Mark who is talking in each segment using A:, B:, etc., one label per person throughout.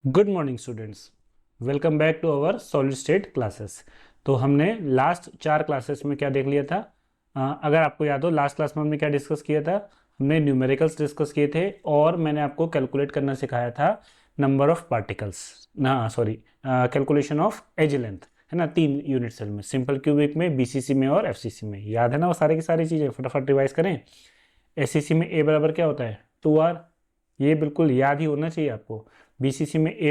A: Good morning students, welcome back to our solid state classes. तो हमने last 4 classes में क्या देख लिया था? अगर आपको याद हो, लास्ट क्लास में हमने क्या डिस्कस किया था? हमने न्यूमेरिकल्स डिस्कस किए थे और मैंने आपको कैलकुलेट करना सिखाया था नंबर ऑफ पार्टिकल्स, ना sorry, calculation of edge length, है ना, 3 यूनिट सेल में, सिंपल क्यूबिक में, बीसीसी में और एफसीसी में। याद है ना वो सारी की सारी चीज़ें? फटाफट रिवाइज करें। एससीसी में ए बराबर क्या होता है? 2r। ये बिल्कुल याद ही होना चाहिए आपको। बीसीसी में ए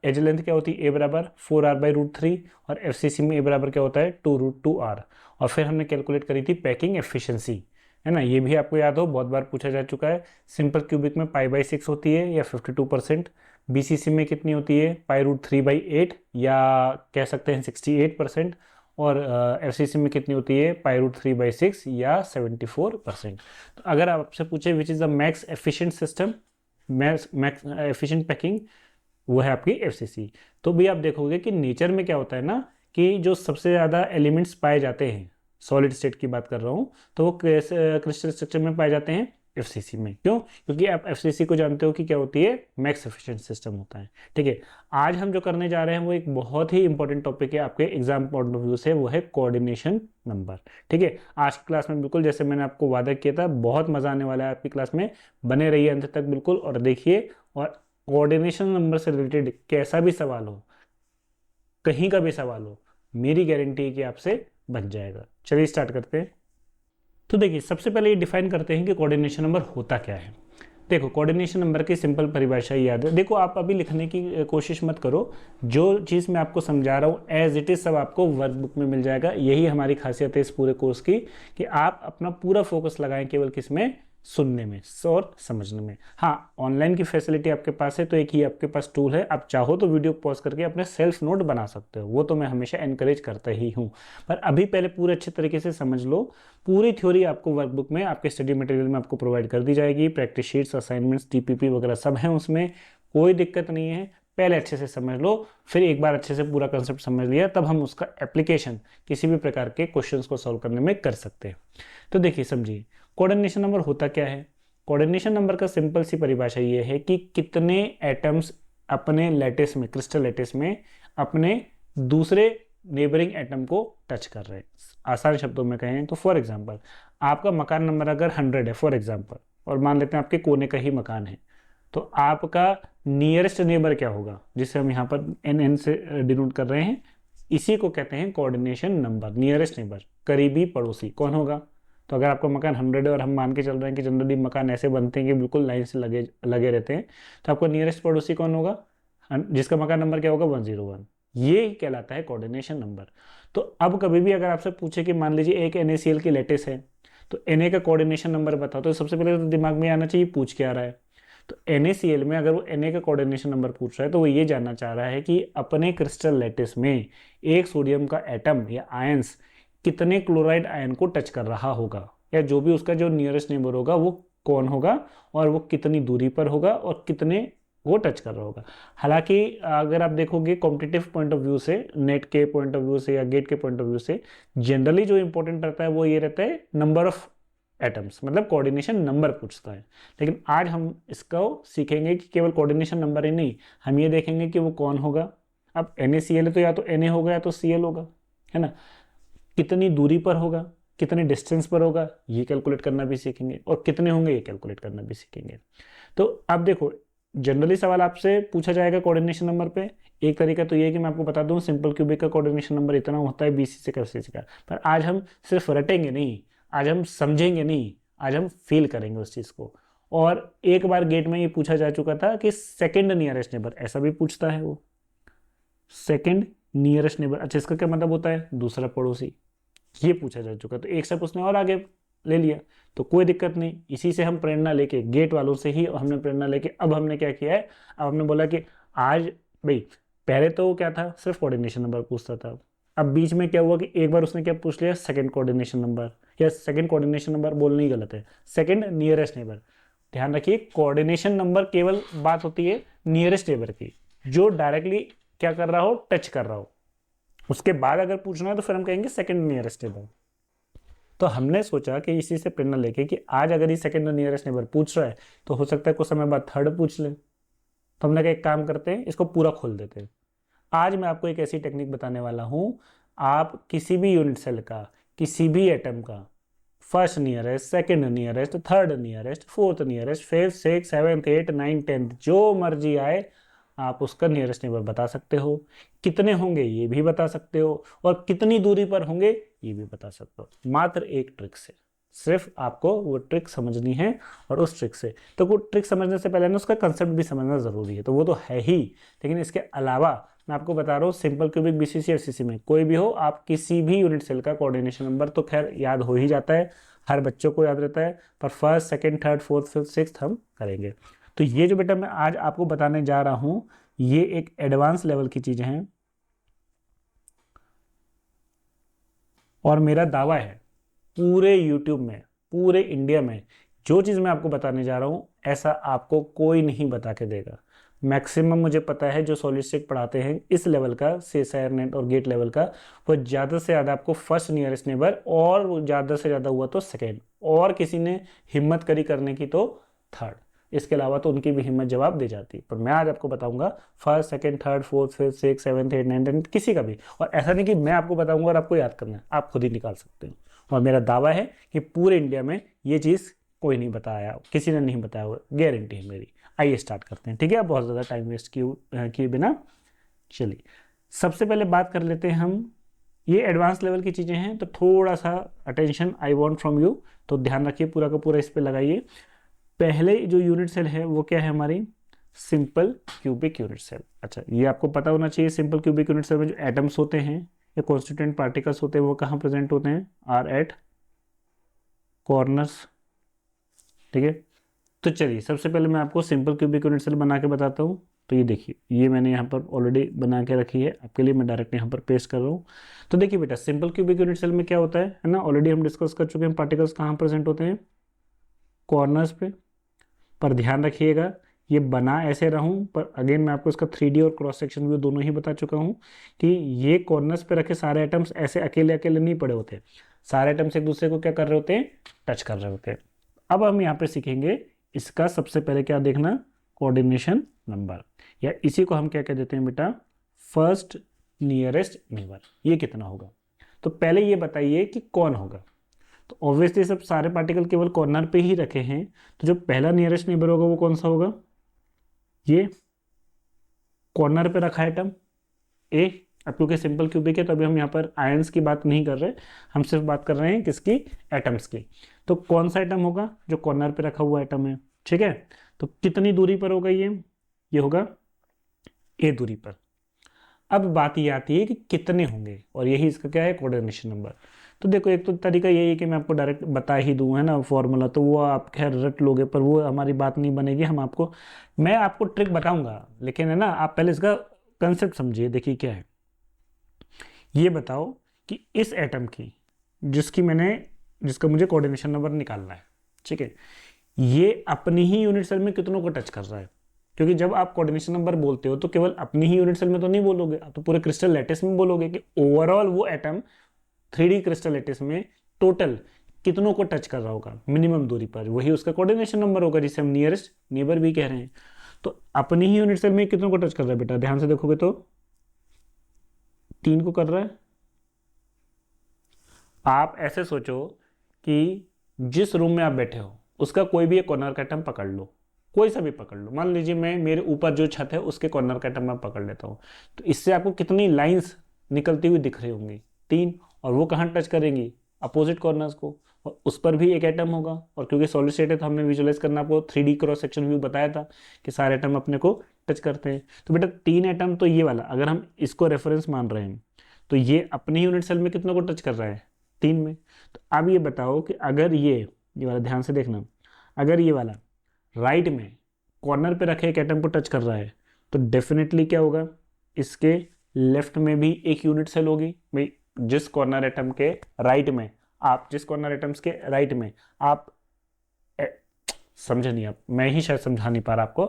A: एज लेंथ क्या होती है? ए बराबर 4r/√3। और एफसीसी में ए बराबर क्या होता है? 2√2r। और फिर हमने कैलकुलेट करी थी पैकिंग एफिशिएंसी, है ना, ये भी आपको याद हो, बहुत बार पूछा जा चुका है। सिंपल क्यूबिक में π/6 होती है या 52%। बीसीसी में कितनी होती है? π√3/8 या कह सकते हैं 68%। और एफसीसी में कितनी होती है? π√3/6 या 74%। तो अगर आपसे पूछे which is the max efficient system, max efficient packing, वो है आपकी एफसीसी। तो भी आप देखोगे कि नेचर में क्या होता है ना, कि जो सबसे ज़्यादा एलिमेंट्स पाए जाते हैं, सॉलिड स्टेट की बात कर रहा हूँ, तो वो क्रिस्टल स्ट्रक्चर में पाए जाते हैं एफसीसी में। क्यों? क्योंकि आप एफसीसी को जानते हो कि क्या होती है? मैक्स एफिशिएंट सिस्टम होता है। ठीक है, आज हम जो करने जा रहे हैं वो एक बहुत ही इंपॉर्टेंट टॉपिक है आपके एग्जाम पॉइंट ऑफ व्यू से, वो है कोऑर्डिनेशन नंबर। ठीक है, आज की क्लास में बिल्कुल जैसे मैंने आपको वादा किया था, बहुत मजा आने वाला है आपकी क्लास में। बने रहिए अंत तक बिल्कुल और देखिए। और कोऑर्डिनेशन नंबर से रिलेटेड कैसा भी सवाल हो, कहीं का भी सवाल हो, मेरी गारंटी है कि आपसे बच जाएगा। चलिए स्टार्ट करते हैं। तो देखिए, सबसे पहले ये डिफाइन करते हैं कि कोऑर्डिनेशन नंबर होता क्या है। देखो, कोऑर्डिनेशन नंबर की सिंपल परिभाषा याद है। देखो, आप अभी लिखने की कोशिश मत करो, जो चीज़ मैं आपको समझा रहा हूँ एज इट इज़ सब आपको वर्कबुक में मिल जाएगा। यही हमारी खासियत है इस पूरे कोर्स की, कि आप अपना पूरा फोकस लगाएं केवल किस में? सुनने में और समझने में। हाँ, ऑनलाइन की फैसिलिटी आपके पास है, तो एक ही आपके पास टूल है, आप चाहो तो वीडियो पॉज करके अपने सेल्फ नोट बना सकते हो, वो तो मैं हमेशा एनकरेज करता ही हूँ। पर अभी पहले पूरे अच्छे तरीके से समझ लो। पूरी थ्योरी आपको वर्कबुक में, आपके स्टडी मटेरियल में आपको प्रोवाइड कर दी जाएगी। प्रैक्टिस शीट्स, असाइनमेंट्स, टीपीपी वगैरह सब हैं उसमें, कोई दिक्कत नहीं है। पहले अच्छे से समझ लो, फिर एक बार अच्छे से पूरा कंसेप्ट समझ लिया, तब हम उसका एप्लीकेशन किसी भी प्रकार के क्वेश्चंस को सॉल्व करने में कर सकते हैं। तो देखिए, समझिए कोऑर्डिनेशन नंबर होता क्या है। कोऑर्डिनेशन नंबर का सिंपल सी परिभाषा ये है कि कितने एटम्स अपने लैटिस में, क्रिस्टल लैटिस में, अपने दूसरे नेबरिंग एटम को टच कर रहे हैं। आसान शब्दों में कहें तो फॉर एग्जांपल, आपका मकान नंबर अगर 100 है फॉर एग्जांपल, और मान लेते हैं आपके कोने का ही मकान है, तो आपका नियरेस्ट नेबर क्या होगा, जिसे हम यहाँ पर एन से डिनोट कर रहे हैं, इसी को कहते हैं कोऑर्डिनेशन नंबर। नियरेस्ट नेबर, करीबी पड़ोसी कौन होगा? तो अगर आपका मकान 100 है और हम मान के चल रहे हैं कि जनरली मकान ऐसे बनते हैं कि बिल्कुल लाइन से लगे लगे रहते हैं, तो आपका नियरेस्ट पड़ोसी कौन होगा? जिसका मकान नंबर क्या होगा? 101। ये कहलाता है कोऑर्डिनेशन नंबर। तो अब कभी भी अगर आपसे पूछे कि मान लीजिए एक NaCl की लेटिस है, तो Na का कोऑर्डिनेशन नंबर बताओ, तो सबसे पहले तो दिमाग में आना चाहिए पूछ क्या रहा है। तो NaCl में अगर वो Na का कोऑर्डिनेशन नंबर पूछ रहा है, तो वो ये जानना चाह रहा है कि अपने क्रिस्टल लैटिस में एक सोडियम का एटम या आयंस कितने क्लोराइड आयन को टच कर रहा होगा, या जो भी उसका जो नियरेस्ट नेबर होगा वो कौन होगा, और वो कितनी दूरी पर होगा, और कितने वो टच कर रहा होगा। हालांकि अगर आप देखोगे कॉम्पिटिटिव पॉइंट ऑफ व्यू से, नेट के पॉइंट ऑफ व्यू से या गेट के पॉइंट ऑफ व्यू से, जनरली जो इंपॉर्टेंट रहता है वो ये रहता है नंबर ऑफ एटम्स, मतलब कोऑर्डिनेशन नंबर पूछता है। लेकिन आज हम इसको सीखेंगे कि केवल कोऑर्डिनेशन नंबर ही नहीं, हम ये देखेंगे कि वो कौन होगा। अब NaCl है तो या तो Na होगा या तो Cl होगा, है ना। कितनी दूरी पर होगा, कितने डिस्टेंस पर होगा, ये कैलकुलेट करना भी सीखेंगे, और कितने होंगे ये कैलकुलेट करना भी सीखेंगे। तो अब देखो, जनरली सवाल आपसे पूछा जाएगा कोऑर्डिनेशन नंबर पे। एक तरीका तो ये है कि मैं आपको बता दूं सिंपल क्यूबिक का कोऑर्डिनेशन नंबर इतना होता है बीसीसी का एफसीसी का। पर आज हम सिर्फ रटेंगे नहीं, आज हम समझेंगे नहीं, आज हम फील करेंगे उस चीज़ को। और एक बार गेट में ये पूछा जा चुका था कि सेकेंड नियरेस्ट नेबर, ऐसा भी पूछता है वो, सेकेंड नियरेस्ट नेबर। अच्छा, इसका क्या मतलब होता है? दूसरा पड़ोसी। ये पूछा जा चुका, तो एक स्टेप उसने और आगे ले लिया, तो कोई दिक्कत नहीं। इसी से हम प्रेरणा लेके, गेट वालों से ही हमने प्रेरणा लेके, अब हमने क्या किया है, अब हमने बोला कि आज भाई, पहले तो क्या था, सिर्फ कोऑर्डिनेशन नंबर पूछता था। अब बीच में क्या हुआ कि एक बार उसने क्या पूछ लिया, सेकंड कोऑर्डिनेशन नंबर, या सेकंड कोऑर्डिनेशन नंबर बोलना ही गलत है, सेकंड नियरेस्ट नेबर। ध्यान रखिए, कोऑर्डिनेशन नंबर केवल बात होती है नियरेस्ट नेबर की, जो डायरेक्टली क्या कर रहा हो, टच कर रहा हो। उसके बाद अगर पूछना है तो फिर हम कहेंगे सेकंड नियरेस्ट नेबर। तो हमने सोचा कि इसी से प्रेरणा लेके कि आज अगर ये सेकंड नियरेस्ट नेबर पूछ रहा है, तो हो सकता है कुछ समय बाद थर्ड पूछ ले। तो हमने कहा एक काम करते हैं, इसको पूरा खोल देते हैं। आज मैं आपको एक ऐसी टेक्निक बताने वाला हूँ, आप किसी भी यूनिट सेल का, किसी भी एटम का first nearest, second nearest, third nearest, fourth nearest, fifth, six, seventh, eight, nine, tenth, जो मर्जी आए आप उसका नियरेस्ट नेबर बता सकते हो। कितने होंगे ये भी बता सकते हो, और कितनी दूरी पर होंगे ये भी बता सकते हो, मात्र एक ट्रिक से। सिर्फ आपको वो ट्रिक समझनी है, और उस ट्रिक से, तो वो ट्रिक समझने से पहले ना उसका कंसेप्ट भी समझना ज़रूरी है, तो वो तो है ही, लेकिन इसके अलावा मैं आपको बता रहा हूँ सिंपल क्यूबिक बीसीसी एफसीसी में कोई भी हो, आप किसी भी यूनिट सेल का कोऑर्डिनेशन नंबर तो खैर याद हो ही जाता है, हर बच्चों को याद रहता है, पर first, second, third, fourth, fifth, sixth हम करेंगे। तो ये जो बेटा मैं आज आपको बताने जा रहा हूँ, ये एक एडवांस लेवल की चीजें हैं, और मेरा दावा है पूरे यूट्यूब में, पूरे इंडिया में जो चीज़ मैं आपको बताने जा रहा हूँ ऐसा आपको कोई नहीं बता के देगा। मैक्सिमम मुझे पता है जो सॉलिड स्टेट पढ़ाते हैं इस लेवल का, CSIR नेट और गेट लेवल का, वो ज़्यादा से ज़्यादा आपको फर्स्ट नियरेस्ट नेबर, और वो ज़्यादा से ज़्यादा हुआ तो सेकेंड, और किसी ने हिम्मत करी करने की तो थर्ड। इसके अलावा तो उनकी भी हिम्मत जवाब दे जाती है, पर मैं आज आपको बताऊंगा first, second, third, fourth, fifth, six, seventh, eight, nine, tenth, किसी का भी। और ऐसा नहीं कि मैं आपको बताऊंगा और आपको याद करना है, आप खुद ही निकाल सकते हो। और मेरा दावा है कि पूरे इंडिया में ये चीज़ कोई नहीं बताया, किसी ने नहीं बताया हुआ, गारंटी है मेरी। आइए स्टार्ट करते हैं, ठीक है, बहुत ज़्यादा टाइम वेस्ट किए बिना। चलिए सबसे पहले बात कर लेते हैं हम, ये एडवांस लेवल की चीज़ें हैं, तो थोड़ा सा attention I want from you, तो ध्यान रखिए, पूरा का पूरा इस पर लगाइए। पहले जो यूनिट सेल है वो क्या है हमारी, सिंपल क्यूबिक यूनिट सेल। अच्छा, ये आपको पता होना चाहिए, सिंपल क्यूबिक यूनिट सेल में जो एटम्स होते हैं या कॉन्स्टिट्यूएंट पार्टिकल्स होते हैं वो कहाँ प्रेजेंट होते हैं, आर एट कॉर्नर्स, ठीक है। तो चलिए सबसे पहले मैं आपको सिंपल क्यूबिक यूनिट सेल बना के बताता हूँ। तो ये देखिए, ये मैंने यहाँ पर ऑलरेडी बना के रखी है आपके लिए, मैं डायरेक्ट यहाँ पर पेस्ट कर रहा हूँ। तो देखिए बेटा, सिंपल क्यूबिक यूनिट सेल में क्या होता है ना, ऑलरेडी हम डिस्कस कर चुके हैं, पार्टिकल्स कहाँ प्रेजेंट होते हैं, कॉर्नर्स पे। पर ध्यान रखिएगा, ये बना ऐसे रहूं, पर अगेन मैं आपको इसका 3D और क्रॉस सेक्शन व्यू दोनों ही बता चुका हूं कि ये कॉर्नर्स पे रखे सारे एटम्स ऐसे अकेले अकेले नहीं पड़े होते, सारे एटम्स एक दूसरे को क्या कर रहे होते हैं, टच कर रहे होते हैं। अब हम यहाँ पे सीखेंगे इसका सबसे पहले क्या देखना, कोऑर्डिनेशन नंबर, या इसी को हम क्या कह देते हैं बेटा, फर्स्ट नियरेस्ट नेबर। ये कितना होगा, तो पहले ये बताइए कि कौन होगा। तो ऑब्वियसली सब सारे पार्टिकल केवल कॉर्नर पे ही रखे हैं, तो जो पहला नियरेस्ट नेबर होगा वो कौन सा होगा, ये कॉर्नर पे रखा एटम ए। अब क्योंकि सिंपल क्यूबिक है तो अभी हम यहाँ पर आयंस की बात नहीं कर रहे, हम सिर्फ बात कर रहे हैं किसकी, एटम्स की। तो कौन सा एटम होगा, जो कॉर्नर पे रखा हुआ एटम है, ठीक है। तो कितनी दूरी पर होगा ये होगा ए दूरी पर। अब बात ये आती है कि कितने होंगे, और यही इसका क्या है, कोऑर्डिनेशन नंबर। तो देखो, एक तो तरीका यही है कि मैं आपको डायरेक्ट बता ही दूं, है ना, फॉर्मूला, तो वो आप खैर रट लोगे, पर वो हमारी बात नहीं बनेगी। मैं आपको ट्रिक बताऊंगा, लेकिन है ना, आप पहले इसका कंसेप्ट समझिए। देखिए क्या है, ये बताओ कि इस एटम की जिसका मुझे कोऑर्डिनेशन नंबर निकालना है, ठीक है, ये अपनी ही यूनिट सेल में कितनों को टच कर रहा है। क्योंकि जब आप कोऑर्डिनेशन नंबर बोलते हो तो केवल अपनी ही यूनिट सेल में तो नहीं बोलोगे, आप तो पूरे क्रिस्टल लैटिस में बोलोगे कि ओवरऑल वो एटम 3D क्रिस्टल लैटिस में टोटल कितनों को टच कर रहा होगा मिनिमम दूरी पर, वही उसका कोऑर्डिनेशन नंबर होगा, जिसे हम नियरेस्ट नेबर भी कह रहे हैं। तो अपनी ही यूनिट सेल में कितनों को टच कर रहा है बेटा, ध्यान से देखोगे तो 3 को कर रहा है। आप ऐसे सोचो कि जिस रूम में आप बैठे हो उसका कोई भी एक कॉर्नर का एटम पकड़ लो, कोई सा भी पकड़ लो, मान लीजिए मैं मेरे ऊपर जो छत है उसके कॉर्नर का एटम मैं पकड़ लेता हूँ, तो इससे आपको कितनी लाइंस निकलती हुई दिख रही होंगी, 3, और वो कहाँ टच करेंगी, अपोजिट कॉर्नर्स को, और उस पर भी एक एटम होगा। और क्योंकि सॉलिड स्टेट है तो हमने विजुअलाइज करना, आपको 3D क्रॉस सेक्शन व्यू बताया था कि सारे एटम अपने को टच करते हैं। तो बेटा 3 एटम, तो ये वाला अगर हम इसको रेफरेंस मान रहे हैं तो ये अपनी यूनिट सेल में कितनों को टच कर रहा है, 3 में। तो अब ये बताओ कि अगर ये वाला, ध्यान से देखना, अगर ये वाला राइट में कॉर्नर पे रखे एक एटम को टच कर रहा है तो डेफिनेटली क्या होगा, इसके लेफ्ट में भी एक यूनिट सेल होगी भाई। जिस कॉर्नर एटम के राइट में आप, जिस कॉर्नर एटम्स के राइट में आप, समझे नहीं आप, मैं ही शायद समझा नहीं पा रहा आपको,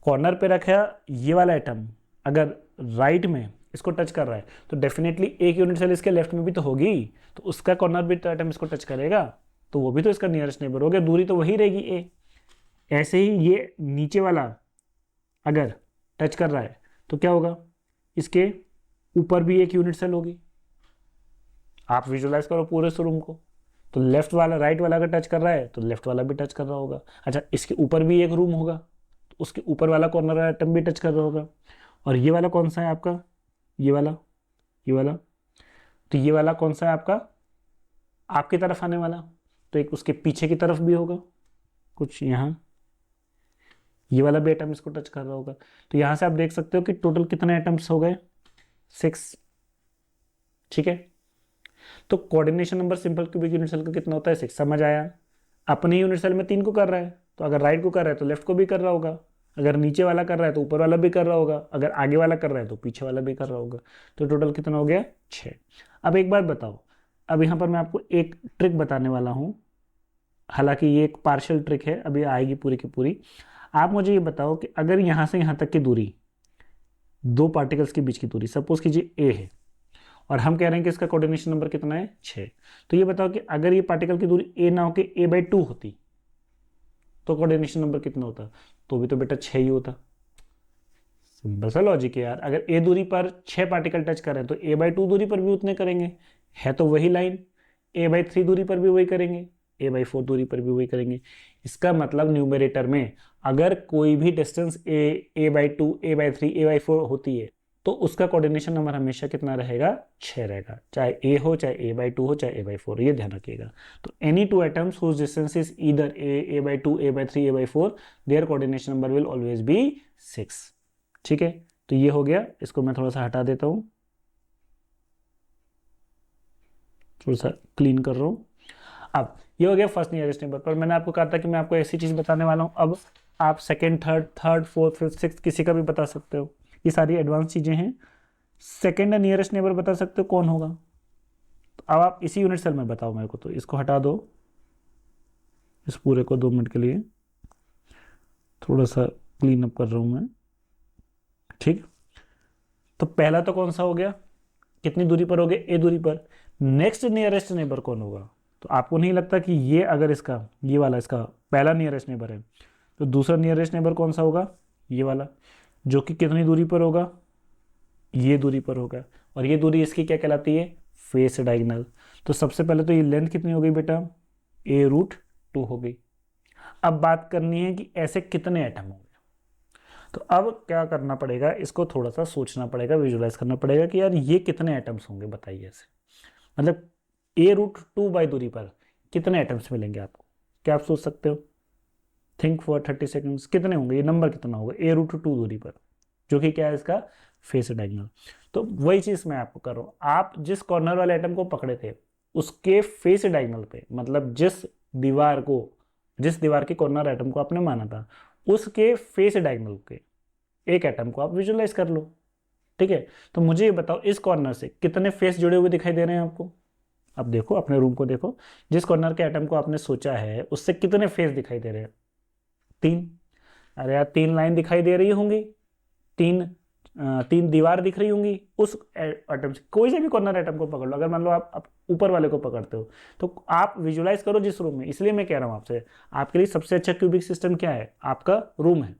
A: कॉर्नर पे रखा ये वाला एटम अगर राइट में इसको टच कर रहा है तो डेफिनेटली एक यूनिट सेल इसके लेफ्ट में भी तो होगी, तो उसका कॉर्नर भी तो एटम इसको टच करेगा, तो वो भी तो इसका नियरेस्ट नेबर हो गया, दूरी तो वही रहेगी ए। ऐसे ही ये नीचे वाला अगर टच कर रहा है तो क्या होगा, इसके ऊपर भी एक यूनिट सेल होगी। आप विजुलाइज करो पूरे इस रूम को, तो लेफ्ट वाला राइट वाला अगर टच कर रहा है तो लेफ्ट वाला भी टच कर रहा होगा। अच्छा, इसके ऊपर भी एक रूम होगा तो उसके ऊपर वाला कॉर्नर आइटम भी टच कर रहा होगा। और ये वाला कौन सा है आपका, ये वाला, ये वाला, तो ये वाला कौन सा है आपका, आपकी तरफ आने वाला, तो एक उसके पीछे की तरफ भी होगा कुछ यहाँ, ये वाला भी एटम इसको टच कर रहा होगा। तो यहाँ से आप देख सकते हो कि टोटल कितने एटम्स हो गए, 6। ठीक है, तो coordination number simple cubic unit cell का कितना होता है, 6। समझ आया। अपने यूनिट सेल में 3 को कर रहा है, तो अगर राइट को कर रहा है तो लेफ्ट को भी कर रहा होगा, अगर नीचे वाला कर रहा है तो ऊपर वाला भी कर रहा होगा, अगर आगे वाला कर रहा है तो पीछे वाला भी कर रहा होगा। तो टोटल कितना हो गया, 6। अब एक बात बताओ, अब यहाँ पर मैं आपको एक ट्रिक बताने वाला हूँ, हालांकि ये एक पार्शियल ट्रिक है, अभी आएगी पूरी की पूरी। आप मुझे ये बताओ कि अगर यहाँ से यहाँ तक की दूरी, दो पार्टिकल्स के बीच की दूरी सपोज कीजिए ए है, और हम कह रहे हैं कि इसका कोऑर्डिनेशन नंबर कितना है, 6। तो ये बताओ कि अगर ये पार्टिकल की दूरी ए ना होकर a/2 होती तो कोऑर्डिनेशन नंबर कितना होता, तो भी तो बेटा 6 ही होता। सिंपल सा लॉजिक है यार, अगर ए दूरी पर 6 पार्टिकल टच करें तो a/2 दूरी पर भी उतने करेंगे, है तो वही लाइन। a/3 दूरी पर भी वही करेंगे, a/4 दूरी पर भी वही करेंगे। इसका मतलब न्यूमरेटर में अगर कोई भी डिस्टेंस a/2 a/3 a/4 होती है तो उसका कोऑर्डिनेशन नंबर हमेशा कितना रहेगा, 6 रहेगा, चाहे a हो, चाहे a/2 हो, चाहे a/4, ये ध्यान रखिएगा। तो any two atoms whose distance is either a/2 a/3 a/4 their coordination number will always be 6। ठीक है, तो ये हो गया, इसको मैं थोड़ा सा हटा देता हूं, थोड़ा सा क्लीन कर रहा हूं। अब ये हो गया फर्स्ट नियरेस्ट नेबर पर। मैंने आपको कहा था कि मैं आपको ऐसी चीज बताने वाला हूं, अब आप second, third, fourth, fifth, sixth किसी का भी बता सकते हो, ये सारी एडवांस चीजें हैं। सेकंड नियरेस्ट नेबर बता सकते हो कौन होगा, तो अब आप इसी यूनिट सेल में बताओ मेरे को, तो इसको हटा दो, इस पूरे को 2 मिनट के लिए थोड़ा सा क्लीन अप कर रहा हूं मैं। ठीक, तो पहला तो कौन सा हो गया, कितनी दूरी पर हो गया, ए दूरी पर। नेक्स्ट नियरेस्ट नेबर कौन होगा, तो आपको नहीं लगता कि ये अगर इसका, ये वाला इसका पहला नियरेस्ट नेबर है, तो दूसरा नियरेस्ट नेबर कौन सा होगा, ये वाला, जो कि कितनी दूरी पर होगा, ये दूरी पर होगा। और ये दूरी इसकी क्या कहलाती है, फेस डायगोनल। तो सबसे पहले तो ये लेंथ कितनी हो गई बेटा, a√2 हो गई। अब बात करनी है कि ऐसे कितने एटम होंगे। तो अब क्या करना पड़ेगा, इसको थोड़ा सा सोचना पड़ेगा, विजुलाइज करना पड़ेगा कि यार ये कितने एटम्स होंगे, बताइए ऐसे, मतलब a√2 बाई दूरी पर कितने एटम्स मिलेंगे आपको, क्या आप सोच सकते हो, थिंक फॉर 30 सेकेंड्स, कितने होंगे, ये नंबर कितना होगा a√2 दूरी पर, जो कि क्या है इसका फेस डायगोनल। तो वही चीज मैं आपको कर रहा हूं, आप जिस कॉर्नर वाले एटम को पकड़े थे उसके फेस डायगोनल पे, मतलब जिस दीवार के कॉर्नर एटम को आपने माना था उसके फेस डायगोनल के एक एटम को आप विजुलाइज कर लो। ठीक है, तो मुझे ये बताओ इस कॉर्नर से कितने फेस जुड़े हुए दिखाई दे रहे हैं आपको। अब देखो अपने रूम को देखो, जिस कॉर्नर के एटम को आपने सोचा है उससे कितने फेस दिखाई दे रहे हैं, 3। अरे यार 3 लाइन दिखाई दे रही होंगी, 3 दीवार दिख रही होंगी उस एटम से। कोई से भी कॉर्नर एटम को पकड़ लो, अगर मान लो आप ऊपर वाले को पकड़ते हो तो आप विजुलाइज करो जिस रूम में, इसलिए मैं कह रहा हूं आपसे, आपके लिए सबसे अच्छा क्यूबिक सिस्टम क्या है, आपका रूम है।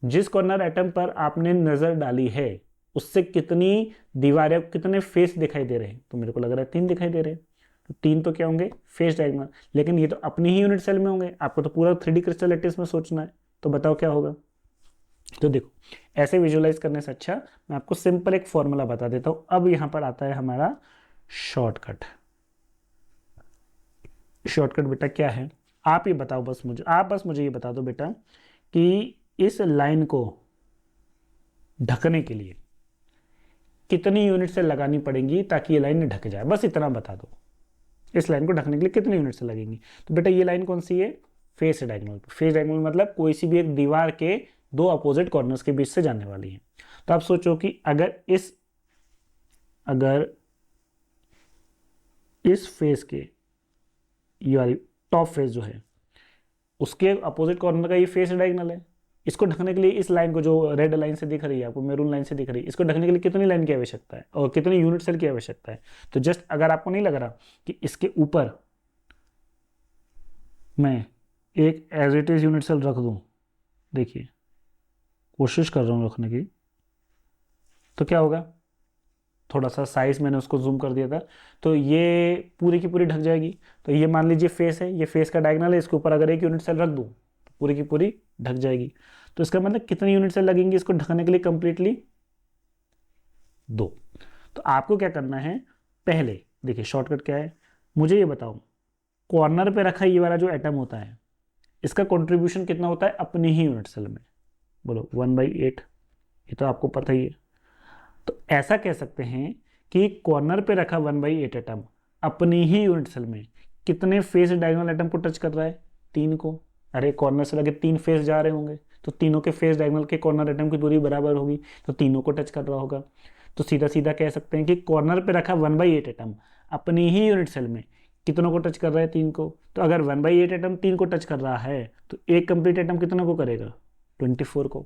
A: जिस कॉर्नर एटम पर आपने नजर डाली है उससे कितनी दीवारें, कितने फेस दिखाई दे रहे हैं, तो मेरे को लग रहा है 3 दिखाई दे रहे हैं। तो 3 तो क्या होंगे, फेस डायगोनल। लेकिन ये तो अपनी ही यूनिट सेल में होंगे, आपको तो पूरा 3D क्रिस्टल लैटिस में सोचना है, तो बताओ क्या होगा। तो देखो ऐसे विजुलाइज करने से अच्छा मैं आपको सिंपल एक फॉर्मूला बता देता हूं। अब यहां पर आता है हमारा शॉर्टकट। शॉर्टकट बेटा क्या है, आप ये बताओ बस मुझे, आप बस मुझे ये बता दो बेटा कि इस लाइन को ढकने के लिए कितनी यूनिट से लगानी पड़ेंगी ताकि ये लाइन ढक जाए, बस इतना बता दो। इस लाइन को ढकने के लिए कितनी यूनिट से लगेंगी। तो बेटा ये लाइन कौन सी है, फेस डायगोनल। फेस डायगोनल मतलब कोई सी भी एक दीवार के 2 अपोजिट कॉर्नर्स के बीच से जाने वाली है। तो आप सोचो कि अगर इस फेस के, ये वाली टॉप फेस जो है उसके अपोजिट कॉर्नर का ये फेस डायगोनल है, इसको ढकने के लिए इस लाइन को, जो रेड लाइन से दिख रही है आपको, मैरून लाइन से दिख रही है, इसको ढकने के लिए कितनी लाइन की आवश्यकता है और कितनी यूनिट सेल की आवश्यकता है। तो जस्ट अगर आपको नहीं लग रहा कि इसके ऊपर मैं एक as it is unit cell रख दूं, देखिए कोशिश कर रहा हूं रखने की, तो क्या होगा, थोड़ा सा साइज मैंने उसको जूम कर दिया था, तो ये पूरी की पूरी ढक जाएगी। तो ये मान लीजिए फेस है, ये फेस का डायगोनल है, इसके ऊपर अगर एक यूनिट सेल रख दूँ तो पूरी की पूरी ढक जाएगी। तो इसका मतलब कितनी यूनिट सेल लगेंगी इसको ढकने के लिए कंप्लीटली, 2। तो आपको क्या करना है, पहले देखिए शॉर्टकट क्या है, मुझे ये बताओ, कॉर्नर पे रखा ये वाला जो एटम होता है इसका कंट्रीब्यूशन कितना होता है अपनी ही यूनिट सेल में, बोलो 1/8, ये तो आपको पता ही है। तो ऐसा कह सकते हैं कि कॉर्नर पे रखा 1/8 एटम अपनी ही यूनिट सेल में कितने फेस डायगोनल एटम को टच कर रहा है, 3 को। अरे कॉर्नर से लगे 3 फेस जा रहे होंगे, तो तीनों के फेस डायगोनल के कॉर्नर एटम की दूरी बराबर होगी, तो तीनों को टच कर रहा होगा। तो सीधा सीधा कह सकते हैं कि कॉर्नर पे रखा 1/8 एटम अपनी ही यूनिट सेल में कितनों को टच कर रहा है, 3 को। तो अगर 1/8 एटम 3 को टच कर रहा है तो एक कंप्लीट एटम कितनों को करेगा, 24 को।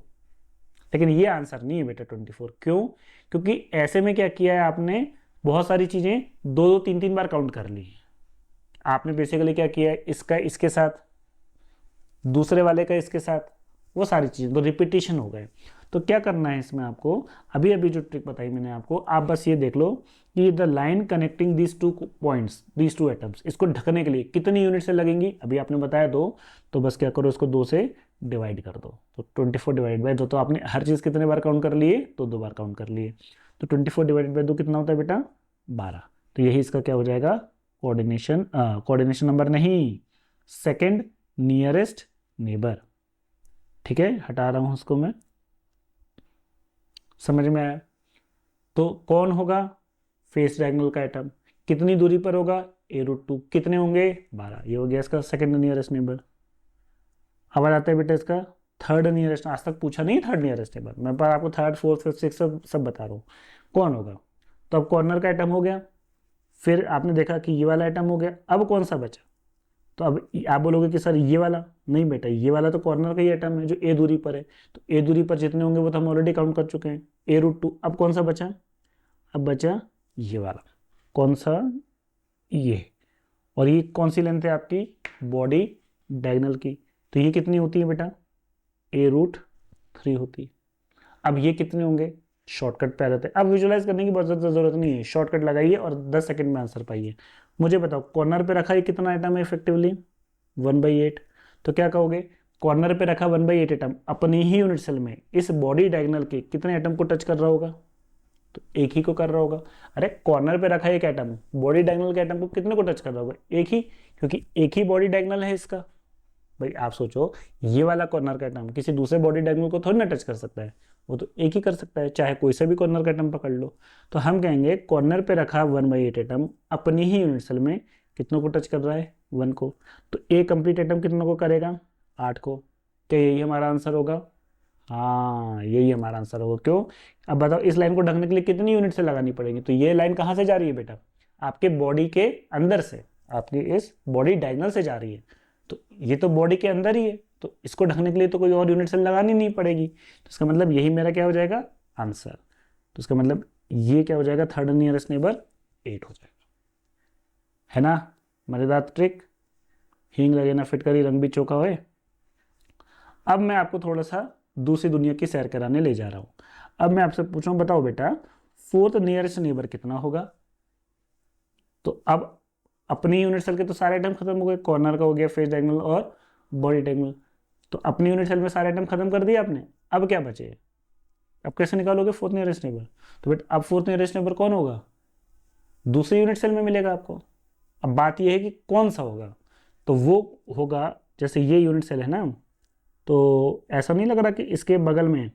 A: लेकिन ये आंसर नहीं है बेटा 24, क्यों? क्योंकि ऐसे में क्या किया है आपने, बहुत सारी चीजें 2-2 3-3 बार काउंट कर ली। आपने बेसिकली क्या किया है, इसका इसके साथ, दूसरे वाले का इसके साथ, वो सारी चीजें तो रिपीटिशन हो गए। तो क्या करना है इसमें आपको, अभी अभी जो ट्रिक बताई मैंने आपको, आप बस ये देख लो कि the line connecting these 2 points, these 2 atoms, इसको ढकने के लिए कितनी यूनिट से लगेंगी, अभी आपने बताया 2, तो बस क्या करो, इसको 2 से डिवाइड कर दो। तो 24 डिवाइड बाय 2, तो आपने हर चीज़ कितने बार काउंट कर लिए, तो 2 बार काउंट कर लिए। तो 24 डिवाइड बाय 2 कितना होता है बेटा, 12। तो यही इसका क्या हो जाएगा, कोऑर्डिनेशन, कोऑर्डिनेशन नंबर नहीं, सेकेंड नियरेस्ट नेबर। ठीक है, हटा रहा हूं उसको मैं, समझ में आया? तो कौन होगा, फेस डायगोनल का एटम, कितनी दूरी पर होगा, a√2, कितने होंगे, 12। ये हो गया इसका सेकंड नियरेस्ट नेबर। अब आ जाता है बेटा इसका थर्ड नियरेस्ट, आज तक पूछा नहीं थर्ड नियरेस्ट नेबर, मैं पर आपको थर्ड फोर्थ फिफ्थ सिक्स सब बता रहा हूँ कौन होगा। तो अब कॉर्नर का एटम हो गया, फिर आपने देखा कि ये वाला एटम हो गया, अब कौन सा बचा, तो अब आप बोलोगे कि सर ये वाला, नहीं बेटा ये वाला तो कॉर्नर का ही एटम है जो ए दूरी पर है, तो ए दूरी पर जितने होंगे वो तो हम ऑलरेडी काउंट कर चुके हैं, a√2। अब कौन सा बचा, अब बचा ये वाला, कौन सा, ये। और ये कौन सी लेंथ है आपकी, बॉडी डायगोनल की, तो ये कितनी होती है बेटा, a√3 होती है। अब ये कितने होंगे, शॉर्टकट पे आ जाते हैं। अब विजुलाइज करने की बहुत ज़्यादा जरूरत नहीं है, शॉर्टकट लगाइए और 10 सेकंड में आंसर पाइए। मुझे बताओ कॉर्नर पे रखा है कितना आइटम है इफेक्टिवली, 1/8। तो क्या कहोगे, कॉर्नर पे रखा 1/8 एटम अपनी ही यूनिट सेल में इस बॉडी डायगोनल के कितने एटम को टच कर रहा होगा, तो एक ही को कर रहा होगा। अरे कॉर्नर पे रखा एक एटम, बॉडी डायगोनल के एटम को कितने को टच कर रहा होगा, एक ही, क्योंकि एक ही बॉडी डायगोनल है इसका। भाई आप सोचो, ये वाला कॉर्नर का एटम किसी दूसरे बॉडी डायगोनल को थोड़ी ना टच कर सकता है, वो तो एक ही कर सकता है, चाहे कोई सा भी कॉर्नर का एटम पकड़ लो। तो हम कहेंगे कॉर्नर पे रखा 1/8 एटम अपनी ही यूनिट सेल में कितनों को टच कर रहा है, 1 को। तो ए कंप्लीट एटम कितनों को करेगा, 8 को। क्या यही हमारा आंसर होगा, हाँ यही हमारा आंसर होगा। क्यों, अब बताओ इस लाइन को ढकने के लिए कितनी यूनिट से लगानी पड़ेगी, तो ये लाइन कहाँ से जा रही है बेटा, आपके बॉडी के अंदर से, आपकी इस बॉडी डायगोनल से जा रही है, तो ये तो बॉडी के अंदर ही है, तो इसको ढकने के लिए तो कोई और यूनिट सेल लगानी नहीं पड़ेगी। तो इसका मतलब यही मेरा क्या हो जाएगा आंसर। तो इसका मतलब ये क्या हो जाएगा, थर्ड नियरेस्ट नेबर 8 हो जाएगा, है ना। मजेदार ट्रिक, हींग लगे ना फिटकरी रंग भी चोखा होए। अब मैं आपको थोड़ा सा दूसरी दुनिया की सैर कराने ले जा रहा हूँ। अब मैं आपसे पूछ रहा हूँ, बताओ बेटा फोर्थ नियरेस्ट नेबर कितना होगा। तो अब अपनी यूनिट सेल के तो सारे आइटम खत्म हो गए, कॉर्नर का हो गया, फेस डायगोनल और बॉडी डायगोनल, तो अपनी यूनिट सेल में सारे आइटम खत्म कर दिए आपने। अब क्या बचे, अब कैसे निकालोगे फोर्थ नियरेस्ट नेबर, तो बेटा अब फोर्थ नियरेस्ट नेबर कौन होगा, दूसरी यूनिट सेल में मिलेगा आपको। अब बात यह है कि कौन सा होगा, तो वो होगा, जैसे ये यूनिट सेल है ना, तो ऐसा नहीं लग रहा कि इसके बगल में,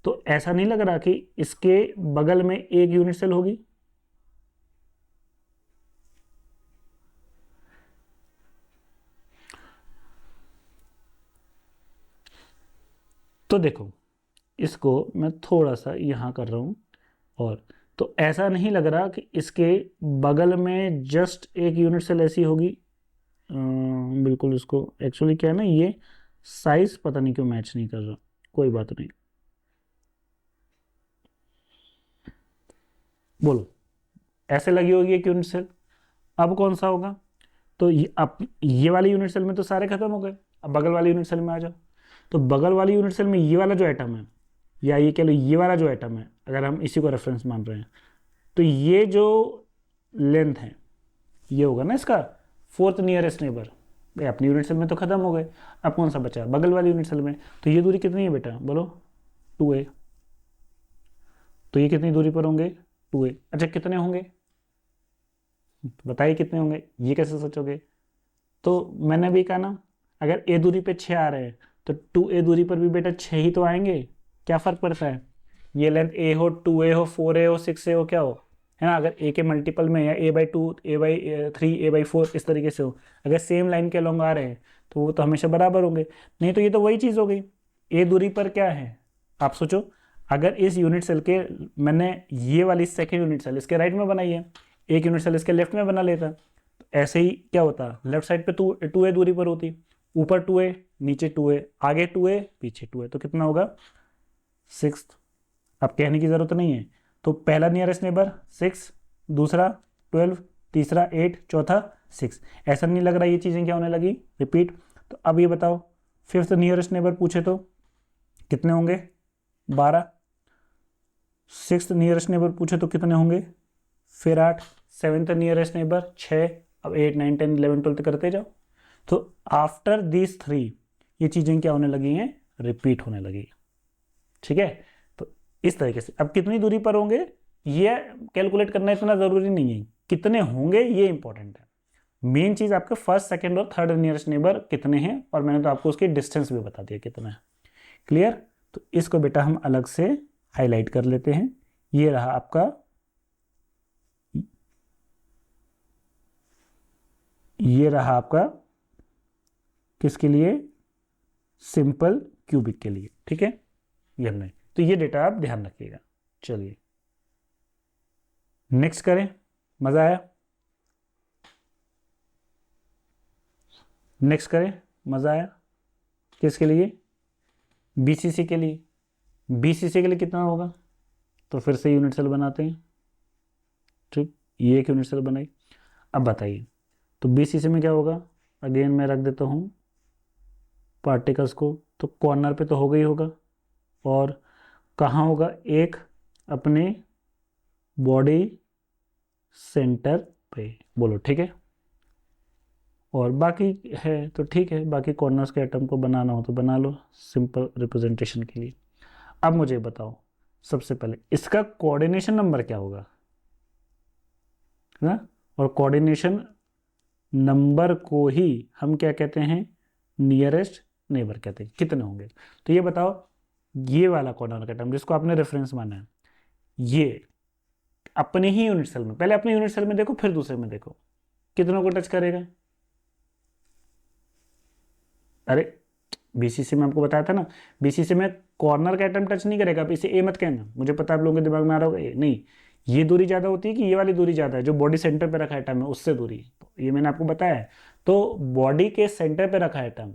A: तो ऐसा नहीं लग रहा कि इसके बगल में एक यूनिट सेल होगी, तो देखो इसको मैं थोड़ा सा यहाँ कर रहा हूँ, और तो ऐसा नहीं लग रहा कि इसके बगल में जस्ट एक यूनिट सेल ऐसी होगी। बिल्कुल, इसको एक्चुअली क्या है ना, ये साइज पता नहीं क्यों मैच नहीं कर रहा, कोई बात नहीं, बोलो ऐसे लगी होगी एक यूनिट सेल। अब कौन सा होगा, तो अब ये वाली यूनिट सेल में तो सारे खत्म हो गए, अब बगल वाली यूनिट सेल में आ जाओ। तो बगल वाली यूनिट सेल में ये वाला जो एटम है या ये कह लो ये वाला जो एटम है, अगर हम इसी को रेफरेंस मान रहे हैं, तो ये जो लेंथ है ये होगा ना इसका फोर्थ नियरेस्ट नेबर। भाई अपनी यूनिट सेल में तो खत्म हो गए, अब कौन सा बचा, बगल वाली यूनिट सेल में। तो ये दूरी कितनी है बेटा, बोलो 2a। तो ये कितनी दूरी पर होंगे, 2a। अच्छा कितने होंगे, बताइए कितने होंगे, ये कैसे सोचोगे। तो मैंने भी कहा ना, अगर a दूरी पे 6 आ रहे हैं तो 2a दूरी पर भी बेटा 6 ही तो आएंगे। क्या फर्क पड़ता है, ये लेंथ a हो, 2a हो, 4a हो, 6a हो, क्या हो, है ना। अगर a के मल्टीपल में या a/2, a/3, a/4 इस तरीके से हो, अगर सेम लाइन के अलॉन्ग आ रहे हैं तो वो तो हमेशा बराबर होंगे। नहीं तो ये तो वही चीज़ हो गई, a दूरी पर क्या है, आप सोचो, अगर इस यूनिट सेल के, मैंने ये वाली सेकेंड यूनिट सेल इसके राइट में बनाई है, एक यूनिट सेल इसके लेफ्ट में बना लेता, तो ऐसे ही क्या होता, लेफ्ट साइड पे 2a दूरी पर होती, ऊपर 2a, नीचे 2a, आगे 2a, पीछे 2a, तो कितना होगा 6। अब कहने की जरूरत नहीं है। तो पहला नियरेस्ट नेबर 6, दूसरा 12, तीसरा 8, चौथा 6। ऐसा नहीं लग रहा ये चीज़ें क्या होने लगी, रिपीट। तो अब ये बताओ फिफ्थ नियरेस्ट नेबर पूछे तो कितने होंगे, 12। सिक्स्थ नियरेस्ट नेबर पूछे तो कितने होंगे, फिर 8। Seventh nearest neighbour 6। अब 8, 9, 10, 11, 12 करते जाओ। तो आफ्टर दिस 3 ये चीज़ें क्या होने लगी हैं, रिपीट होने लगी। ठीक है, तो इस तरीके से अब कितनी दूरी पर होंगे ये कैलकुलेट करना इतना ज़रूरी नहीं है, कितने होंगे ये इंपॉर्टेंट है। मेन चीज़ आपके फर्स्ट, सेकंड और थर्ड नियरेस्ट नेबर कितने हैं, और मैंने तो आपको उसकी डिस्टेंस भी बता दिया कितना है। क्लियर। तो इसको बेटा हम अलग से हाईलाइट कर लेते हैं। ये रहा आपका, ये रहा आपका किसके लिए, सिंपल क्यूबिक के लिए। ठीक है, ये हमने, तो ये डेटा आप ध्यान रखिएगा। चलिए नेक्स्ट करें, मजा आया, नेक्स्ट करें, मजा आया। किसके लिए, बीसीसी के लिए। बीसीसी के लिए कितना होगा, तो फिर से यूनिट सेल बनाते हैं। ठीक, ये एक यूनिट सेल बनाई। अब बताइए तो बीसीसी में क्या होगा, अगेन मैं रख देता हूँ पार्टिकल्स को, तो कॉर्नर पे तो होगा ही होगा, और कहाँ होगा, एक अपने बॉडी सेंटर पे, बोलो ठीक है। और बाकी है तो ठीक है, बाकी कॉर्नर्स के एटम को बनाना हो तो बना लो सिंपल रिप्रेजेंटेशन के लिए। अब मुझे बताओ सबसे पहले इसका कोऑर्डिनेशन नंबर क्या होगा, है ना। और कोऑर्डिनेशन नंबर को ही हम क्या कहते हैं, नियरेस्ट नेबर कहते हैं। कितने होंगे, तो ये बताओ, ये वाला कॉर्नर का एटम जिसको आपने रेफरेंस माना है, ये अपने ही यूनिट सेल में, पहले अपने यूनिट सेल में देखो फिर दूसरे में देखो, कितनों को टच करेगा। अरे बीसीसी में आपको बताया था ना, बीसीसी में कॉर्नर का एटम टच नहीं करेगा। अब इसे ए मत कहना, मुझे पता है आप लोगों के दिमाग में आ रहा होगा नहीं, ये दूरी ज़्यादा होती है कि ये वाली दूरी ज़्यादा है, जो बॉडी सेंटर पे रखा एटम है उससे दूरी, तो ये मैंने आपको बताया है। तो बॉडी के सेंटर पे रखा एटम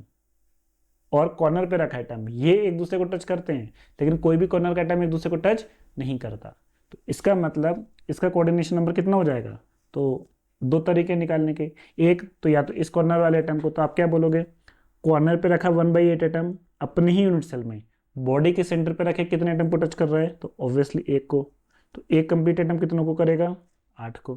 A: और कॉर्नर पे रखा एटम, ये एक दूसरे को टच करते हैं, लेकिन कोई भी कॉर्नर का एटम एक दूसरे को टच नहीं करता। तो इसका मतलब इसका कोऑर्डिनेशन नंबर कितना हो जाएगा, तो दो तरीके निकालने के। एक तो या तो इस कॉर्नर वाले एटम को, तो आप क्या बोलोगे, कॉर्नर पे रखा 1/8 एटम अपने ही यूनिट सेल में, बॉडी के सेंटर पे रखे कितने एटम को टच कर रहा है, तो ऑब्वियसली एक को। तो एक कंप्लीट एटम कितनों को करेगा, 8 को,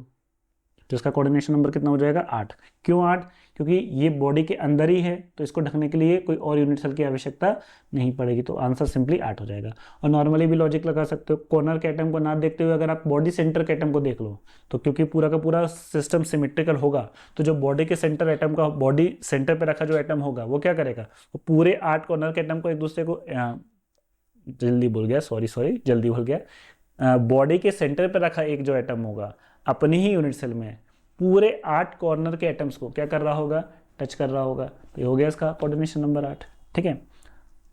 A: तो इसका कोऑर्डिनेशन नंबर कितना हो जाएगा, 8। क्यों 8, क्योंकि ये बॉडी के अंदर ही है, तो इसको ढकने के लिए कोई और यूनिट सेल की आवश्यकता नहीं पड़ेगी, तो आंसर सिंपली 8 हो जाएगा। और नॉर्मली भी लॉजिक लगा सकते हो, कॉर्नर के एटम को ना देखते हुए अगर आप बॉडी सेंटर के एटम को देख लो, तो क्योंकि पूरा का पूरा सिस्टम सिमेट्रिकल होगा, तो जो बॉडी के सेंटर एटम का, बॉडी सेंटर पर रखा जो एटम होगा वो क्या करेगा, वो पूरे 8 कॉर्नर के एटम को एक दूसरे को, जल्दी भूल गया, सॉरी जल्दी भूल गया, बॉडी के सेंटर पर रखा एक जो एटम होगा अपनी ही यूनिट सेल में, पूरे 8 कॉर्नर के एटम्स को क्या कर रहा होगा, टच कर रहा होगा। तो ये हो गया इसका कोऑर्डिनेशन नंबर 8। ठीक है,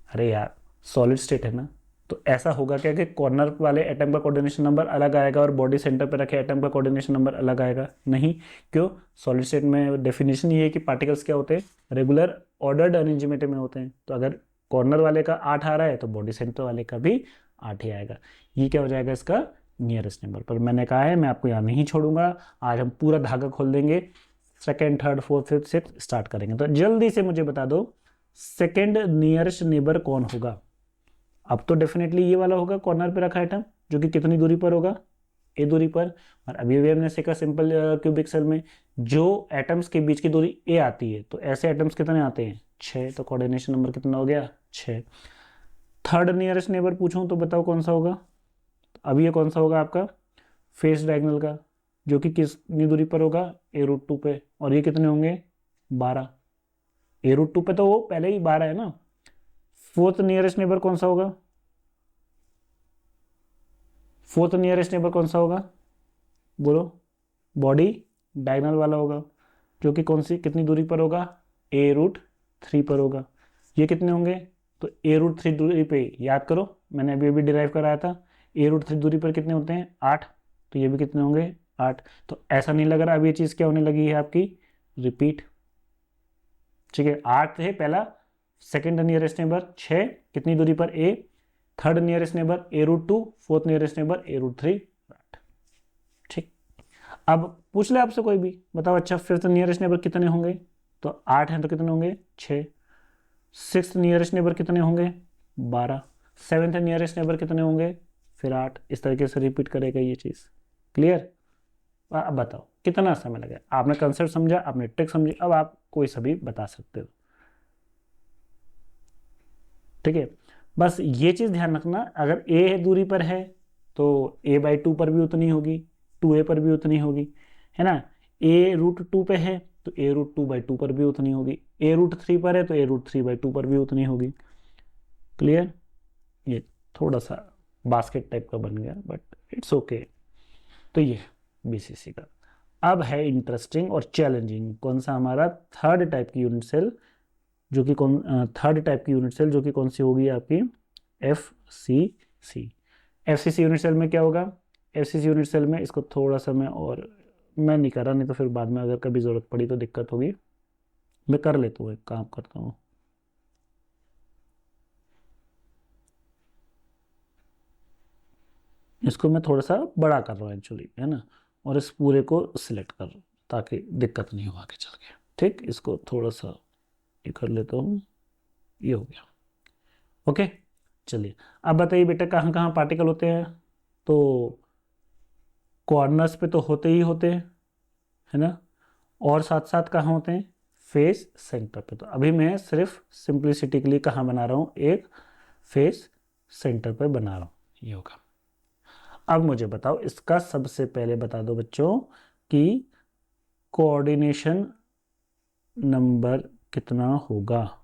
A: अरे यार सॉलिड स्टेट है ना, तो ऐसा होगा क्या कि कॉर्नर वाले एटम का कोऑर्डिनेशन नंबर अलग आएगा और बॉडी सेंटर पर रखे एटम का कोऑर्डिनेशन नंबर अलग आएगा, नहीं। क्यों, सॉलिड स्टेट में डेफिनेशन ये है कि पार्टिकल्स क्या होते हैं, रेगुलर ऑर्डर्ड अरेंजमेंट में होते हैं। तो अगर कॉर्नर वाले का 8 आ रहा है तो बॉडी सेंटर वाले का भी 8 ही आएगा। ये क्या हो जाएगा इसका नियरेस्ट नंबर। पर मैंने कहा है मैं आपको यहाँ नहीं छोड़ूंगा, आज हम पूरा धागा खोल देंगे, second, third, fourth, fifth, sixth start करेंगे। तो जल्दी से मुझे बता दो सेकेंड नियरेस्ट नेबर कौन होगा, अब तो डेफिनेटली ये वाला होगा कॉर्नर पे रखा आइटम, जो कि कितनी दूरी पर होगा, ए दूरी पर। और अभी भी हमने सीखा सिंपल क्यूबिक सेल में जो एटम्स के बीच की दूरी ए आती है, तो ऐसे एटम्स कितने आते हैं, 6। तो कोऑर्डिनेशन नंबर कितना हो गया, 6। थर्ड नियरेस्ट नेबर पूछूं तो बताओ कौन सा होगा। अब ये कौन सा होगा आपका फेस डायगोनल का, जो कि कितनी दूरी पर होगा, a√2 पे। और ये कितने होंगे, 12। a√2 पे तो वो पहले ही 12 है ना। फोर्थ नियरेस्ट नेबर कौन सा होगा, फोर्थ नियरेस्ट नेबर कौन सा होगा, बोलो। बॉडी डायगोनल वाला होगा, जो कि कौन सी कितनी दूरी पर होगा, a√3 पर होगा। ये कितने होंगे, तो a√3 दूरी पे, याद करो मैंने अभी अभी डिराइव कराया था, a√3 दूरी पर कितने होते हैं, 8। तो ये भी कितने होंगे, 8। तो ऐसा नहीं लग रहा अब ये चीज़ क्या होने लगी है आपकी, रिपीट। ठीक है, 8 है पहला, सेकेंड नियरेस्ट नेबर 6, कितनी दूरी पर, a। Third nearest neighbour a√2, fourth nearest neighbour a√3, 8। ठीक, अब पूछ ले आपसे कोई भी, बताओ अच्छा फिफ्थ नियरेस्ट नेबर कितने होंगे, तो 8 हैं तो कितने होंगे, 6। सिक्स्थ नियरेस्ट नेबर कितने होंगे, 12। सेवेंथ नियरेस्ट नेबर कितने होंगे, फिर 8। इस तरीके से रिपीट करेगा ये चीज़। क्लियर। अब बताओ कितना समय लगा, आपने कंसेप्ट समझा, आपने ट्रिक समझी, अब आप कोई सा भी बता सकते हो। ठीक है, बस ये चीज़ ध्यान रखना, अगर a दूरी पर है तो a/2 पर भी उतनी होगी, 2a पर भी उतनी होगी, है ना। a√2 पे है तो a√2/2 पर भी उतनी होगी, a√3 पर है तो a√3/2 पर भी उतनी होगी। क्लियर। ये थोड़ा सा बास्केट टाइप का बन गया बट इट्स ओके। तो ये बीसीसी का। अब है इंटरेस्टिंग और चैलेंजिंग, कौन सा हमारा थर्ड टाइप की यूनिट सेल, जो कि थर्ड टाइप की यूनिट सेल, जो कि कौन सी होगी आपकी, FCC। FCC यूनिट सेल में क्या होगा, FCC यूनिट सेल में इसको थोड़ा सा मैं नहीं कर रहा, नहीं तो फिर बाद में अगर कभी ज़रूरत पड़ी तो दिक्कत होगी, मैं कर लेता हूँ, एक काम करता हूँ। इसको मैं थोड़ा सा बड़ा कर रहा हूँ एक्चुअली, है ना, और इस पूरे को सिलेक्ट कर रहा हूँ ताकि दिक्कत नहीं हो आगे चल के। ठीक, इसको थोड़ा सा ये कर लेता हूँ, ये हो गया। ओके, चलिए अब बताइए बेटा कहाँ कहाँ पार्टिकल होते हैं, तो कॉर्नर्स पे तो होते ही होते हैं, है ना, और साथ साथ कहाँ होते हैं, फेस सेंटर पे। तो अभी मैं सिर्फ सिंप्लिसिटी के लिए कहाँ बना रहा हूँ, एक फेस सेंटर पे बना रहा हूँ, ये होगा। अब मुझे बताओ, इसका सबसे पहले बता दो बच्चों कि कोऑर्डिनेशन नंबर कितना होगा,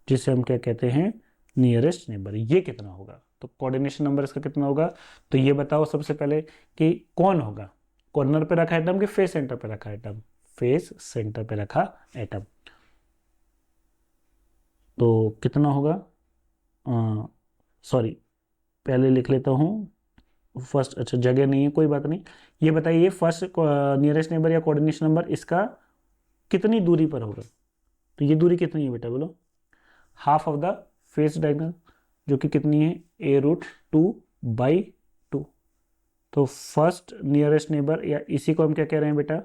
A: जिसे हम क्या कहते हैं, नियरेस्ट नेबर, ये कितना होगा। तो कोऑर्डिनेशन नंबर इसका कितना होगा, तो ये बताओ सबसे पहले कि कौन होगा, कॉर्नर पे रखा एटम कि फेस सेंटर पे रखा एटम, फेस सेंटर पे रखा एटम। तो कितना होगा, सॉरी पहले लिख लेता हूँ फर्स्ट, अच्छा जगह नहीं है कोई बात नहीं। ये बताइए फर्स्ट नियरेस्ट नेबर या कोऑर्डिनेशन नंबर इसका कितनी दूरी पर होगा, तो ये दूरी कितनी है बेटा बोलो, half of the face diagonal, जो कि कितनी है, a√2/2। तो फर्स्ट नियरेस्ट नेबर, या इसी को हम क्या कह रहे हैं बेटा,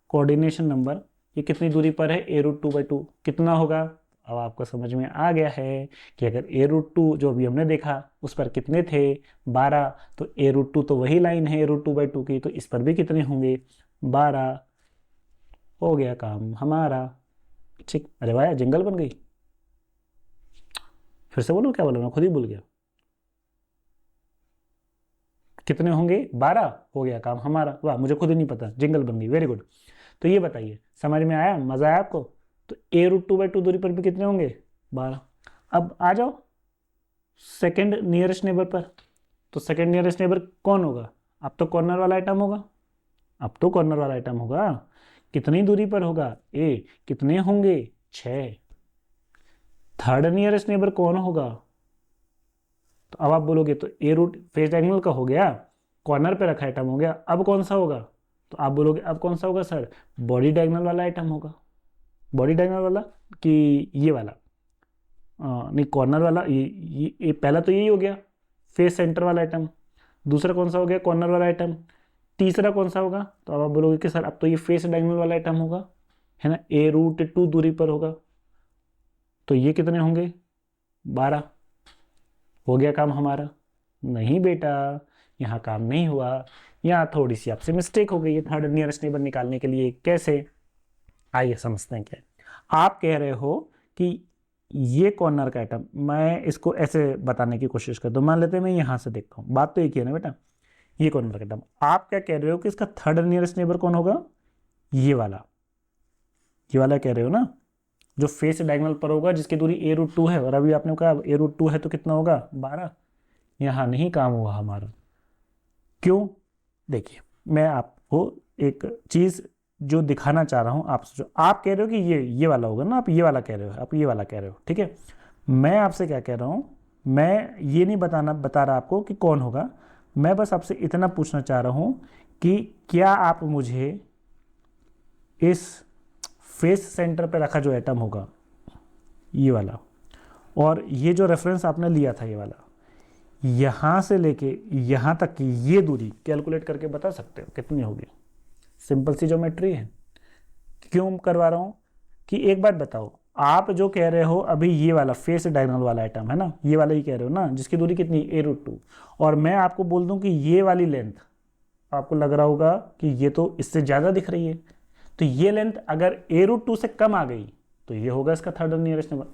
A: कोऑर्डिनेशन नंबर, ये कितनी दूरी पर है, a√2/2 कितना होगा। अब आपको समझ में आ गया है कि अगर a√2 जो अभी हमने देखा उस पर कितने थे, 12, तो a√2 तो वही लाइन है a√2/2 की, तो इस पर भी कितने होंगे, 12। हो गया काम हमारा। ठीक, अरे वाह जंगल बन गई। फिर से बोलो, क्या बोला, मैं खुद ही भूल गया। कितने होंगे, 12। हो गया काम हमारा, वाह मुझे खुद ही नहीं पता, जिंगल बन गई, वेरी गुड। तो ये बताइए समझ में आया, मजा आया आपको। तो a√2/2 दूरी पर भी कितने होंगे, 12। अब आ जाओ सेकंड नियरेस्ट नेबर पर। तो सेकंड नियरेस्ट नेबर कौन होगा, अब तो कॉर्नर वाला आइटम होगा, अब तो कॉर्नर वाला आइटम होगा। कितनी दूरी पर होगा, ए। कितने होंगे, 6। थर्ड नियरेस्ट नेबर कौन होगा, तो अब आप बोलोगे तो a रूट फेस डायगोनल का हो गया, कॉर्नर पे रखा आइटम हो गया, अब कौन सा होगा, तो आप बोलोगे अब कौन सा होगा सर, बॉडी डायगोनल वाला आइटम होगा। बॉडी डायगोनल वाला कि ये वाला, नहीं कॉर्नर वाला, ये पहला तो यही हो गया फेस सेंटर वाला आइटम, दूसरा कौन सा हो गया, कॉर्नर वाला आइटम, तीसरा कौन सा होगा, तो अब आप बोलोगे कि सर अब तो ये फेस डायगोनल वाला आइटम होगा, है ना, a√2 दूरी पर होगा। तो ये कितने होंगे, 12। हो गया काम हमारा? नहीं बेटा, यहाँ काम नहीं हुआ, यहाँ थोड़ी सी आपसे मिस्टेक हो गई है थर्ड नियरेस्ट नेबर निकालने के लिए। कैसे? आइए समझते हैं क्या। आप कह रहे हो कि ये कॉर्नर का आइटम, मैं इसको ऐसे बताने की कोशिश करता हूँ, मान लेते हैं मैं यहाँ से देखता हूँ, बात तो एक ही है ना बेटा। ये कॉर्नर का आइटम, आप क्या कह रहे हो कि इसका थर्ड नियरेस्ट नेबर कौन होगा? ये वाला कह रहे हो ना, जो फेस डायगोनल पर होगा, जिसकी दूरी a√2 है। और अभी आपने कहा a√2 है तो कितना होगा? 12। यहाँ नहीं काम हुआ हमारा। क्यों? देखिए, मैं आपको एक चीज़ जो दिखाना चाह रहा हूँ, आप कह रहे हो कि ये वाला होगा ना, आप ये वाला कह रहे हो, आप ये वाला कह रहे हो, ठीक है। मैं आपसे क्या कह रहा हूँ, मैं ये नहीं बता रहा आपको कि कौन होगा, मैं बस आपसे इतना पूछना चाह रहा हूँ कि क्या आप मुझे इस फेस सेंटर पे रखा जो एटम होगा, ये वाला, और ये जो रेफरेंस आपने लिया था ये वाला, यहाँ से लेके यहाँ तक की ये दूरी कैलकुलेट करके बता सकते हो कितनी होगी? सिंपल सी ज्योमेट्री है। क्यों करवा रहा हूँ कि एक बात बताओ, आप जो कह रहे हो अभी ये वाला फेस डायगोनल वाला आइटम है ना, ये वाला ही कह रहे हो ना, जिसकी दूरी कितनी? a√2। और मैं आपको बोल दूं कि ये वाली लेंथ, आपको लग रहा होगा कि ये तो इससे ज़्यादा दिख रही है, तो ये लेंथ अगर a√2 से कम आ गई तो ये होगा इसका थर्ड नियरेस्ट नेबर।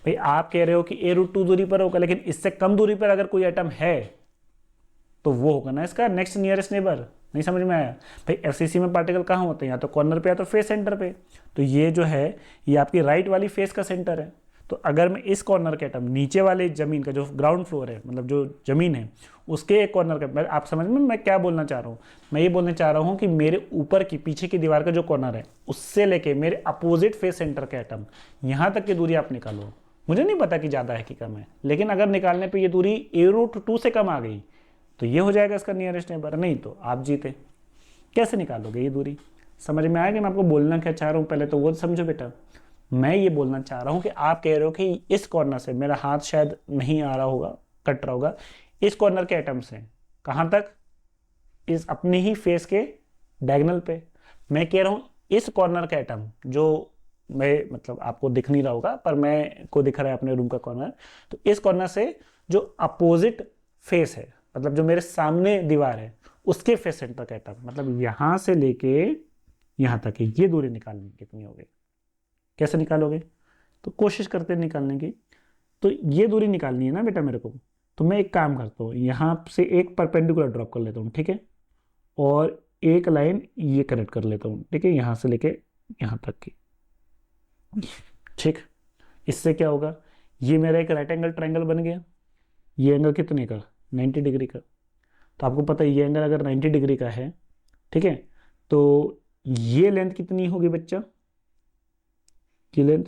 A: भाई आप कह रहे हो कि a√2 दूरी पर होगा, लेकिन इससे कम दूरी पर अगर कोई आइटम है तो वो होगा ना इसका नेक्स्ट नियरेस्ट नेबर। नहीं समझ में आया? भाई एफसीसी में पार्टिकल कहाँ होते हैं? या तो कॉर्नर पे या तो फेस सेंटर पे। तो ये जो है ये आपकी राइट वाली फेस का सेंटर है। तो अगर मैं इस कॉर्नर के आइटम नीचे वाले जमीन का जो ग्राउंड फ्लोर है, मतलब जो जमीन है उसके एक कॉर्नर का, आप समझ में मैं क्या बोलना चाह रहा हूँ? मैं ये बोलना चाह रहा हूँ कि मेरे ऊपर की पीछे की दीवार का जो कॉर्नर है उससे लेके मेरे अपोजिट फेस सेंटर के आइटम यहाँ तक की दूरी आप निकालो। मुझे नहीं पता कि ज़्यादा है कि कम है, लेकिन अगर निकालने पर ये दूरी a√2 से कम आ गई तो ये हो जाएगा इसका नियरेस्ट नेबर, नहीं तो आप जीते। कैसे निकालोगे ये दूरी? समझ में आया कि मैं आपको बोलना क्या चाह रहा हूँ? पहले तो वो समझो बेटा। मैं ये बोलना चाह रहा हूँ कि आप कह रहे हो कि इस कॉर्नर से, मेरा हाथ शायद नहीं आ रहा होगा, कट रहा होगा, इस कॉर्नर के आइटम से कहाँ तक? इस अपनी ही फेस के डायगोनल पे। मैं कह रहा हूँ इस कॉर्नर का आइटम जो मैं, मतलब आपको दिख नहीं रहा होगा पर मैं को दिख रहा है अपने रूम का कॉर्नर, तो इस कॉर्नर से जो अपोजिट फेस है, मतलब जो मेरे सामने दीवार है उसके फेस सेंटर का आइटम, मतलब यहां से लेके यहां तक ये दूरी निकालनी कितनी होगी? कैसे निकालोगे? तो कोशिश करते हैं निकालने की। तो ये दूरी निकालनी है ना बेटा मेरे को, तो मैं एक काम करता हूँ, यहाँ से एक परपेंडिकुलर ड्रॉप कर लेता हूँ, ठीक है, और एक लाइन ये कनेक्ट कर लेता हूँ, ठीक है, यहाँ से लेके यहाँ तक की, ठीक। इससे क्या होगा? ये मेरा एक राइट एंगल ट्रायंगल बन गया। ये एंगल कितने का? 90 डिग्री का। तो आपको पता है ये एंगल अगर 90 डिग्री का है, ठीक है, तो ये लेंथ कितनी होगी बच्चा? की लेंथ,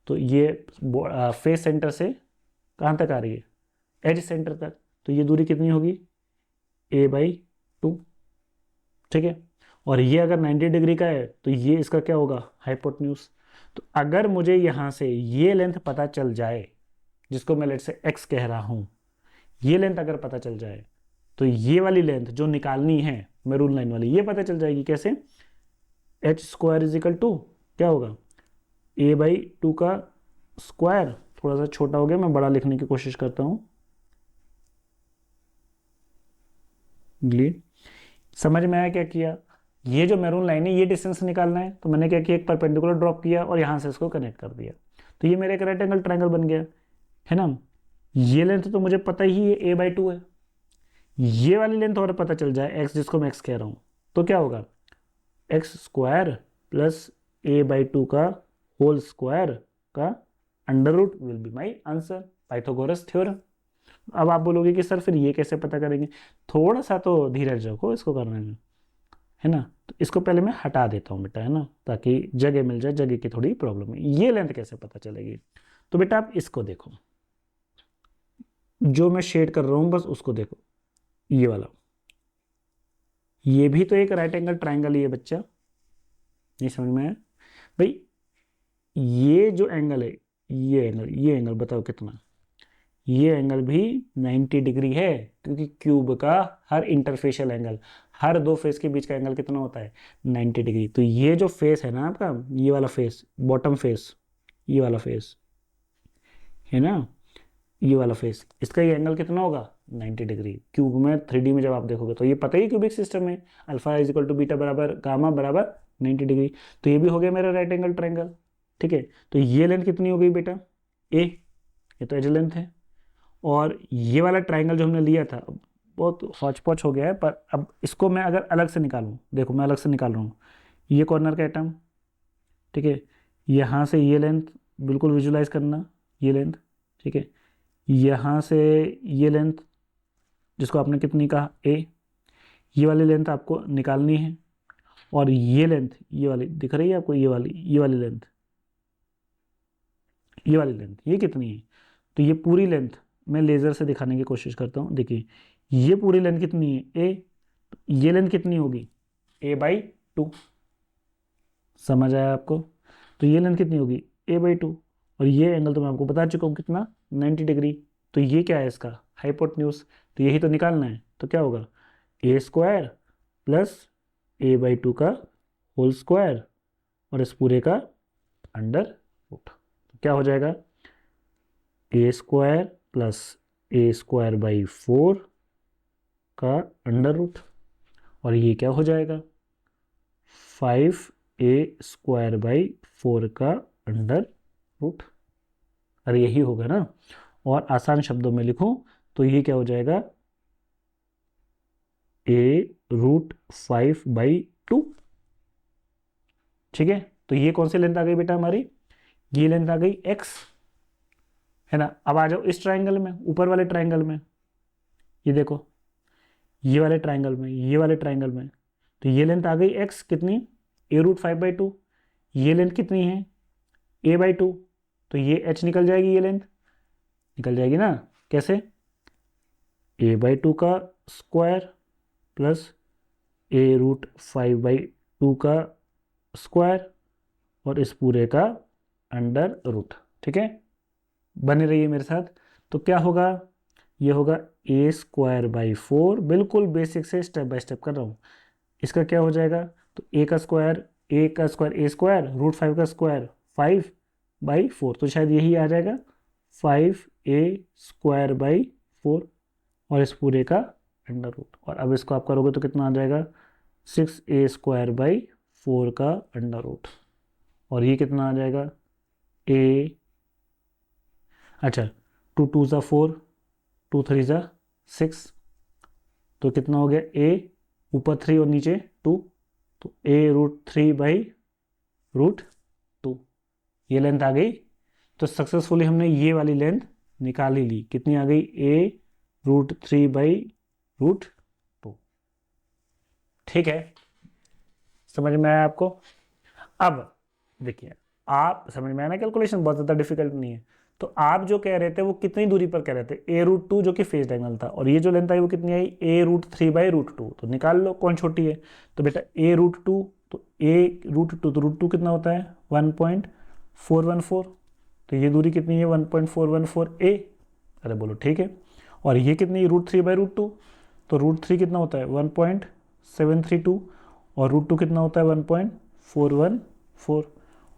A: तो ये फेस सेंटर से कहाँ तक आ रही है? एज सेंटर तक। तो ये दूरी कितनी होगी? a/2, ठीक है। और ये अगर 90 डिग्री का है तो ये इसका क्या होगा? हाइपोटेन्यूज। तो अगर मुझे यहाँ से ये लेंथ पता चल जाए, जिसको मैं लेट से x कह रहा हूँ, ये लेंथ अगर पता चल जाए तो ये वाली लेंथ जो निकालनी है मैरून लाइन वाली, ये पता चल जाएगी। कैसे? h² क्या होगा? a/2 का स्क्वायर। थोड़ा सा छोटा हो गया, मैं बड़ा लिखने की कोशिश करता हूँ। समझ में आया क्या किया? ये जो मैरून लाइन है ये डिस्टेंस निकालना है, तो मैंने क्या किया, एक परपेंडिकुलर ड्रॉप किया और यहाँ से इसको कनेक्ट कर दिया, तो ये मेरा एक राइट एंगल ट्रायंगल बन गया, है ना। ये लेंथ तो मुझे पता ही है a/2 है। ये वाली लेंथ और पता चल जाए x, जिसको मैं x कह रहा हूँ, तो क्या होगा? x² प्लस a/2 का होल स्क्वायर का under root will be my answer, Pythagoras theorem. अब आप बोलोगे कि सर फिर ये कैसे पता करेंगे? थोड़ा सा तो धीरज रखो इसको करने में, है ना। तो इसको पहले मैं हटा देता हूँ बेटा, है ना, ताकि जगह मिल जाए, जगह की थोड़ी प्रॉब्लम है। ये लेंथ कैसे पता चलेगी? तो बेटा आप इसको देखो, जो मैं शेड कर रहा हूँ बस उसको देखो, ये वाला, ये भी तो एक राइट एंगल ट्रायंगल ही है बच्चा। नहीं समझ में आया? भाई ये जो एंगल है, ये एंगल बताओ कितना? ये एंगल भी 90 डिग्री है, क्योंकि क्यूब का हर इंटरफेशियल एंगल, हर दो फेस के बीच का एंगल कितना होता है? 90 डिग्री। तो ये जो फेस है ना आपका, ये वाला फेस, बॉटम फेस, ये वाला फेस है ना, ये वाला फेस, इसका ये एंगल कितना होगा 90 डिग्री। क्यूब में 3D में जब आप देखोगे तो ये पता ही क्यूबिक सिस्टम है, alpha is equal to beta बराबर गामा बराबर 90 डिग्री। तो ये भी हो गया मेरा राइट एंगल ट्रायंगल। ठीक है, तो ये लेंथ कितनी हो गई बेटा ए, ये तो एज लेंथ है। और ये वाला ट्रायंगल जो हमने लिया था बहुत हौच पौच हो गया है, पर अब इसको मैं अगर अलग से निकालूं, देखो मैं अलग से निकाल रहा हूँ ये कॉर्नर का एटम। ठीक है, यहाँ से ये लेंथ बिल्कुल विजुलाइज करना, ये लेंथ। ठीक है, यहाँ से ये लेंथ जिसको आपने कितनी कहा ए, ये वाली लेंथ आपको निकालनी है। और ये लेंथ, ये वाली दिख रही है आपको, ये वाली लेंथ, ये वाली लेंथ ये कितनी है। तो ये पूरी लेंथ मैं लेज़र से दिखाने की कोशिश करता हूँ। देखिए ये पूरी लेंथ कितनी है ए, ये लेंथ कितनी होगी a/2। समझ आया आपको। तो ये लेंथ कितनी होगी a/2, और ये एंगल तो मैं आपको बता चुका हूँ कितना 90 डिग्री। तो ये क्या है इसका हाइपोटेन्यूज, तो यही तो निकालना है। तो क्या होगा a² प्लस a/2 का होल स्क्वायर और इस पूरे का अंडर रूट। तो क्या हो जाएगा a² प्लस a²/4 का अंडर रूट, और ये क्या हो जाएगा 5a² का अंडर रूट। अरे यही होगा ना। और आसान शब्दों में लिखूं तो ये क्या हो जाएगा a√5/2। ठीक है, तो ये कौन सी लेंथ आ गई बेटा हमारी, ये लेंथ आ गई x, है ना। अब आ जाओ इस ट्रायंगल में, ऊपर वाले ट्रायंगल में, ये देखो ये वाले ट्रायंगल में, ये वाले ट्रायंगल में। तो ये लेंथ आ गई x कितनी a√5/2, ये लेंथ कितनी है a/2। तो ये h निकल जाएगी, ये लेंथ निकल जाएगी ना। कैसे a/2 का स्क्वायर प्लस a√5/2 का स्क्वायर और इस पूरे का अंडर रूट। ठीक है, बने रहिए मेरे साथ। तो क्या होगा, ये होगा a²/4, बिल्कुल बेसिक से स्टेप बाय स्टेप कर रहा हूँ। इसका क्या हो जाएगा, तो a का स्क्वायर a², का स्क्वायर 5/4, तो शायद यही आ जाएगा 5a²/4 और इस पूरे का अंडर रूट। और अब इसको आप करोगे तो कितना आ जाएगा 6a² का अंडर रूट। और ये कितना आ जाएगा अच्छा 2 2 ज़ा 4, 2 3 ज़ा 6, तो कितना हो गया a ऊपर 3 और नीचे 2, तो a√3/√2 ये लेंथ आ गई। तो सक्सेसफुली हमने ये वाली लेंथ निकाल ही ली, कितनी आ गई a√3/√2। ठीक है, समझ में आया आपको। अब देखिए आप समझ में आया ना, कैलकुलेशन बहुत ज़्यादा डिफिकल्ट नहीं है। तो आप जो कह रहे थे वो कितनी दूरी पर कह रहे थे a√2 जो कि फेस डायगोनल था, और ये जो लेंथ आई वो कितनी आई a√3/√2। तो निकाल लो कौन छोटी है। तो बेटा a√2, तो a√2 तो √2 कितना होता है 1.414, तो ये दूरी कितनी है 1.414 a। अरे बोलो ठीक है। और ये कितनी √3/√2, तो √3 कितना होता है 1.732 और √2 कितना होता है 1.414,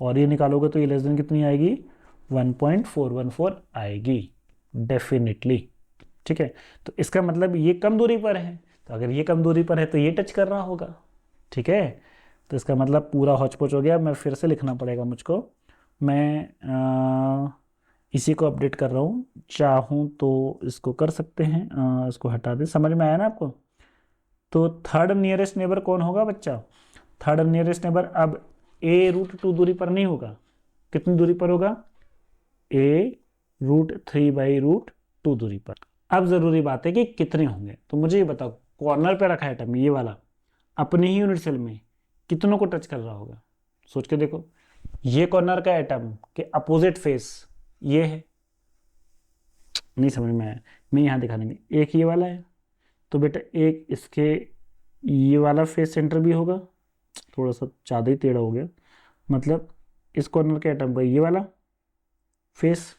A: और ये निकालोगे तो ये लेस देन कितनी आएगी 1.414 आएगी डेफिनेटली। ठीक है, तो इसका मतलब ये कम दूरी पर है, तो अगर ये कम दूरी पर है तो ये टच कर रहा होगा। ठीक है, तो इसका मतलब पूरा हौच-पौच हो गया। मैं फिर से लिखना पड़ेगा मुझको, मैं इसी को अपडेट कर रहा हूँ, चाहूँ तो इसको कर सकते हैं, इसको हटा दें। समझ में आया ना आपको। तो थर्ड नियरेस्ट नेबर कौन होगा बच्चा, थर्ड नियरेस्ट नेबर अब a√2 दूरी पर नहीं होगा, कितनी दूरी पर होगा a√3/√2 दूरी पर। अब जरूरी बात है कि कितने होंगे, तो मुझे ये बताओ कॉर्नर पे रखा है एटम ये वाला, अपने ही यूनिट सेल में कितनों को टच कर रहा होगा, सोच के देखो। ये कॉर्नर का एटम के अपोजिट फेस ये है, नहीं समझ में आया, मैं यहाँ दिखा देंगे। एक ये वाला है, तो बेटा एक इसके ये वाला फेस सेंटर भी होगा, थोड़ा सा ज़्यादा ही टेढ़ा हो गया, मतलब इस कॉर्नर के एटम का ये वाला फेस,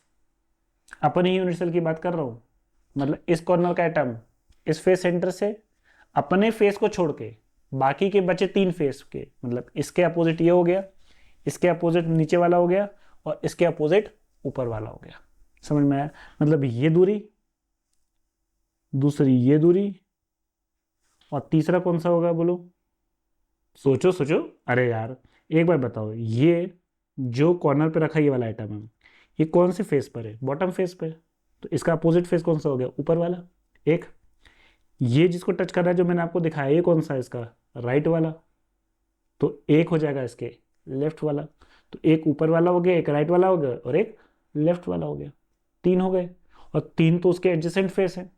A: अपन ही यूनिट सेल की बात कर रहा हूँ, मतलब इस कॉर्नर का एटम इस फेस सेंटर से अपने फेस को छोड़ के बाकी के बचे 3 फेस के, मतलब इसके अपोजिट ये हो गया, इसके अपोजिट नीचे वाला हो गया और इसके अपोजिट ऊपर वाला हो गया। समझ में आया? मतलब ये दूरी, दूसरी ये दूरी, और तीसरा कौन सा होगा बोलो? सोचो सोचो। अरे यार एक बार बताओ, ये जो कॉर्नर पे रखा ये वाला आइटम है, ये कौन सी फेस पर है? बॉटम फेस पे। तो इसका अपोजिट फेस कौन सा हो गया? ऊपर वाला। एक ये जिसको टच कर रहा है जो मैंने आपको दिखाया, ये कौन सा है इसका? राइट वाला। तो एक हो जाएगा इसके लेफ्ट वाला। तो एक ऊपर वाला हो गया, एक राइट वाला हो गया, और एक लेफ्ट वाला हो गया। तीन हो गए। और तीन तो उसके एडजेसेंट फेस है,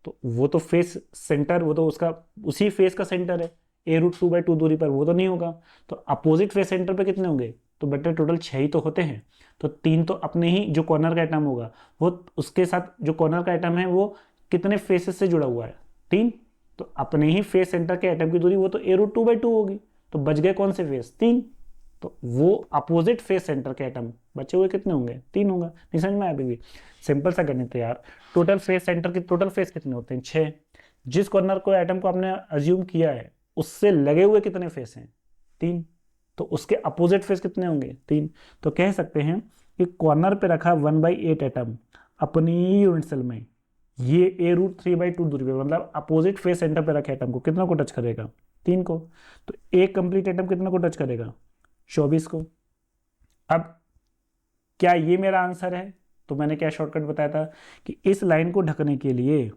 A: तो वो तो फेस सेंटर, वो तो उसका उसी फेस का सेंटर है। a√2/2 दूरी पर वो तो नहीं होगा। तो अपोजिट फेस सेंटर पे कितने होंगे? तो बेटा टोटल 6 ही तो होते हैं। तो तीन तो अपने ही जो कॉर्नर का आइटम होगा, वो उसके साथ जो कॉर्नर का आइटम है वो कितने फेसेस से जुड़ा हुआ है? 3। तो अपने ही फेस सेंटर के आइटम की दूरी वो तो a√2/2 होगी। तो बच गए कौन से फेस? 3। तो वो अपोजिट फेस सेंटर के आइटम बचे हुए कितने होंगे? 3 होंगे। नहीं समझ में आया अभी भी? सिंपल सा गणित है यार। टोटल फेस सेंटर के टोटल फेस कितने होते हैं? 6। जिस कॉर्नर को आइटम को आपने अज्यूम किया है उससे लगे हुए कितने फेस हैं? 3। तो उसके अपोजिट फेस कितने होंगे? 3। तो कह सकते हैं कि कॉर्नर पे रखा 1/8 एटम अपनी यूनिट सेल में ये a√3/2 दूरी पे, मतलब अपोजिट फेस सेंटर पे रखे एटम को कितना को टच करेगा? 3 को। तो एक कंप्लीट एटम कितना को टच करेगा? 24 को। अब क्या ये मेरा आंसर है? तो मैंने क्या शॉर्टकट बताया था कि इस लाइन को ढकने के लिए,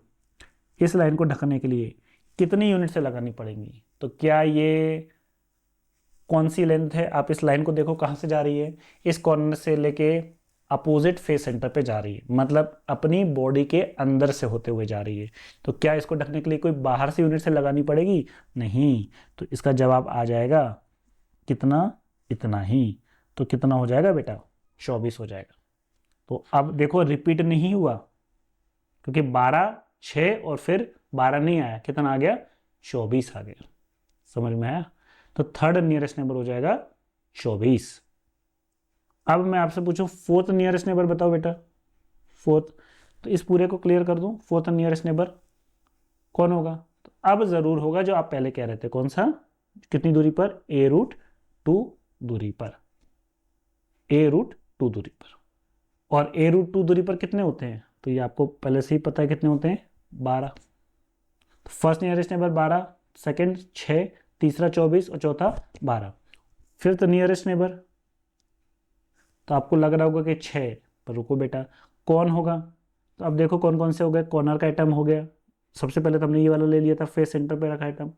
A: इस लाइन को ढकने के लिए कितनी यूनिट से लगानी पड़ेंगी? तो क्या ये कौन सी लेंथ है? आप इस लाइन को देखो कहाँ से जा रही है, इस कॉर्नर से लेके अपोजिट फेस सेंटर पे जा रही है, मतलब अपनी बॉडी के अंदर से होते हुए जा रही है। तो क्या इसको ढकने के लिए कोई बाहर से यूनिट से लगानी पड़ेगी? नहीं। तो इसका जवाब आ जाएगा कितना? इतना ही। तो कितना हो जाएगा बेटा? 24 हो जाएगा। तो अब देखो रिपीट नहीं हुआ, क्योंकि 12, 6 और फिर 12 नहीं आया, कितना आ गया? 24 आ गया। समझ में आया? तो थर्ड नियरेस्ट नेबर हो जाएगा 24। अब मैं आपसे पूछूं फोर्थ नियरेस्ट नेबर बताओ बेटा। फोर्थ, तो इस पूरे को क्लियर कर दूं। फोर्थ नियरेस्ट नेबर कौन होगा? तो अब जरूर होगा जो आप पहले कह रहे थे, कौन सा? कितनी दूरी पर? a√2 दूरी पर। a√2 दूरी पर। और a√2 दूरी पर कितने होते हैं? तो ये आपको पहले से ही पता है कितने होते हैं? 12। तो फर्स्ट नियरेस्ट नेबर 12, सेकंड 6, तीसरा 24 और चौथा 12। फिफ्थ नियरेस्ट नेबर, तो आपको लग रहा होगा कि 6, पर रुको बेटा, कौन होगा? तो अब देखो कौन कौन से हो गए। कॉर्नर का आइटम हो गया, सबसे पहले तो हमने ये वाला ले लिया था, फेस सेंटर पे रखा आइटम।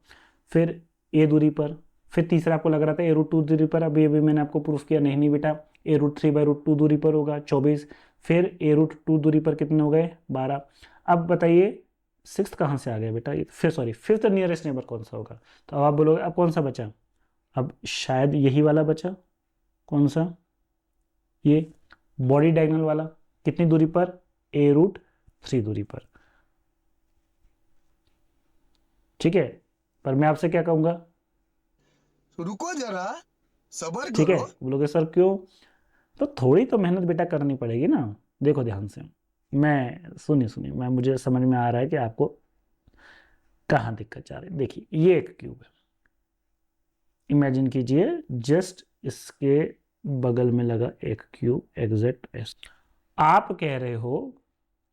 A: फिर ए दूरी पर, फिर तीसरा आपको लग रहा था a√2 दूरी पर, अभी अभी मैंने आपको प्रूफ किया नहीं नहीं बेटा, a√3/√2 दूरी पर होगा 24। फिर a√2 दूरी पर कितने हो गए? 12। अब बताइए सिक्स कहाँ से आ गया बेटा? फिर सॉरी फिफ्थ नियरेस्ट नेबर कौन सा होगा? तो अब आप बोलोगे अब कौन सा बचा? अब शायद यही वाला बचा। कौन सा? ये बॉडी डायगोनल वाला। कितनी दूरी पर? a√3 दूरी पर। ठीक है, पर मैं आपसे क्या कहूंगा?
B: रुको जरा, सबर
A: ठीक है,
B: करो।
A: बोलोगे सर क्यों? तो थोड़ी तो मेहनत बेटा करनी पड़ेगी ना। देखो ध्यान से, मैं सुनिए सुनिए, मैं मुझे समझ में आ रहा है कि आपको कहाँ दिक्कत जा रही है। देखिए ये एक क्यूब है, इमेजिन कीजिए जस्ट इसके बगल में लगा एक क्यूब एग्जैक्ट एस। आप कह रहे हो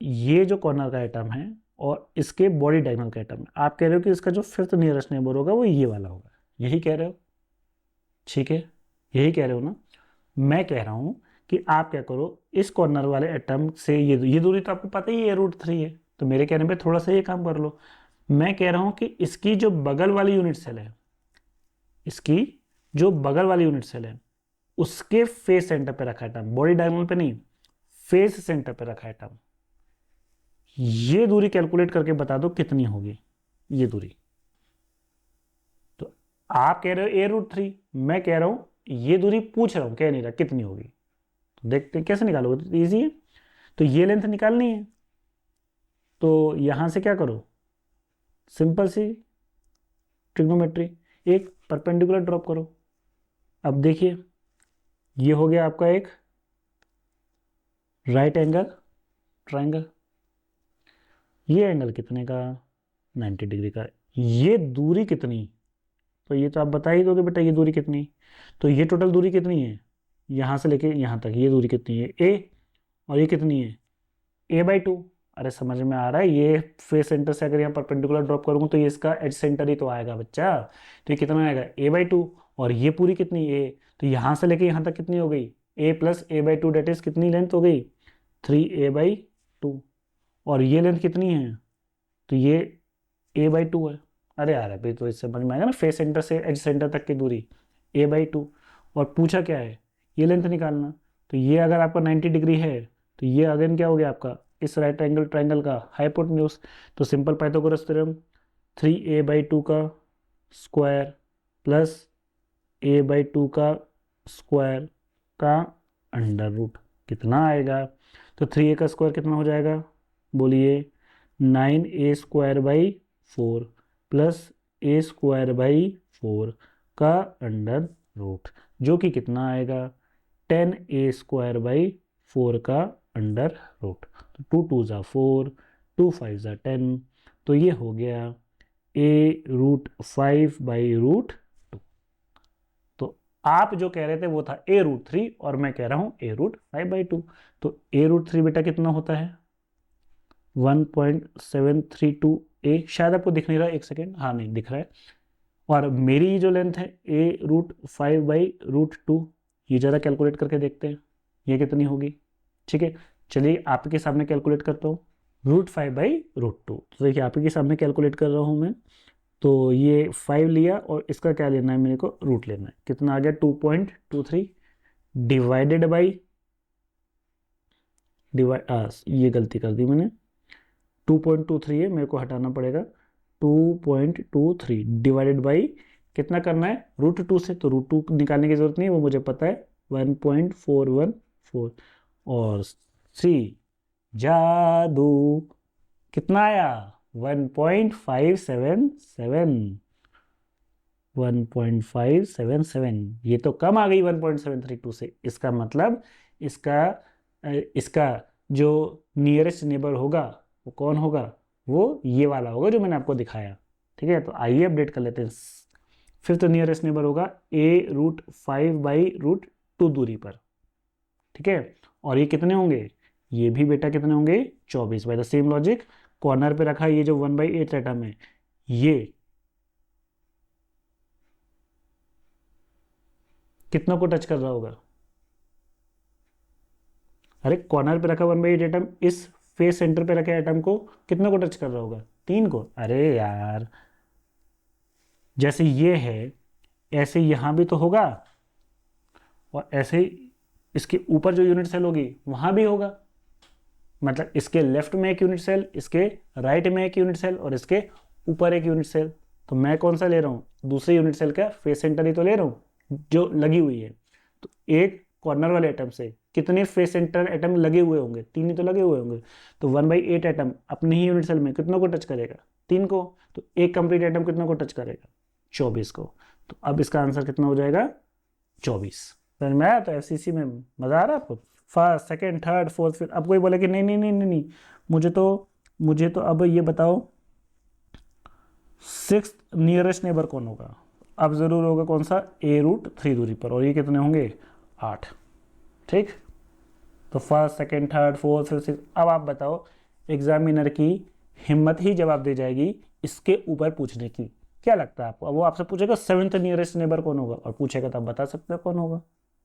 A: ये जो कॉर्नर का आइटम है और इसके बॉडी डायगोनल का आइटम है, आप कह रहे हो कि इसका जो फिफ्थ नियरेस्ट नेबर होगा वो ये वाला होगा, यही कह रहे हो? ठीक है, यही कह रहे हो ना? मैं कह रहा हूं कि आप क्या करो, इस कॉर्नर वाले एटम से ये दूरी तो आपको पता ही है a√3 है, तो मेरे कहने पे थोड़ा सा ये काम कर लो। मैं कह रहा हूं कि इसकी जो बगल वाली यूनिट सेल है, इसकी जो बगल वाली यूनिट सेल है उसके फेस सेंटर पे रखा एटम, बॉडी डायगोनल पे नहीं, फेस सेंटर पे रखा एटम, ये दूरी कैलकुलेट करके बता दो कितनी होगी ये दूरी। तो आप कह रहे हो a√3, मैं कह रहा हूं ये दूरी पूछ रहा हूं, कह नहीं रहा कितनी होगी। तो देखते हैं कैसे निकालोगे, तो ईजी है। तो ये लेंथ निकालनी है, तो यहां से क्या करो, सिंपल सी ट्रिग्नोमेट्री, एक परपेंडिकुलर ड्रॉप करो। अब देखिए ये हो गया आपका एक राइट एंगल ट्राइंगल। ये एंगल कितने का? 90 डिग्री का। ये दूरी कितनी? तो ये तो आप बता ही दोगे बेटा, ये दूरी कितनी? तो ये टोटल दूरी कितनी है यहां से लेके यहां तक, ये दूरी कितनी है? ए। और ये कितनी है? a/2। अरे समझ में आ रहा है, ये फेस सेंटर से अगर यहाँ परपेंडिकुलर ड्रॉप करूँगा तो ये इसका एज सेंटर ही तो आएगा बच्चा। तो ये कितना आएगा a/2, और ये पूरी कितनी a, तो यहाँ से लेके यहाँ तक कितनी हो गई a plus a/2, that is कितनी लेंथ हो गई 3a/2। और ये लेंथ कितनी है, तो ये a/2 है। अरे यार अभी तो इससे समझ में आएगा ना, फेस सेंटर से एज सेंटर तक की दूरी a/2। और पूछा क्या है, ये लेंथ निकालना। तो ये अगर आपका 90 डिग्री है तो ये अगेन क्या हो गया आपका इस राइट एंगल ट्राइंगल का हाइपोटेन्यूज। तो सिंपल पाइथागोरस थ्योरम 3a/2 का स्क्वायर प्लस a/2 का स्क्वायर का अंडर रूट कितना आएगा। तो 3a का स्क्वायर कितना हो जाएगा, बोलिए 9a² by 4 plus a² by 4 का अंडर रूट, जो कि कितना आएगा 10a² बाई 4 का अंडर रूट। तो 2 2 ज़ा 4, 2 5 ज़ा 10, तो ये हो गया a√5/√2। तो आप जो कह रहे थे वो था a√3 और मैं कह रहा हूँ a√5/2। तो a√3 बेटा कितना होता है 1.732a, शायद आपको दिख नहीं रहा, एक सेकेंड, हाँ नहीं दिख रहा है। और मेरी जो लेंथ है a√5/√2, ये ज़रा कैलकुलेट करके देखते हैं ये कितनी होगी। ठीक है, चलिए आपके सामने कैलकुलेट करता हूँ। √5/√2, तो देखिए आपके सामने कैलकुलेट कर रहा हूँ मैं। तो ये 5 लिया और इसका क्या लेना है, मेरे को रूट लेना है। कितना आ गया 2.23 डिवाइडेड बाई ये गलती कर दी मैंने, 2.23 है, मेरे को हटाना पड़ेगा। 2.23 डिवाइडेड बाई कितना करना है √2 से, तो √2 निकालने की जरूरत नहीं है, वो मुझे पता है 1.414। और सी जादू कितना आया 1.577, 1.577। ये तो कम आ गई 1.732 से। इसका मतलब इसका इसका जो नियरेस्ट नेबर होगा वो कौन होगा, वो ये वाला होगा जो मैंने आपको दिखाया। ठीक है, तो आइए अपडेट कर लेते हैं। फिफ्थ नियरेस्ट नेबर होगा a√5/√2 दूरी पर। ठीक है, और ये कितने होंगे, ये भी बेटा कितने होंगे 24। By the same logic corner पे रखा ये जो 1/8 एटम है, ये कितना को टच कर रहा होगा। अरे कॉर्नर पे रखा 1/8 एटम इस फेस सेंटर पे रखे एटम को कितना को टच कर रहा होगा 3 को। अरे यार जैसे ये है ऐसे यहाँ भी तो होगा, और ऐसे इसके ऊपर जो यूनिट सेल होगी वहाँ भी होगा। मतलब इसके लेफ्ट में एक यूनिट सेल, इसके राइट में एक यूनिट सेल, और इसके ऊपर एक यूनिट सेल। तो मैं कौन सा ले रहा हूँ, दूसरे यूनिट सेल का फेस सेंटर ही तो ले रहा हूँ जो लगी हुई है। तो एक कॉर्नर वाले एटम से कितने फेस सेंटर एटम लगे हुए होंगे, 3 ही तो लगे हुए होंगे। तो 1/8 एटम अपने ही यूनिट सेल में कितनों को टच करेगा 3 को। तो एक कंप्लीट एटम कितनों को टच करेगा 24 को। तो अब इसका आंसर कितना हो जाएगा 24। समझ में आया। तो एफसीसी में मजा आ रहा है आपको, first second third fourth fifth. अब कोई बोले कि नहीं नहीं नहीं नहीं नहीं, मुझे तो अब ये बताओ सिक्स नियरेस्ट नेबर कौन होगा। अब जरूर होगा कौन सा a√3 दूरी पर, और ये कितने होंगे 8। ठीक, तो first second third fourth fifth six. अब आप बताओ एग्जामिनर की हिम्मत ही जवाब दे जाएगी इसके ऊपर पूछने की। क्या लगता है आपको, अब वो आपसे पूछेगा सेवेंथ नियरेस्ट नेबर कौन होगा, और पूछेगा तो आप बता सकते हो कौन होगा,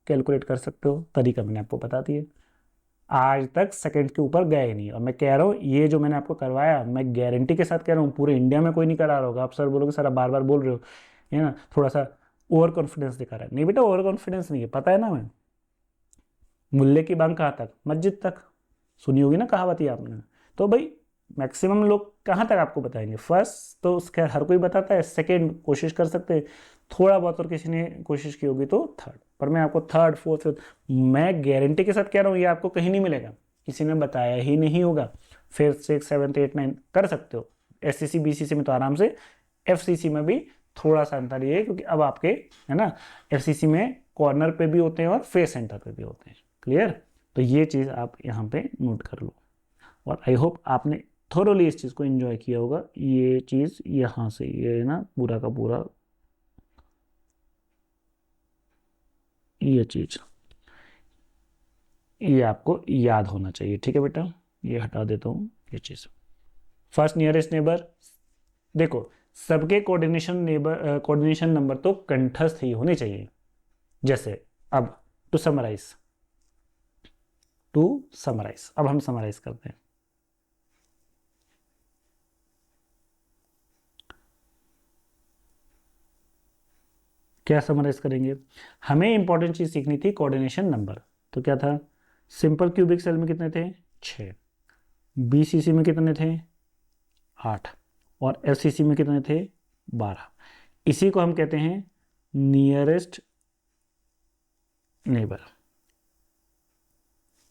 A: कैलकुलेट कर सकते हो। तरीका मैंने आपको बता दिया। आज तक सेकंड के ऊपर गए ही नहीं, और मैं कह रहा हूँ ये जो मैंने आपको करवाया मैं गारंटी के साथ कह रहा हूँ पूरे इंडिया में कोई नहीं करा रहा होगा। आप सर बोलोगे सर आप बार बार बोल रहे हो, है ना, थोड़ा सा ओवर कॉन्फिडेंस दिखा रहा है। नहीं बेटा ओवर कॉन्फिडेंस नहीं है, पता है ना मैं, मुल्ले की बांग कहाँ तक मस्जिद तक, सुनी होगी ना कहावत ही आपने। तो भाई मैक्सिमम लोग कहाँ तक आपको बताएंगे, फर्स्ट तो खैर हर कोई बताता है, सेकंड कोशिश कर सकते हैं थोड़ा बहुत, और किसी ने कोशिश की होगी तो थर्ड। पर मैं आपको थर्ड फोर्थ फिफ्थ मैं गारंटी के साथ कह रहा हूँ ये आपको कहीं नहीं मिलेगा, किसी ने बताया ही नहीं होगा। Fifth six seventh eight nine कर सकते हो, एससीसी बीसीसी में तो आराम से, एफसीसी में भी थोड़ा सा अंतर ये है क्योंकि अब आपके है ना एफसीसी में कॉर्नर पे भी होते हैं और फेस सेंटर पे भी होते हैं। क्लियर, तो ये चीज़ आप यहाँ पे नोट कर लो। और आई होप आपने थोरोली इस चीज़ को एंजॉय किया होगा। ये चीज़ यहाँ से ये ना पूरा का पूरा ये चीज़ ये आपको याद होना चाहिए। ठीक है बेटा। ये हटा देता हूँ ये चीज़। फर्स्ट नियरेस्ट नेबर, देखो सबके कोऑर्डिनेशन नंबर तो कंठस्थ ही होने चाहिए। जैसे अब टू समराइज अब हम समराइज करते हैं। क्या समराइज करेंगे? हमें इंपॉर्टेंट चीज सीखनी थी कोऑर्डिनेशन नंबर। तो क्या था? सिंपल क्यूबिक सेल में कितने थे? 6। बीसीसी में कितने थे? 8। और एफसीसी में कितने थे? 12। इसी को हम कहते हैं नियरेस्ट नेबर।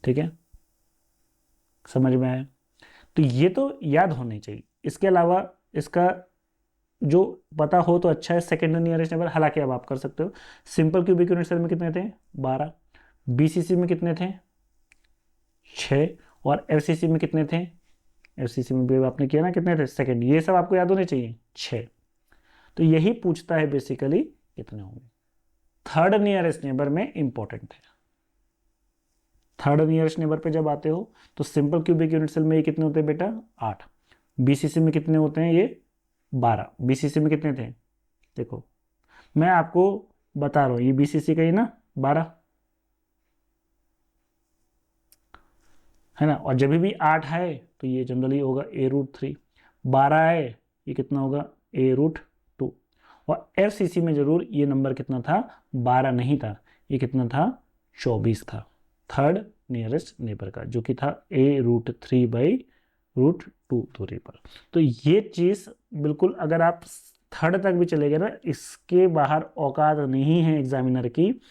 A: ठीक है, समझ में आया? तो ये तो याद होने चाहिए। इसके अलावा इसका जो पता हो तो अच्छा है, सेकेंड नियरेस्ट नेबर। हालांकि अब आप कर सकते हो। सिंपल क्यूबिक यूनिट सेल में कितने थे? 12। बीसीसी में कितने थे? 6। और एफसीसी में कितने थे? एफसीसी में भी आपने किया ना, कितने थे? सेकेंड। ये सब आपको याद होने चाहिए, 6। तो यही पूछता है बेसिकली कितने होंगे। थर्ड नियरेस्ट नेबर में इंपॉर्टेंट है। थर्ड नियरेस्ट नेबर पे जब आते हो तो सिंपल क्यूबिक यूनिट सेल में ये कितने होते हैं बेटा? 8। बीसीसी में कितने होते हैं? ये 12। बीसीसी में कितने थे? देखो मैं आपको बता रहा हूं, ये बीसीसी का ही ना 12 है ना। और जब भी 8 है तो ये जनरली होगा a√3। 12 है, ये कितना होगा? a√2। और एफसीसी में जरूर ये नंबर कितना था? 12 नहीं था, ये कितना था? 24 था। थर्ड नियरेस्ट नेबर का, जो कि था a√3/√2 दूरी पर। तो ये चीज बिल्कुल, अगर आप थर्ड तक भी चले गए ना, इसके बाहर औकात नहीं है एग्जामिनर की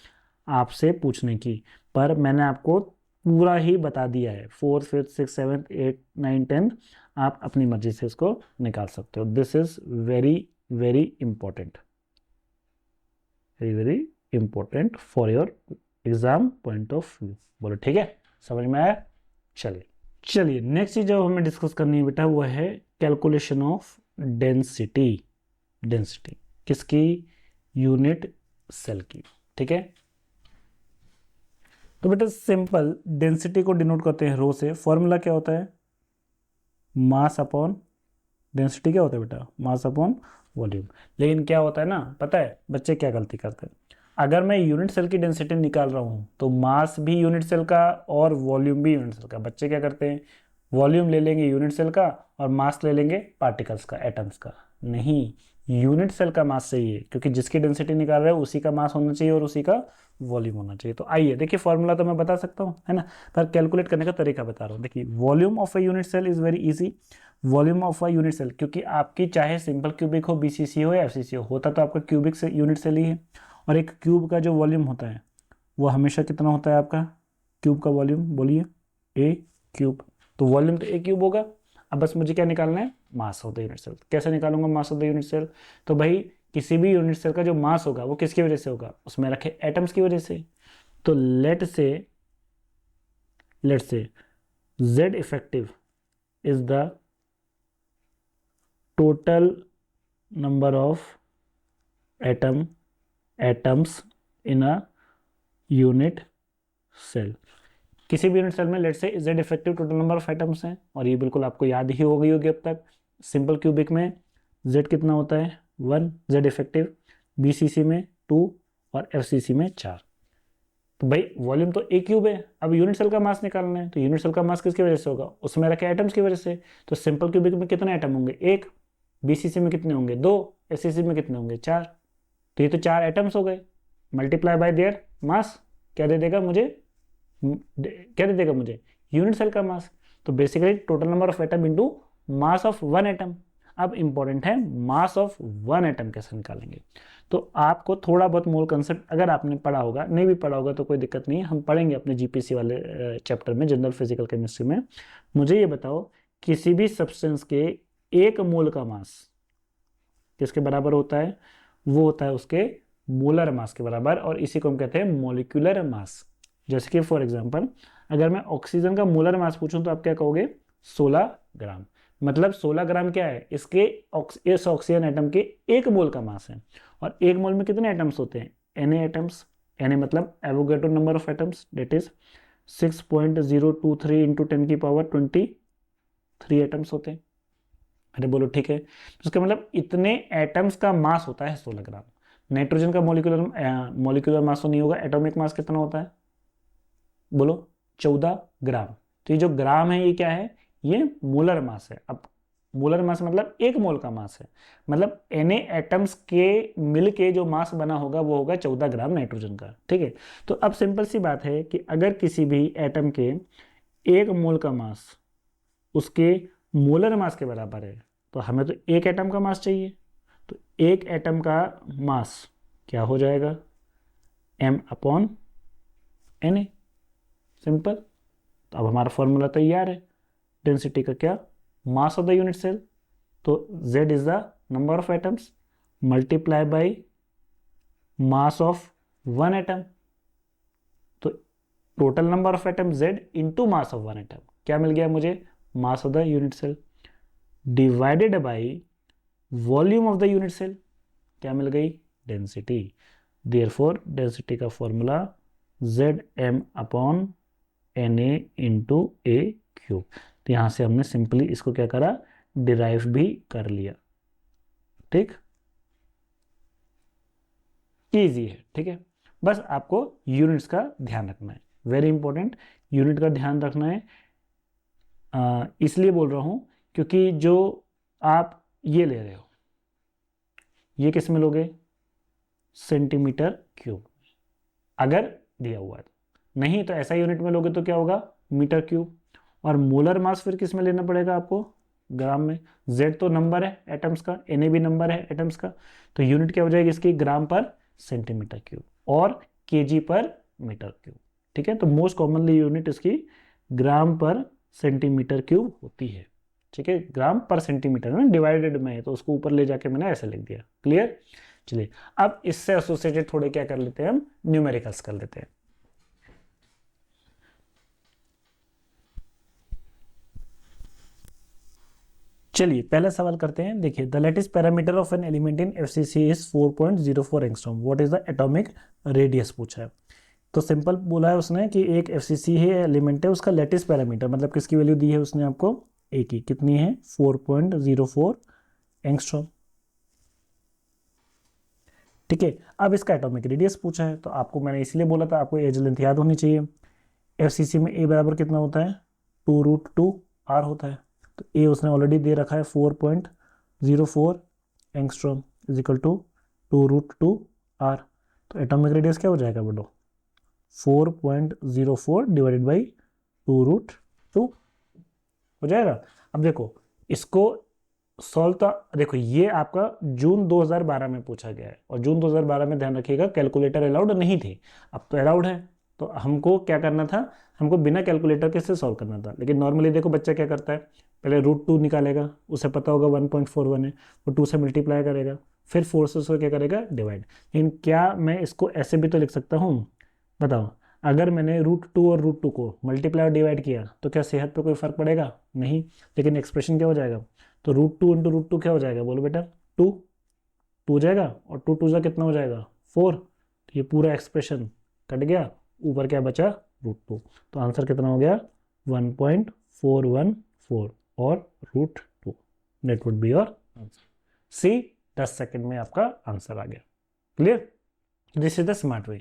A: आपसे पूछने की। पर मैंने आपको पूरा ही बता दिया है। 4th 5th 6th 7th 8th 9th 10th आप अपनी मर्जी से इसको निकाल सकते हो। This is very very important, very very important for your exam point of view. बोलो ठीक है, समझ में आया? चलिए नेक्स्ट चीज जो हमें डिस्कस करनी है बेटा वो है कैलकुलेशन ऑफ डेंसिटी। डेंसिटी किसकी? यूनिट सेल की। ठीक है, तो बेटा सिंपल डेंसिटी को डिनोट करते हैं रो से। फॉर्मूला क्या होता है? Mass upon density. क्या होता है बेटा? Mass upon volume. लेकिन क्या होता है ना, पता है बच्चे क्या गलती करते हैं? अगर मैं यूनिट सेल की डेंसिटी निकाल रहा हूँ तो मास भी यूनिट सेल का और वॉल्यूम भी यूनिट सेल का। बच्चे क्या करते हैं? वॉल्यूम ले लेंगे यूनिट सेल का और मास ले लेंगे पार्टिकल्स का, एटम्स का। नहीं, यूनिट सेल का मास चाहिए, क्योंकि जिसकी डेंसिटी निकाल रहे हो उसी का मास होना चाहिए और उसी का वॉल्यूम होना चाहिए। तो आइए देखिए, फॉर्मूला तो मैं बता सकता हूँ है ना, पर कैलकुलेट करने का तरीका बता रहा हूँ। देखिए volume of a unit cell is very easy. Volume of a unit cell, क्योंकि आपकी चाहे सिंपल क्यूबिक हो, बीसीसी हो या एफसीसी हो, होता तो आपका क्यूबिक से यूनिट सेल ही है। और एक क्यूब का जो वॉल्यूम होता है वो हमेशा कितना होता है आपका? क्यूब का वॉल्यूम बोलिए, ए क्यूब। तो वॉल्यूम तो ए क्यूब होगा। अब बस मुझे क्या निकालना है? Mass of the unit cell. कैसे निकालूंगा mass of the unit cell? तो भाई किसी भी यूनिट सेल का जो मास होगा वो किसकी वजह से होगा? उसमें रखे एटम्स की वजह से। तो let say Z effective is the total number of atoms in a unit cell. किसी भी यूनिट सेल में let say Z effective total number of atoms हैं, और ये बिल्कुल आपको याद ही हो गई होगी अब तक। सिंपल क्यूबिक में Z कितना होता है? 1 Z इफेक्टिव। BCC में 2 और FCC में 4। तो भाई वॉल्यूम तो ए क्यूब है। अब यूनिट सेल का मास निकालना है, तो यूनिट सेल का मास किसकी वजह से होगा? उसमें रखे एटम्स की वजह से। तो सिंपल क्यूबिक में कितने एटम होंगे? 1। BCC में कितने होंगे? 2। FCC में कितने होंगे? 4। तो ये तो 4 एटम्स हो गए। मल्टीप्लाई बाय देयर मास क्या दे देगा मुझे? यूनिट सेल का मास। तो basically total number of atom into mass of 1 atom. अब इंपॉर्टेंट है मास ऑफ 1 एटम कैसे निकालेंगे। तो आपको थोड़ा बहुत मोल कंसेप्ट अगर आपने पढ़ा होगा, नहीं भी पढ़ा होगा तो कोई दिक्कत नहीं है, हम पढ़ेंगे अपने जीपीसी वाले चैप्टर में, जनरल फिजिकल केमिस्ट्री में। मुझे ये बताओ, किसी भी सब्सटेंस के 1 मोल का मास किसके बराबर होता है? वो होता है उसके मोलर मास के बराबर, और इसी को हम कहते हैं मॉलिक्यूलर मास। जैसे कि फॉर एग्जांपल अगर मैं ऑक्सीजन का मोलर मास पूछूं तो आप क्या कहोगे? 16 ग्राम। मतलब 16 ग्राम क्या है? इस ऑक्सीजन एटम के 1 मोल का मास है। और 1 मोल में कितने एटम्स होते हैं? Na atoms. Na मतलब Avogadro number of atoms, that is 6.023 into 10⁻23 atoms होते हैं। अरे बोलो ठीक है, तो इसका मतलब इतने एटम्स का मास होता है 16 ग्राम। नाइट्रोजन का मॉलिक्यूलर मास तो नहीं होगा, एटॉमिक मास कितना होता है बोलो, 14 ग्राम। तो ये जो ग्राम है ये क्या है, ये मोलर मास है। अब मोलर मास मतलब एक मोल का मास है, मतलब Na एटम्स के मिल के जो मास बना होगा वो होगा 14 ग्राम नाइट्रोजन का। ठीक है, तो अब सिंपल सी बात है कि अगर किसी भी एटम के एक मोल का मास उसके मोलर मास के बराबर है, तो हमें तो एक एटम का मास चाहिए। तो एक एटम का मास क्या हो जाएगा, m/Na, सिंपल। तो अब हमारा फॉर्मूला तैयार है, डेंसिटी का क्या, mass of the unit cell. तो Z is the number of atoms multiply by mass of one atom. तो total number of atom Z into mass of one atom, क्या मिल गया मुझे, mass of the unit cell divided by volume of the unit cell, क्या मिल गई, density. Therefore density का formula Zm/Na into A cube. तो यहां से हमने सिंपली इसको क्या करा, डिराइव भी कर लिया। ठीक, इजी है। ठीक है, बस आपको यूनिट्स का ध्यान रखना है, वेरी इंपॉर्टेंट, यूनिट का ध्यान रखना है। इसलिए बोल रहा हूं क्योंकि जो आप ये ले रहे हो, ये किस में लोगे, सेंटीमीटर क्यूब, अगर दिया हुआ है। नहीं तो ऐसा यूनिट में लोगे तो क्या होगा, मीटर क्यूब। और मोलर मास फिर किस में लेना पड़ेगा आपको, ग्राम में। Z तो नंबर है एटम्स का, Na भी नंबर है एटम्स का, तो यूनिट क्या हो जाएगी इसकी, ग्राम पर सेंटीमीटर क्यूब और केजी पर मीटर क्यूब। ठीक है, तो मोस्ट कॉमनली यूनिट इसकी ग्राम पर सेंटीमीटर क्यूब होती है। ठीक है, ग्राम पर सेंटीमीटर में डिवाइडेड में है तो उसको ऊपर ले जाके मैंने ऐसे लिख दिया। क्लियर, चलिए अब इससे एसोसिएटेड थोड़े क्या कर लेते हैं हम, न्यूमेरिकल्स कर लेते हैं। चलिए पहला सवाल करते हैं। देखिए, the latest parameter of an element in FCC is 4.04 angstrom, what is the atomic radius पूछा है। तो सिंपल बोला है उसने कि एक एफसीसी है एलिमेंट है, उसका लेटेस्ट पैरामीटर मतलब किसकी वैल्यू दी है उसने आपको, ए की, कितनी है 4.04 एंगस्ट्रॉम। ठीक है, अब इसका एटॉमिक रेडियस पूछा है, तो आपको मैंने इसलिए बोला था आपको एज लेंथ याद होनी चाहिए। एफसीसी में ए बराबर कितना होता है, 2√2r होता है। तो ए उसने ऑलरेडी दे रखा है 4.04 angstrom is equal to 2√2r। तो एटॉमिक रेडियस क्या हो जाएगा बेटो, 4.04 डिवाइडेड बाई 2√2 हो जाएगा। अब देखो इसको सॉल्व, तो देखो ये आपका जून 2012 में पूछा गया है, और जून 2012 में ध्यान रखिएगा कैलकुलेटर अलाउड नहीं थे, अब तो अलाउड है। तो हमको क्या करना था, हमको बिना कैलकुलेटर के से सॉल्व करना था। लेकिन नॉर्मली देखो बच्चा क्या करता है, पहले √2 निकालेगा, उसे पता होगा 1.41 है, वो 2 से मल्टीप्लाई करेगा, फिर 4 से उसको क्या करेगा, डिवाइड। लेकिन क्या मैं इसको ऐसे भी तो लिख सकता हूँ, बताओ, अगर मैंने √2 और √2 को मल्टीप्लाई और डिवाइड किया तो क्या सेहत पे कोई फर्क पड़ेगा, नहीं। लेकिन एक्सप्रेशन क्या हो जाएगा, तो √2 इंटू √2 क्या हो जाएगा बोलो बेटा, 2 हो जाएगा, और 2 2 जा कितना हो जाएगा 4। तो ये पूरा एक्सप्रेशन कट गया, ऊपर क्या बचा √2। तो आंसर कितना हो गया 1.414 और √2, that would be your answer. See 10 second में आपका आंसर आ गया। Clear, this is the smart way.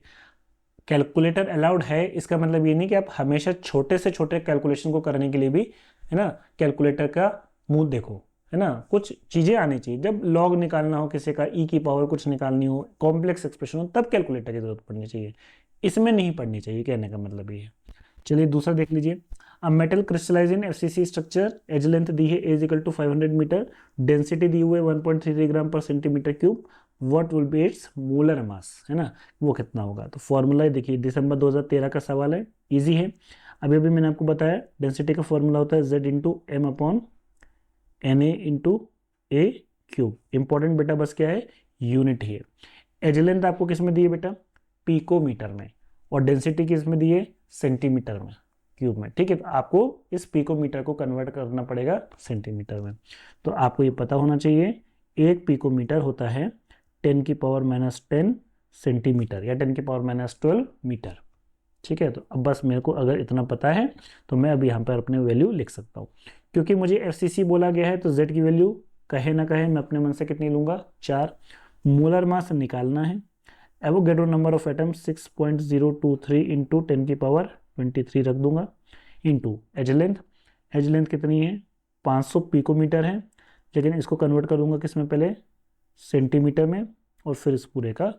A: Calculator allowed है, इसका मतलब ये नहीं कि आप हमेशा छोटे से छोटे कैलकुलेशन को करने के लिए भी, है ना, कैलकुलेटर का मुंह देखो, है ना। कुछ चीजें आनी चाहिए, जब लॉग निकालना हो किसी का, ई की पावर कुछ निकालनी हो, कॉम्प्लेक्स एक्सप्रेशन हो, तब कैलकुलेटर की जरूरत पड़नी चाहिए, इसमें नहीं पड़नी चाहिए, कहने का मतलब ये है। चलिए दूसरा देख लीजिए, अब metal crystallize in FCC structure, edge length दी है edge equal to 500 metre, density दी हुई है 1.33 ग्राम पर centimetre cube, what will be its molar mass, है ना, वो कितना होगा। तो फॉर्मूला देखिए, दिसंबर 2013 का सवाल है, इजी है। अभी अभी मैंने आपको बताया डेंसिटी का फॉर्मूला होता है Z into M/Na into A cube. Important बेटा बस क्या है, यूनिट ही है। एज लेंथ आपको किस में दी है बेटा, पिकोमीटर में, और डेंसिटी किस में दी है, सेंटीमीटर में, क्यूब में। ठीक है, तो आपको इस पिकोमीटर को कन्वर्ट करना पड़ेगा सेंटीमीटर में। तो आपको ये पता होना चाहिए, एक पिकोमीटर होता है 10⁻⁻10 सेंटीमीटर या 10⁻12 मीटर। ठीक है, तो अब बस मेरे को अगर इतना पता है तो मैं अभी यहाँ पर अपने वैल्यू लिख सकता हूँ। क्योंकि मुझे एफसीसी बोला गया है तो जेड की वैल्यू कहे ना कहे मैं अपने मन से कितनी लूँगा, 4। मोलर मास निकालना है। Avogadro number of atom 6.023 into 10⁻23 रख दूंगा, इंटू एज लेंथ कितनी है, 500 पिकोमीटर है, लेकिन इसको कन्वर्ट करूंगा किस में, पहले सेंटीमीटर में, और फिर इस पूरे का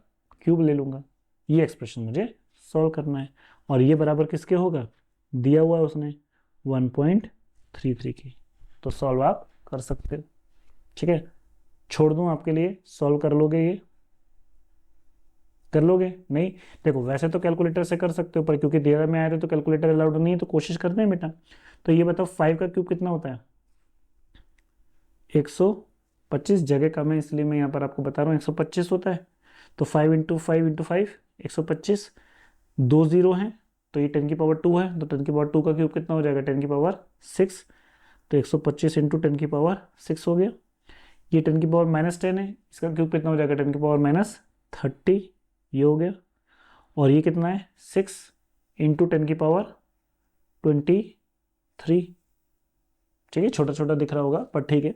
A: क्यूब ले लूँगा। ये एक्सप्रेशन मुझे सॉल्व करना है, और ये बराबर किसके होगा, दिया हुआ है उसने 1.33 की। तो सॉल्व आप कर सकते हो। ठीक है, छोड़ दूं आपके लिए, सॉल्व कर लोगे, ये कर लोगे नहीं? देखो वैसे तो कैलकुलेटर से कर सकते हो, पर क्योंकि दिया में आए थे तो कैलकुलेटर अलाउड नहीं है, तो कोशिश करते हैं बेटा। तो ये बताओ 5 का क्यूब कितना होता है, 125। जगह कम है इसलिए मैं यहाँ पर आपको बता रहा हूँ 125 होता है। तो 5 इंटू 5 इंटू 5 125, 2 जीरो हैं तो ये 10⁻2 है, तो 10⁻2 का क्यूब कितना हो जाएगा, 10⁻6। तो 125 इंटू 10⁻6 हो गया। ये 10⁻10 है, इसका क्यूब कितना हो जाएगा, 10⁻30, ये हो गया। और ये कितना है, 6 इंटू 10⁻23। ठीक है, छोटा छोटा दिख रहा होगा पर ठीक है,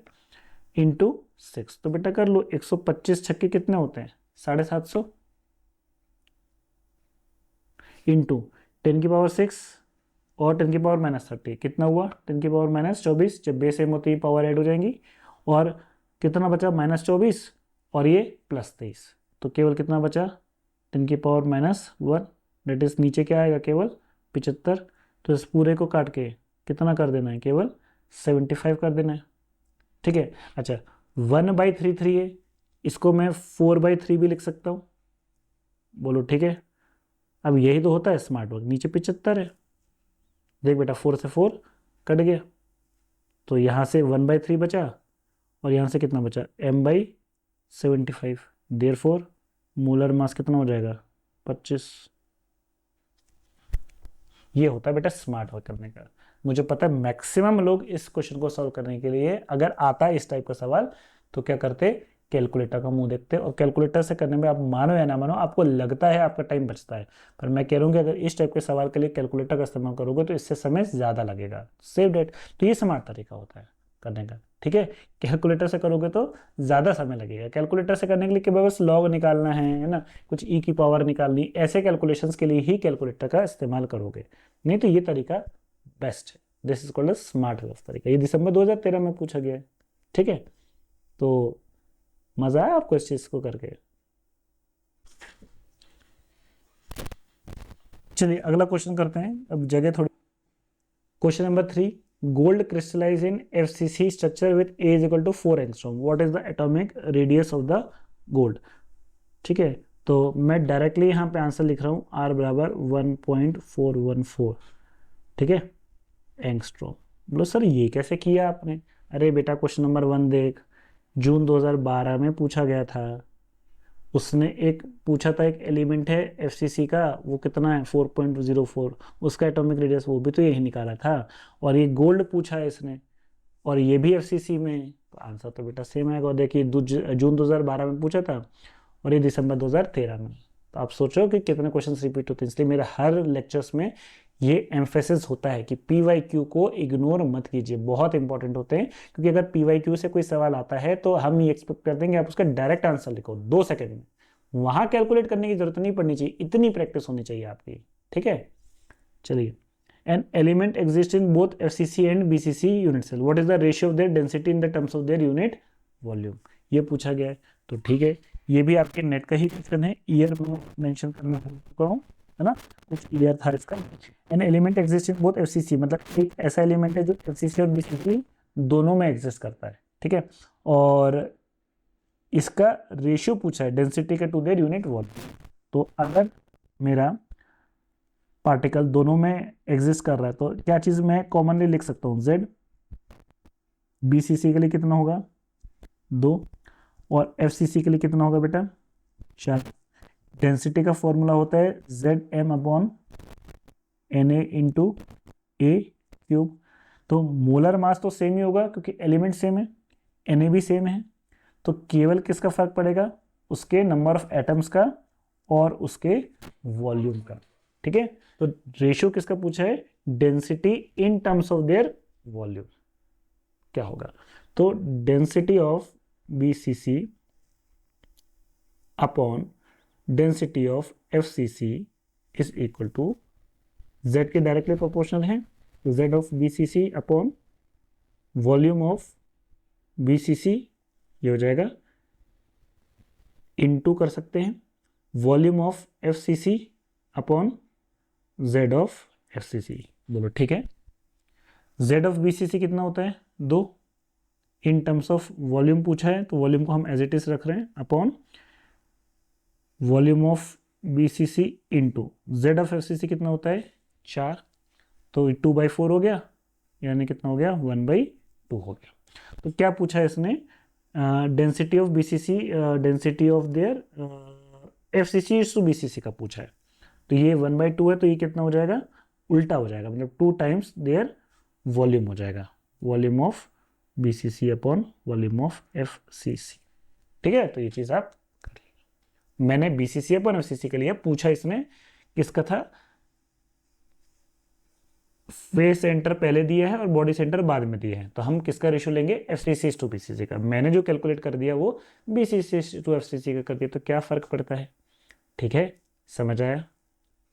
A: इंटू 6। तो बेटा कर लो, 125 छक्के कितने होते हैं, 750, इंटू 10⁻6 और 10⁻30 कितना हुआ, 10⁻24। जब बेस सेम होती है पावर ऐड हो जाएंगी, और कितना बचा, -24, और ये +23। तो केवल कितना बचा, 10⁻1, डेट इज नीचे क्या आएगा, केवल 75। तो इस पूरे को काट के कितना कर देना है, केवल 75 कर देना है। ठीक है, अच्छा 1/33 है, इसको मैं 4/3 भी लिख सकता हूँ, बोलो ठीक है। अब यही तो होता है स्मार्ट वर्क, नीचे 75 है, देख बेटा 4 से 4 कट गया, तो यहाँ से 1/3 बचा, और यहाँ से कितना बचा, m/75। देयरफॉर मोलर मास कितना हो जाएगा, 25। ये होता है बेटा स्मार्ट वर्क करने का। मुझे पता है मैक्सिमम लोग इस क्वेश्चन को सॉल्व करने के लिए, अगर आता है इस टाइप का सवाल, तो क्या करते, कैलकुलेटर का मुंह देखते, और कैलकुलेटर से करने में आप मानो या ना मानो आपको लगता है आपका टाइम बचता है, पर मैं कह रहा हूँ कि अगर इस टाइप के सवाल के लिए कैलकुलेटर का इस्तेमाल करोगे तो इससे समय ज़्यादा लगेगा, सेव डेट। तो ये स्मार्ट तरीका होता है करने का। ठीक है, कैलकुलेटर से करोगे तो ज़्यादा समय लगेगा। कैलकुलेटर से करने के लिए कि बस लॉग निकालना है ना, कुछ ई की पावर निकालनी, ऐसे कैलकुलेशंस के लिए ही कैलकुलेटर का इस्तेमाल करोगे, नहीं तो ये तरीका बेस्ट है। This is called a smart work तरीका। ये दिसंबर 2013 में पूछा गया है। ठीक है, तो मज़ा आया आपको इस चीज़ को करके? चलिए अगला क्वेश्चन करते हैं, अब जगह थोड़ी। Question number 3, gold crystallize in FCC structure with A is equal to 4 angstrom, what is the atomic radius of the gold. ठीक है, तो मैं डायरेक्टली यहाँ पे आंसर लिख रहा हूँ, R बराबर 1.414। ठीक है, एंगस्ट्रॉम। बोलो सर ये कैसे किया आपने? अरे बेटा क्वेश्चन नंबर 1 देख, जून 2012 में पूछा गया था। उसने एक पूछा था, एक एलिमेंट है एफसीसी का, वो कितना है 4.04, उसका एटॉमिक रेडियस वो भी तो यही निकाला था। और ये गोल्ड पूछा है इसने, और ये भी एफसीसी में, तो आंसर तो बेटा सेम आएगा। देखिए जून 2012 में पूछा था, और ये दिसंबर 2013 में। तो आप सोचो कि कितने क्वेश्चन रिपीट होते हैं, इसलिए मेरा हर लेक्चर्स में ये एम्फेसिस होता है कि PYQ को इग्नोर मत कीजिए, बहुत इंपॉर्टेंट होते हैं। क्योंकि अगर PYQ से कोई सवाल आता है तो हम ये एक्सपेक्ट करते हैं कि आप उसका डायरेक्ट आंसर लिखो 2 सेकंड में, वहां कैलकुलेट करने की जरूरत नहीं पड़नी चाहिए, इतनी प्रैक्टिस होनी चाहिए आपकी। ठीक है, चलिए। An element exist in both FCC and BCC unit cell, what is the ratio of their density in the terms of their unit volume, ये पूछा गया है। तो ठीक है, ये भी आपके नेट का ही क्वेश्चन है, ईयर में मेंशन करना चुका हूँ, है ना, कुछ ईयर था इसका। N element exist in both FCC, मतलब एक ऐसा एलिमेंट है जो FCC और BCC दोनों में एग्जिस्ट करता है। ठीक है, और इसका रेशियो पूछा है डेंसिटी के टू देयर यूनिट वॉल्यूम। तो अगर मेरा पार्टिकल दोनों में एग्जिस्ट कर रहा है तो क्या चीज़ मैं कॉमनली लिख सकता हूँ, Z। BCC के लिए कितना होगा, 2, और FCC के लिए कितना होगा बेटा, 4। डेंसिटी का फॉर्मूला होता है Zm/Na इंटू A क्यूब। तो मोलर मास तो सेम ही होगा क्योंकि एलिमेंट सेम है, Na भी सेम है, तो केवल किसका फर्क पड़ेगा, उसके नंबर ऑफ एटम्स का और उसके वॉल्यूम का। ठीक है, तो रेशियो किसका पूछा है, density in terms of their volume, क्या होगा, तो density of BCC upon density of FCC is equal to z के डायरेक्टली प्रोपोर्शनल है, तो z of BCC upon volume of BCC, ये हो जाएगा इनटू कर सकते हैं volume of FCC upon z of FCC, बोलो ठीक है। z ऑफ बीसीसी कितना होता है, 2, इन टर्म्स ऑफ वॉल्यूम पूछा है तो वॉल्यूम को हम एज इट इज रख रहे हैं upon volume of BCC into z of FCC कितना होता है 4, तो 2/4 हो गया, यानी कितना हो गया 1/2 हो गया। तो क्या पूछा है इसने, density of BCC, density of their FCC to BCC का पूछा है, तो ये 1/2 है, तो ये कितना हो जाएगा, उल्टा हो जाएगा, मतलब 2 टाइम्स देयर वॉल्यूम हो जाएगा, volume of BCC upon volume of FCC, ठीक है। तो ये चीज़ आप कर लीजिए, मैंने बीसीसी अपॉन एफसीसी के लिए पूछा, इसमें किसका था, फेस सेंटर पहले दिया है और बॉडी सेंटर बाद में दिया है, तो हम किसका रेशियो लेंगे, एफसीसी टू बीसीसी का। मैंने जो कैलकुलेट कर दिया वो बीसीसी टू एफसीसी का कर दिया, तो क्या फर्क पड़ता है, ठीक है, समझ आया।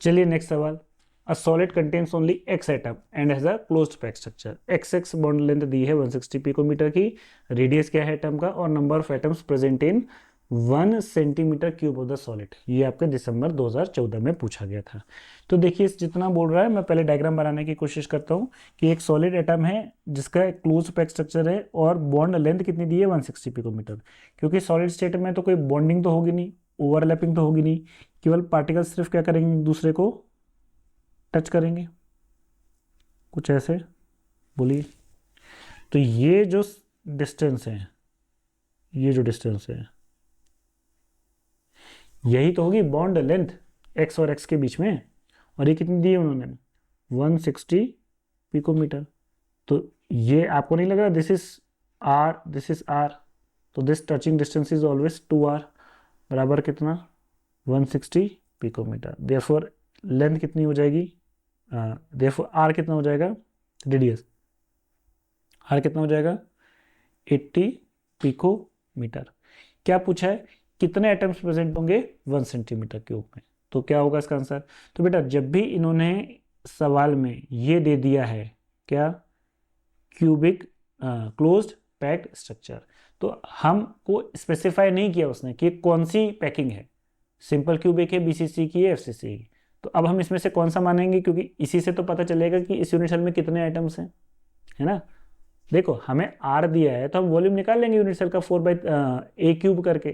A: चलिए नेक्स्ट सवाल, a solid contains only X atom and has a closed pack structure, X bond length दी है 160 पिकोमीटर की, रेडियस क्या है एटम का, और number of atoms present in 1 centimetre cube of the solid, ये आपके दिसंबर 2014 में पूछा गया था। तो देखिए जितना बोल रहा है, मैं पहले डायग्राम बनाने की कोशिश करता हूँ कि एक सॉलिड एटम है जिसका क्लोज पैक स्ट्रक्चर है और बॉन्ड लेंथ कितनी दी है 160 पिकोमीटर, क्योंकि सॉलिड स्टेट में तो कोई बॉन्डिंग तो होगी नहीं, ओवरलैपिंग तो होगी नहीं, केवल पार्टिकल्स सिर्फ क्या करेंगे, एक दूसरे को टच करेंगे, कुछ ऐसे, बोलिए। तो ये जो डिस्टेंस है, ये जो डिस्टेंस है, यही तो होगी बॉन्ड लेंथ एक्स और एक्स के बीच में, और ये कितनी दी है उन्होंने 160 पिकोमीटर। तो ये आपको नहीं लग रहा this is R, this is R, तो this touching distance is always 2r, बराबर कितना 160 पिकोमीटर, देयरफॉर लेंथ कितनी हो जाएगी, देयरफॉर आर कितना हो जाएगा, रेडियस आर कितना हो जाएगा 80 पिकोमीटर। क्या पूछा है, कितने एटम्स प्रेजेंट होंगे 1 सेंटीमीटर क्यूब में, तो क्या होगा इसका आंसर। तो बेटा जब भी इन्होंने सवाल में ये दे दिया है क्या, क्यूबिक क्लोज्ड पैक्ड स्ट्रक्चर, तो हमको स्पेसिफाई नहीं किया उसने कि कौन सी पैकिंग है, सिंपल क्यूबिक है, बीसीसी की है, एफसीसी की, तो अब हम इसमें से कौन सा मानेंगे, क्योंकि इसी से तो पता चलेगा कि इस यूनिट सेल में कितने आइटम्स हैं, है ना। देखो हमें आर दिया है तो हम वॉल्यूम निकाल लेंगे यूनिट सेल का 4/a³ करके,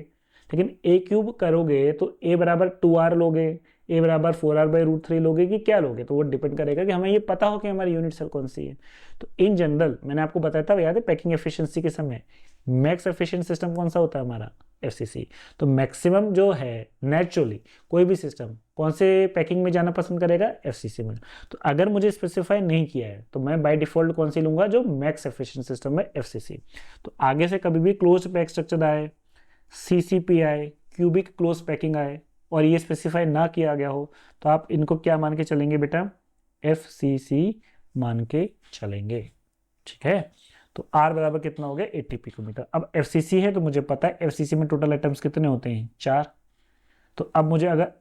A: लेकिन a³ करोगे तो a बराबर 2r लोगे, a बराबर 4r/√3 लोगे कि क्या लोगे, तो वो डिपेंड करेगा कि हमें ये पता हो कि हमारी यूनिट सेल कौन सी है। तो इन जनरल मैंने आपको बताया था, याद है पैकिंग एफिशिएंसी के समय मैक्स एफिशिएंट सिस्टम कौन सा होता है हमारा, एफसीसी। तो मैक्सिमम जो है नेचुरली कोई भी सिस्टम कौन से पैकिंग में जाना पसंद करेगा, एफसीसी में। तो अगर मुझे स्पेसिफाई नहीं किया है तो मैं बाय डिफॉल्ट कौन सी लूंगा, जो मैक्स एफिशिएंट सिस्टम है, एफसीसी। तो आगे से कभी भी क्लोज पैक स्ट्रक्चर आए, सीसीपी आए, क्यूबिक क्लोज पैकिंग आए और ये स्पेसिफाई ना किया गया हो, तो आप इनको क्या मान के चलेंगे बेटा, एफसीसी मान के चलेंगे, ठीक है। तो R बराबर कितना हो गया 80 पिकोमीटर। अब एफसीसी है तो मुझे पता है एफसीसी में टोटल एटम्स कितने होते हैं 4। तो अब मुझे अगर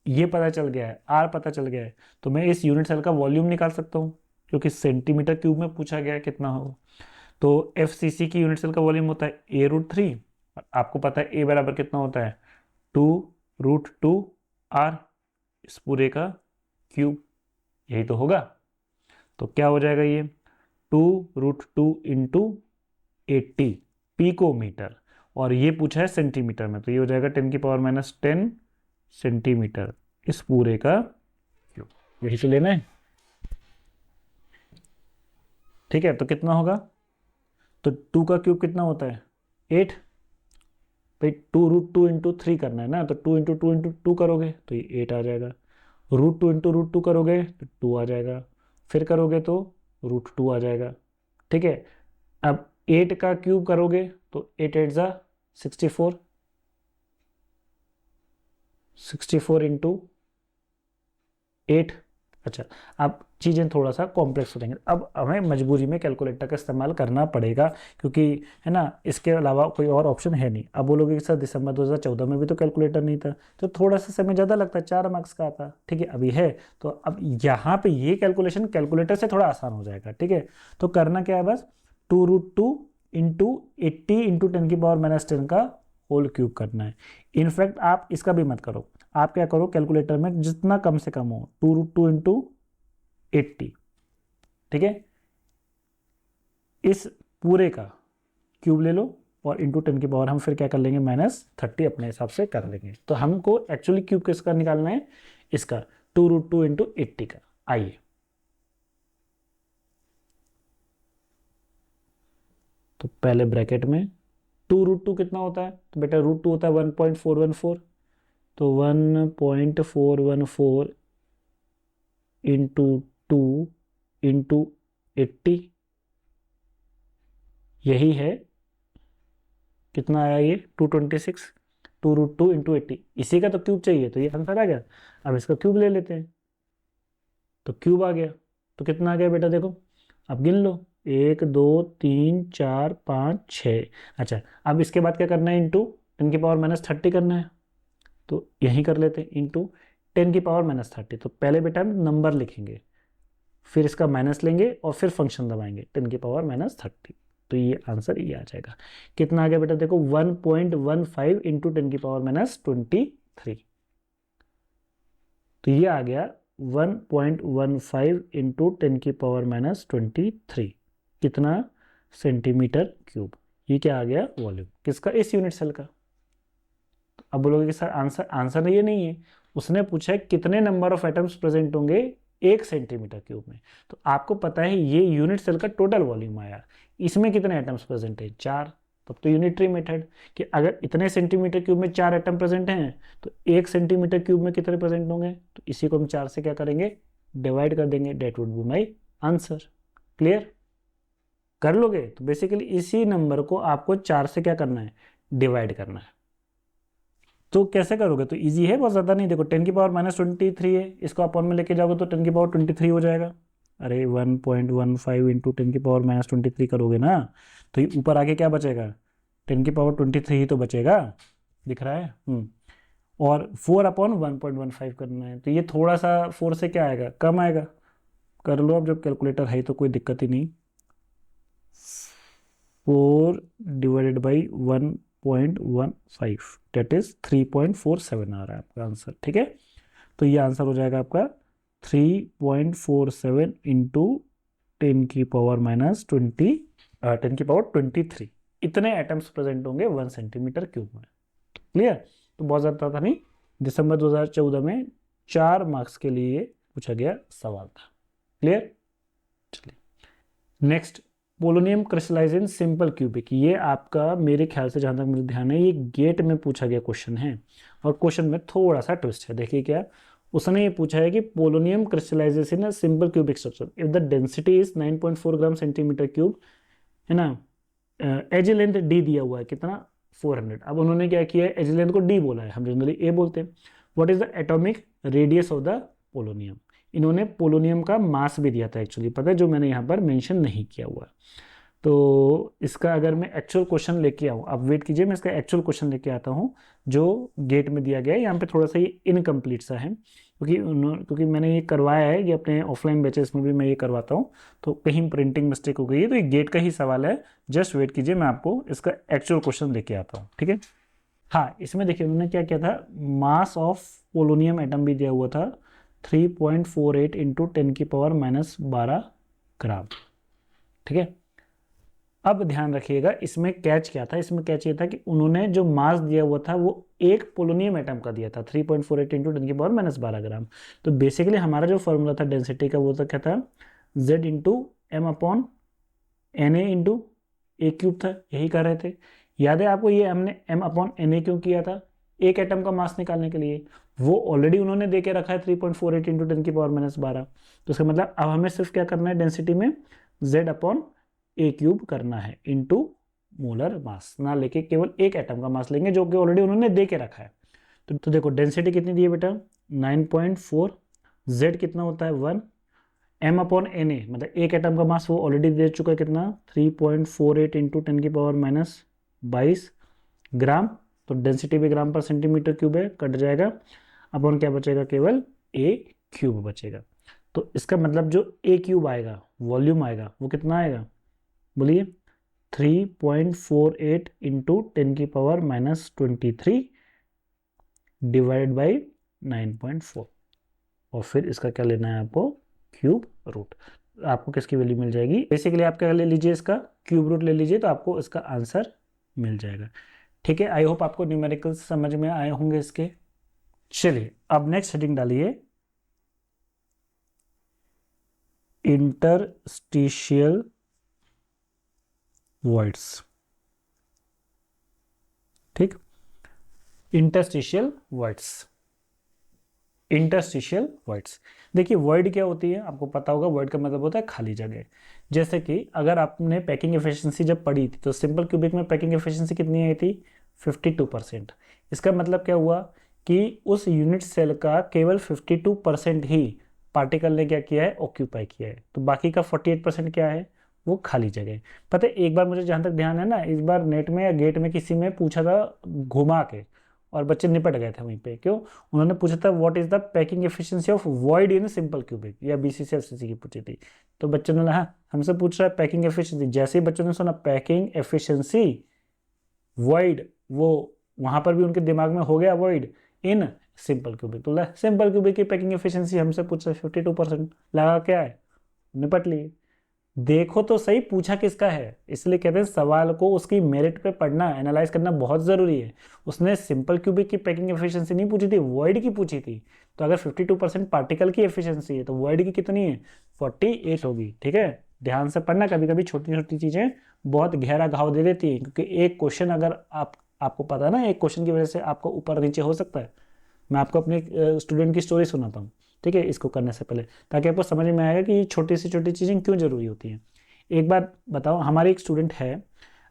A: ये पता चल गया है, R पता चल गया है, तो मैं इस यूनिट सेल का वॉल्यूम निकाल सकता हूँ, क्योंकि सेंटीमीटर क्यूब में पूछा गया है कितना होगा। तो एफसीसी की यूनिट सेल का वॉल्यूम होता है a√3, और आपको पता है a बराबर कितना होता है 2√2r, इस पूरे का क्यूब, यही तो होगा। तो क्या हो जाएगा ये 2√2 इंटू 80 पिकोमीटर, और ये पूछा है सेंटीमीटर में, तो ये हो जाएगा 10⁻⁻10 सेंटीमीटर, इस पूरे का क्यूब, यही से लेना है, ठीक है। तो कितना होगा, तो 2 का क्यूब कितना होता है 8, भाई 2√2 इंटू 3 करना है ना, तो 2 इंटू 2 इंटू 2 करोगे तो ये 8 आ जाएगा, √2 इंटू √2 करोगे तो 2 आ जाएगा, फिर करोगे तो √2 आ जाएगा, ठीक है। अब 8 का क्यूब करोगे तो 8 8 जा 64, 64 इंटू 8। अच्छा, अब चीज़ें थोड़ा सा कॉम्प्लेक्स हो जाएंगे, अब हमें मजबूरी में कैलकुलेटर का इस्तेमाल करना पड़ेगा, क्योंकि है ना, इसके अलावा कोई और ऑप्शन है नहीं। अब बोलोगे कि सर दिसंबर 2014 में भी तो कैलकुलेटर नहीं था, तो थोड़ा सा समय ज़्यादा लगता है, 4 मार्क्स का आता, ठीक है, अभी है। तो अब यहाँ पे ये कैलकुलेशन कैलकुलेटर से थोड़ा आसान हो जाएगा, ठीक है। तो करना क्या है, बस 2√2 इंटू 80 इंटू 10⁻⁻10 का होल क्यूब करना है। इनफैक्ट आप इसका भी मत करो, आप क्या करो, कैलकुलेटर में जितना कम से कम हो 2√2 इंटू 80, ठीक है, इस पूरे का क्यूब ले लो और इंटू 10⁻, हम फिर क्या कर लेंगे, -30 अपने हिसाब से कर लेंगे। तो हमको एक्चुअली क्यूब किसका निकालना है, इसका 2√2 इंटू 80 का। आइए, तो पहले ब्रैकेट में 2√2 कितना होता है, तो बेटा √2 होता है 1.414, तो 1.414 इंटू 2 इंटू 80, यही है, कितना आया ये 226। 2√2 इंटू 80, इसी का तो क्यूब चाहिए, तो ये आंसर आ गया। अब इसका क्यूब ले लेते हैं, तो क्यूब आ गया, तो कितना आ गया बेटा, देखो अब गिन लो, 1 2 3 4 5 6। अच्छा, अब इसके बाद क्या करना है, इंटू 10⁻⁻30 करना है, तो यहीं कर लेते हैं, इंटू 10⁻⁻30। तो पहले बेटा हम नंबर लिखेंगे, फिर इसका माइनस लेंगे और फिर फंक्शन दबाएंगे 10⁻⁻30, तो ये आंसर ये आ जाएगा। कितना आ गया बेटा, देखो 1.15 इंटू 10⁻⁻23, तो ये आ गया 1.15 इंटू 10⁻⁻23, कितना, सेंटीमीटर क्यूब। ये क्या आ गया, वॉल्यूम किसका, इस यूनिट सेल का। तो अब बोलोगे कि सर आंसर, आंसर ये नहीं है, उसने पूछा है कितने नंबर ऑफ एटम्स प्रेजेंट होंगे 1 सेंटीमीटर क्यूब में। तो आपको पता है ये यूनिट सेल का टोटल वॉल्यूम आया, इसमें कितने एटम्स प्रेजेंट है, 4। तब तो यूनिटरी मेथड कि अगर इतने सेंटीमीटर क्यूब में 4 एटम प्रेजेंट हैं, तो 1 सेंटीमीटर क्यूब में कितने प्रेजेंट होंगे, तो इसी को हम 4 से क्या करेंगे, डिवाइड कर देंगे, that would be my answer. Clear, कर लोगे। तो बेसिकली इसी नंबर को आपको 4 से क्या करना है, डिवाइड करना है। तो कैसे करोगे, तो इजी है, बहुत ज़्यादा नहीं। देखो 10⁻⁻23 है, इसको अपॉन में लेके जाओगे तो 10⁻23 हो जाएगा। अरे 1.15 इंटू 10⁻⁻23 करोगे ना, तो ये ऊपर आगे क्या बचेगा, 10⁻23 ही तो बचेगा, दिख रहा है। और 4/1.15 करना है, तो ये थोड़ा सा 4 से क्या आएगा, कम आएगा। कर लो अब, जब कैलकुलेटर है तो कोई दिक्कत ही नहीं। 4 डिवाइडेड बाई 1.15, डेट इज 3.47 आ रहा है आपका आंसर, ठीक है। तो ये आंसर हो जाएगा आपका 3.47 इंटू 10⁻⁻23, इतने एटम्स प्रेजेंट होंगे 1 सेंटीमीटर क्यूब में। क्लियर, तो बहुत ज़्यादा था नहीं। दिसंबर 2014 में 4 मार्क्स के लिए पूछा गया सवाल था। क्लियर, चलिए next, polonium crystallize in simple cubic. ये आपका मेरे ख्याल से, जहाँ तक मुझे ध्यान है, ये गेट में पूछा गया क्वेश्चन है, और क्वेश्चन में थोड़ा सा ट्विस्ट है। देखिए क्या, उसने ये पूछा है कि polonium crystallises in a simple cubic structure if the density is 9.4 gram centimetre cube, है ना, एज लेंथ डी दिया हुआ है, कितना, 400। अब उन्होंने क्या किया है, एज लेंथ को डी बोला है, हम जनरली ए बोलते हैं। What is the atomic radius of the polonium, इन्होंने पोलोनियम का मास भी दिया था एक्चुअली, पता है, जो मैंने यहाँ पर मेंशन नहीं किया हुआ। तो इसका अगर मैं एक्चुअल क्वेश्चन लेके आऊँ, अब वेट कीजिए, मैं इसका एक्चुअल क्वेश्चन लेके आता हूँ जो गेट में दिया गया है। यहाँ पे थोड़ा सा ये इनकम्प्लीट सा है, क्योंकि मैंने ये करवाया है, ये अपने ऑफलाइन बैचेस में भी मैं ये करवाता हूँ, तो कहीं प्रिंटिंग मिस्टेक हो गई है, तो ये गेट का ही सवाल है। जस्ट वेट कीजिए, मैं आपको इसका एक्चुअल क्वेश्चन लेके आता हूँ, ठीक है। हाँ, इसमें देखिए उन्होंने क्या किया था, मास ऑफ पोलोनियम एटम भी दिया हुआ था 3.48 इंटू 10⁻⁻12 ग्राम, ठीक है। अब ध्यान रखिएगा, इसमें कैच क्या था, इसमें कैच ये था कि उन्होंने जो मास दिया हुआ था वो एक पोलोनियम एटम का दिया था 3.48 इंटू 10⁻⁻12 ग्राम। तो बेसिकली हमारा जो फॉर्मूला था डेंसिटी का, वो तो क्या था, Z into M upon Na into A cube था, यही कर रहे थे। याद है आपको, ये हमने m अपॉन Na क्यों किया था, एक एटम का मास निकालने के लिए, वो ऑलरेडी उन्होंने दे के रखा है 3.48 इंटू 10⁻⁻12। तो इसका मतलब अब हमें सिर्फ क्या करना है, डेंसिटी में Z अपॉन ए क्यूब करना है इंटू मोलर मास, ना लेके केवल एक एटम का मास लेंगे जो कि ऑलरेडी उन्होंने दे के रखा है। तो देखो डेंसिटी कितनी दी है बेटा, 9.4, z कितना होता है 1, m अपॉन एन ए मतलब एक एटम का मास वो ऑलरेडी दे चुका है कितना 3.48 इंटू 10⁻22 ग्राम, तो डेंसिटी भी ग्राम पर सेंटीमीटर क्यूब है, कट जाएगा, अपॉन क्या बचेगा केवल ए क्यूब बचेगा। तो इसका मतलब जो ए क्यूब आएगा वॉल्यूम आएगा वो कितना आएगा बोलिए 3.48 इंटू 10⁻23 डिवाइड बाई 9.4 और फिर इसका क्या लेना है आपको क्यूब रूट। आपको किसकी वैल्यू मिल जाएगी, बेसिकली आप क्या ले लीजिए इसका क्यूब रूट ले लीजिए तो आपको इसका आंसर मिल जाएगा। ठीक है, आई होप आपको न्यूमेरिकल्स समझ में आए होंगे इसके। चलिए अब नेक्स्ट हेडिंग डालिए इंटरस्टिशियल वॉइड्स। ठीक, इंटरस्टिशियल वॉइड्स, इंटरस्टिशियल वॉइड्स। देखिए वॉइड क्या होती है आपको पता होगा, वॉइड का मतलब होता है खाली जगह। जैसे कि अगर आपने पैकिंग एफिशिएंसी जब पढ़ी थी तो सिंपल क्यूबिक में पैकिंग एफिशिएंसी कितनी आई थी 52%। इसका मतलब क्या हुआ कि उस यूनिट सेल का केवल 52% ही पार्टिकल ने क्या किया है ऑक्यूपाई किया है, तो बाकी का 48% क्या है वो खाली जगह है। पता है एक बार मुझे जहाँ तक ध्यान है ना, इस बार नेट में या गेट में किसी में पूछा था घुमा के और बच्चे निपट गए थे वहीं पे। क्यों, उन्होंने पूछा था what is the packing efficiency of void in simple cubic, या बीसीसी एफसीसी की पूछी थी। तो बच्चों ने हाँ हमसे पूछ रहा है पैकिंग एफिशिएंसी, जैसे ही बच्चों ने सुना पैकिंग एफिशिएंसी वॉइड, वो वहां पर भी उनके दिमाग में हो गया वॉइड इन सिंपल क्यूबिक। तो सिंपल क्यूबिक की पैकिंग एफिशिएंसी हमसे पूछ रहा है 52%, लगा क्या है निपट लिए। देखो तो सही पूछा किसका है, इसलिए कहते हैं सवाल को उसकी मेरिट पे पढ़ना एनालाइज करना बहुत जरूरी है। उसने सिंपल क्यूबिक की पैकिंग एफिशिएंसी नहीं पूछी थी, वॉइड की पूछी थी। तो अगर 52% पार्टिकल की एफिशिएंसी है तो वॉइड की कितनी है 48 होगी। ठीक है, ध्यान से पढ़ना, कभी कभी छोटी छोटी चीजें बहुत गहरा घाव दे देती है, क्योंकि एक क्वेश्चन अगर आपको पता है ना, एक क्वेश्चन की वजह से आपको ऊपर नीचे हो सकता है। मैं आपको अपने स्टूडेंट की स्टोरी सुनाता हूँ, ठीक है, इसको करने से पहले, ताकि आपको समझ में आएगा कि ये छोटी से छोटी चीज़ें क्यों ज़रूरी होती हैं। एक बात बताओ, हमारी एक स्टूडेंट है,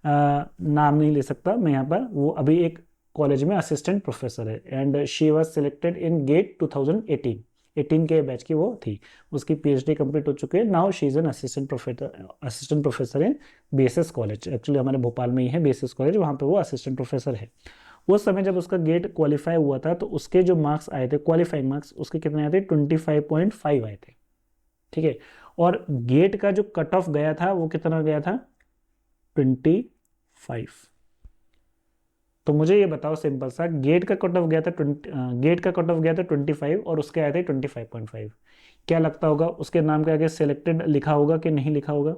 A: नाम नहीं ले सकता मैं यहाँ पर, वो अभी एक कॉलेज में असिस्टेंट प्रोफेसर है and she was selected in GATE 2018, 18 के बैच की वो थी। उसकी पीएचडी कंप्लीट हो चुकी है, now she is an assistant professor in BSS college. Actually हमारे भोपाल में ही है बीएसएस कॉलेज, वहाँ पे वो असिस्टेंट प्रोफेसर है। उस समय जब उसका गेट क्वालिफाई हुआ था तो उसके जो मार्क्स आए थे क्वालिफाइंग मार्क्स उसके कितने आए थे 25.5 आए थे। ठीक है, और गेट का जो कट ऑफ गया था वो कितना गया था 25। तो मुझे ये बताओ सिंपल सा, गेट का कट ऑफ गया था 25 और उसके आए थे 25.5। क्या लगता होगा उसके नाम के आगे सिलेक्टेड लिखा होगा कि नहीं लिखा होगा?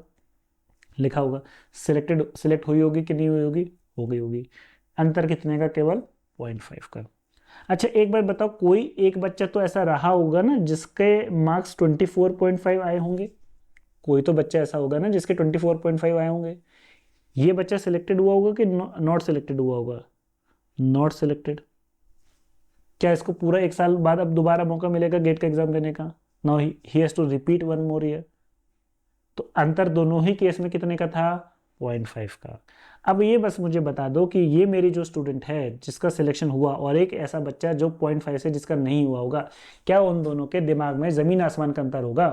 A: लिखा होगा। सिलेक्ट हुई होगी कि नहीं हुई होगी? हो गई होगी। अंतर कितने का? केवल 0.5 का। अच्छा एक बार बताओ, कोई एक बच्चा तो ऐसा रहा होगा ना जिसके मार्क्स 24.5 आए होंगे? कोई तो बच्चा ऐसा होगा ना जिसके 24.5 आए होंगे। ये बच्चा सिलेक्टेड हुआ होगा कि नॉट सिलेक्टेड हुआ होगा? Not selected. क्या इसको पूरा एक साल बाद अब दोबारा मौका मिलेगा गेट का एग्जाम देने का? No, he has to repeat 1 more year. तो अंतर दोनों ही केस में कितने का था? 0.5 का। अब ये बस मुझे बता दो कि ये मेरी जो स्टूडेंट है जिसका सिलेक्शन हुआ और एक ऐसा बच्चा जो 0.5 से जिसका नहीं हुआ होगा, क्या उन दोनों के दिमाग में जमीन आसमान का अंतर होगा?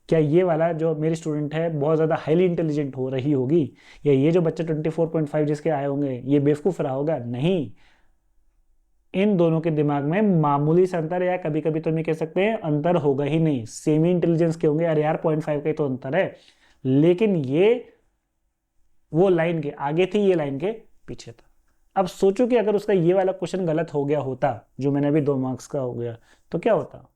A: क्या ये वाला जो मेरी स्टूडेंट है बहुत ज़्यादा हाईली इंटेलिजेंट हो रही होगी, या ये जो बच्चा 24.5 जिसके आए होंगे ये बेवकूफ़ रहा होगा? नहीं, इन दोनों के दिमाग में मामूली सा अंतर, या कभी कभी तो नहीं कह सकते हैं अंतर होगा ही नहीं, सेमी इंटेलिजेंस के होंगे। अरे यार 0.5 का ही तो अंतर है, लेकिन ये वो लाइन के आगे थी, ये लाइन के पीछे था। अब सोचो कि अगर उसका ये वाला क्वेश्चन गलत हो गया होता, जो मैंने अभी 2 मार्क्स का हो गया, तो क्या होता?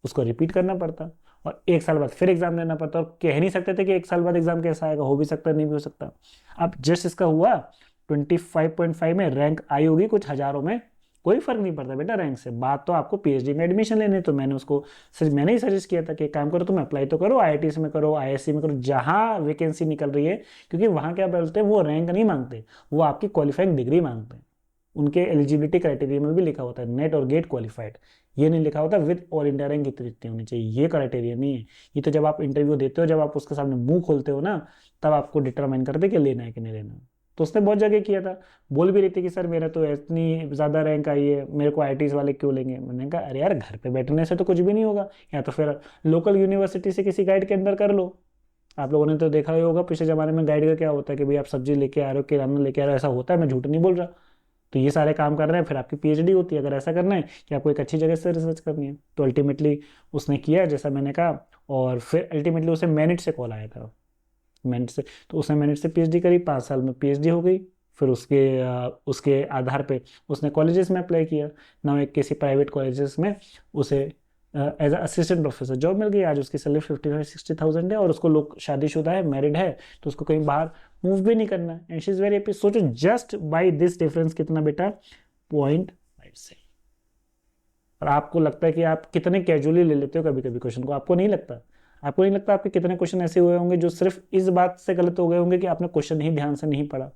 A: उसको रिपीट करना पड़ता और 1 साल बाद फिर एग्जाम देना पड़ता, और कह नहीं सकते थे कि 1 साल बाद एग्जाम कैसा आएगा, हो भी सकता नहीं भी हो सकता। अब जस्ट इसका हुआ 25.5 में रैंक आई होगी कुछ हजारों में, कोई फर्क नहीं पड़ता बेटा रैंक से। बात तो आपको पीएचडी में एडमिशन लेने, तो मैंने ही सजेस्ट किया था कि काम करो तुम अप्लाई तो करो, आईआईटी में करो, आईएससी में करो, जहां वैकेंसी निकल रही है, क्योंकि वहां क्या बोलते हैं वो रैंक नहीं मांगते, वो आपकी क्वालिफाइंग डिग्री मांगते हैं। उनके एलिजिबिलिटी क्राइटेरिया में भी लिखा होता है नेट और गेट क्वालिफाइड, ये नहीं लिखा होता विद और इंडिया रैंक इतनी होनी चाहिए, ये क्राइटेरिया नहीं है। ये तो जब आप इंटरव्यू देते हो, जब आप उसके सामने मुंह खोलते हो ना, तब आपको डिटरमाइन करते कि लेना है कि नहीं लेना। तो उसने बहुत जगह किया था, बोल भी रही थी कि सर मेरा तो इतनी ज़्यादा रैंक आई है, मेरे को आईटीज वाले क्यों लेंगे। मैंने कहा अरे यार घर पे बैठने से तो कुछ भी नहीं होगा, या तो फिर लोकल यूनिवर्सिटी से किसी गाइड के अंदर कर लो। आप लोगों ने तो देखा ही होगा पिछले ज़माने में गाइड का क्या होता है कि भाई आप सब्जी लेके आ रहे हो, किराना लेके आ रहे हो, ऐसा होता है, मैं झूठ नहीं बोल रहा। तो ये सारे काम कर रहे हैं, फिर आपकी पीएचडी होती है अगर ऐसा करना है कि आपको एक अच्छी जगह से रिसर्च करनी है। तो अल्टीमेटली उसने किया जैसा मैंने कहा, और फिर अल्टीमेटली उसे मेरिट से कॉल आया था, मेरिट से। तो उसने मेरिट से पीएचडी करी, 5 साल में पीएचडी हो गई। फिर उसके आधार पे उसने कॉलेजेस में अप्लाई किया ना, एक किसी प्राइवेट कॉलेजेस में उसे एज असिस्टेंट प्रोफेसर जॉब मिल गई। आज उसकी सैलरी 55-60 थाउजेंड है, और उसको लोग शादीशुदा है, मैरिड है, तो उसको कहीं बाहर मूव भी नहीं करना है, and she is very happy. सोचो जस्ट बाय दिस डिफरेंस कितना बेटा, 0.5 से। और आपको लगता है कि आप कितने कैजुअली ले लेते हो कभी कभी क्वेश्चन को, आपको नहीं लगता? आपको नहीं लगता आपके कितने क्वेश्चन ऐसे हुए होंगे जो सिर्फ इस बात से गलत हो गए होंगे कि आपने क्वेश्चन ही ध्यान से नहीं पढ़ा?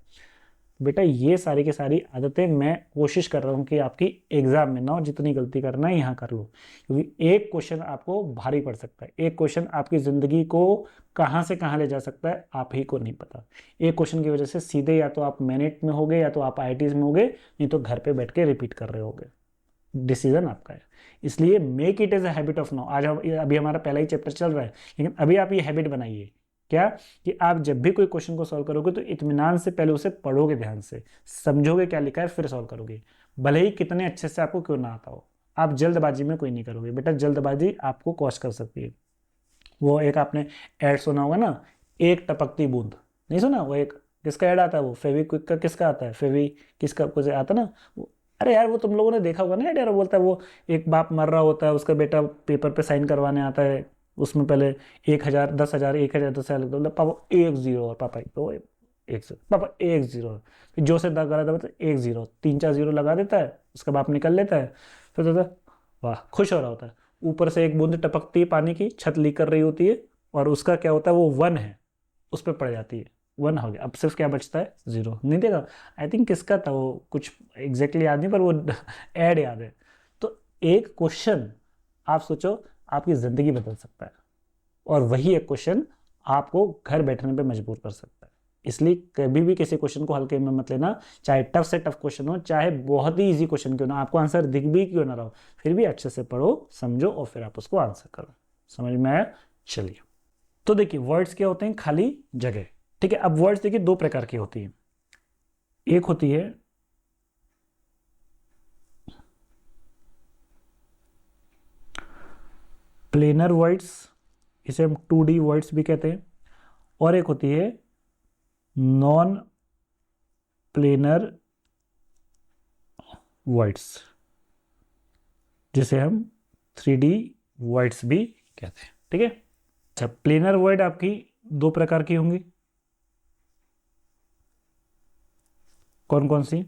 A: बेटा ये सारी की सारी आदतें मैं कोशिश कर रहा हूँ कि आपकी एग्जाम में ना हो, जितनी गलती करना है यहाँ कर लो, क्योंकि एक क्वेश्चन आपको भारी पड़ सकता है, एक क्वेश्चन आपकी ज़िंदगी को कहाँ से कहाँ ले जा सकता है आप ही को नहीं पता। एक क्वेश्चन की वजह से सीधे या तो आप मेरिट में होगे, या तो आप आईआईटीज में होगे, नहीं तो घर पे बैठ के रिपीट कर रहे होगे। डिसीजन आपका है। इसलिए make it as a habit of now. आज हम अभी हमारा पहला ही चैप्टर चल रहा है, लेकिन अभी आप ये हैबिट बनाइए क्या, कि आप जब भी कोई क्वेश्चन को सॉल्व करोगे तो इत्मीनान से पहले उसे पढ़ोगे, ध्यान से समझोगे क्या लिखा है, फिर सॉल्व करोगे, भले ही कितने अच्छे से आपको क्यों ना आता हो। आप जल्दबाजी में कोई नहीं करोगे बेटा, जल्दबाजी आपको कॉस्ट कर सकती है। वो एक आपने ऐड सुना होगा ना, एक टपकती बूंद, नहीं सुना? वो एक किसका ऐड आता है, वो फेविक्विक का किसका आता है, फेवी किसका कुछ आता ना अरे यार वो तुम लोगों ने देखा होगा ना ऐड यार, बोलता है वो एक बाप मर रहा होता है, उसका बेटा पेपर पे साइन करवाने आता है, उसमें पहले 1,000 10,000 1,000 10,000 लिखता है, पापा 1 0 और पापा तो 1 0 पापा 1 0, फिर जो से दाग गलत है 1 0, 3 4 0 लगा देता है, उसका बाप निकल लेता है, फिर तो वाह खुश हो रहा होता है। ऊपर से एक बूंद टपकती है पानी की, छत लीक कर रही होती है, और उसका क्या होता है, वो 1 है, उस पर पड़ जाती है, 1 हो गया। अब सिर्फ क्या बचता है, 0। नहीं देखा? आई थिंक किसका था वो, कुछ एग्जैक्टली याद नहीं, पर वो ऐड याद है। तो एक क्वेश्चन आप सोचो आपकी ज़िंदगी बदल सकता है, और वही एक क्वेश्चन आपको घर बैठने पे मजबूर कर सकता है। इसलिए कभी भी किसी क्वेश्चन को हल्के में मत लेना, चाहे टफ से टफ क्वेश्चन हो, चाहे बहुत ही इजी क्वेश्चन क्यों ना, आपको आंसर दिख भी क्यों ना रहो, फिर भी अच्छे से पढ़ो, समझो, और फिर आप उसको आंसर करो। समझ में आया? चलिए, तो देखिए वर्ड्स क्या होते हैं, खाली जगह। ठीक है, अब वर्ड्स देखिए दो प्रकार की होती हैं। एक होती है प्लेनर वर्ड्स, इसे हम 2D वर्ड्स भी कहते हैं, और एक होती है नॉन प्लेनर वर्ड्स, जिसे हम 3D वर्ड्स भी कहते हैं। ठीक है, अच्छा प्लेनर वर्ड आपकी दो प्रकार की होंगी, कौन कौन सी?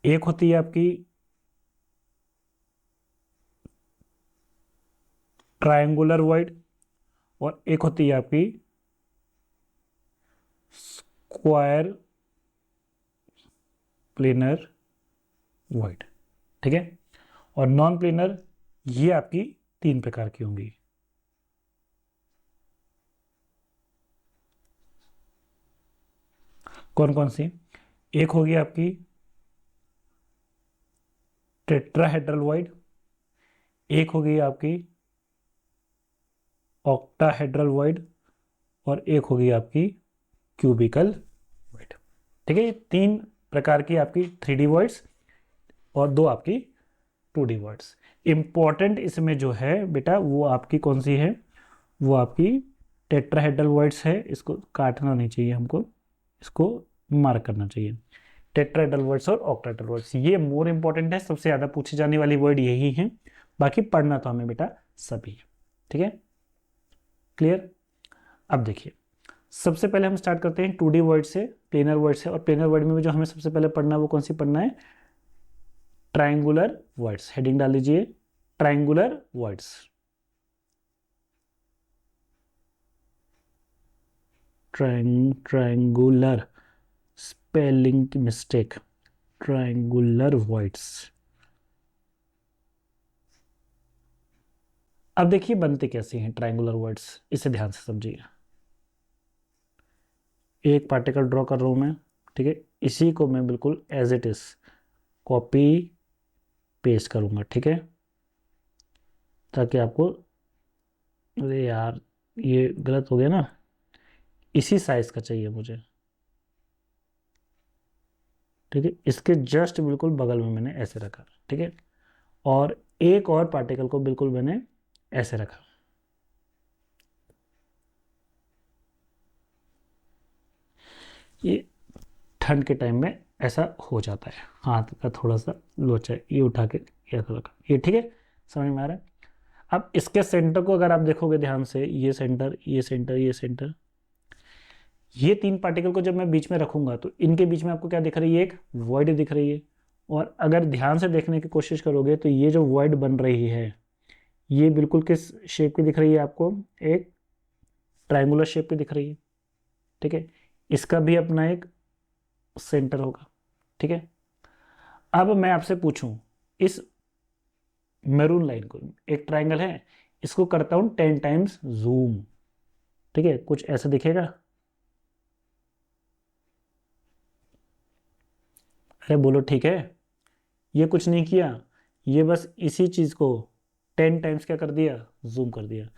A: एक होती है आपकी ट्रायंगुलर वर्ड, और एक होती है आपकी स्क्वायर प्लेनर वर्ड। ठीक है, और नॉन प्लेनर ये आपकी 3 प्रकार की होंगी। कौन कौन सी? एक होगी आपकी टेट्राहेड्रल वर्ड, एक होगी आपकी ऑक्टाहेड्रल वर्ड, और एक होगी आपकी क्यूबिकल वर्ड। ठीक है, ये 3 प्रकार की आपकी 3D वर्ड्स, और 2 आपकी 2D वर्ड्स। इंपॉर्टेंट इसमें जो है बेटा वो आपकी कौन सी है, वो आपकी टेट्राहेड्रल वर्ड्स है। इसको काटना नहीं चाहिए हमको, इसको मार्क करना चाहिए। टेट्राहेड्रल वर्ड्स और ऑक्टाहेड्रल वर्ड्स ये मोर इंपॉर्टेंट है, सबसे ज़्यादा पूछी जाने वाली वर्ड यही है, बाकी पढ़ना तो हमें बेटा सभी है। ठीक है, क्लियर? अब देखिए सबसे पहले हम स्टार्ट करते हैं 2D वर्ड से, प्लेनर वर्ड से, और प्लेनर वर्ड में जो हमें सबसे पहले पढ़ना है वो कौन सी पढ़ना है, ट्रायंगुलर वर्ड्स। हेडिंग डाल लीजिए, ट्रायंगुलर वर्ड्स। ट्रायंगुलर, स्पेलिंग की मिस्टेक, ट्रायंगुलर वर्ड्स। अब देखिए बनते कैसे हैं ट्रायंगुलर वर्ड्स, इसे ध्यान से समझिए। एक पार्टिकल ड्रॉ कर रहा हूँ मैं, ठीक है। इसी को मैं बिल्कुल as it is copy paste करूँगा, ठीक है, ताकि आपको, अरे यार ये गलत हो गया ना, इसी साइज का चाहिए मुझे, ठीक है। इसके जस्ट बिल्कुल बगल में मैंने ऐसे रखा, ठीक है। और एक और पार्टिकल को बिल्कुल मैंने ऐसे रखा। ये ठंड के टाइम में ऐसा हो जाता है, हाथ का थोड़ा सा लोचा है, ये उठा के ये रखा, ये ठीक है, समझ में आ रहा है। अब इसके सेंटर को अगर आप देखोगे ध्यान से, ये सेंटर, ये सेंटर, ये सेंटर, ये तीन पार्टिकल को जब मैं बीच में रखूंगा तो इनके बीच में आपको क्या दिख रही है, एक वॉइड दिख रही है। और अगर ध्यान से देखने की कोशिश करोगे तो ये जो वॉइड बन रही है, ये बिल्कुल किस शेप की दिख रही है आपको, एक ट्रायंगुलर शेप की दिख रही है, ठीक है। इसका भी अपना एक सेंटर होगा, ठीक है। अब मैं आपसे पूछूं, इस मैरून लाइन को, एक ट्रायंगल है, इसको करता हूं 10 टाइम्स जूम, ठीक है, कुछ ऐसा दिखेगा। अरे बोलो ठीक है। ये कुछ नहीं किया, ये बस इसी चीज को 10 टाइम्स क्या कर दिया, जूम कर दिया।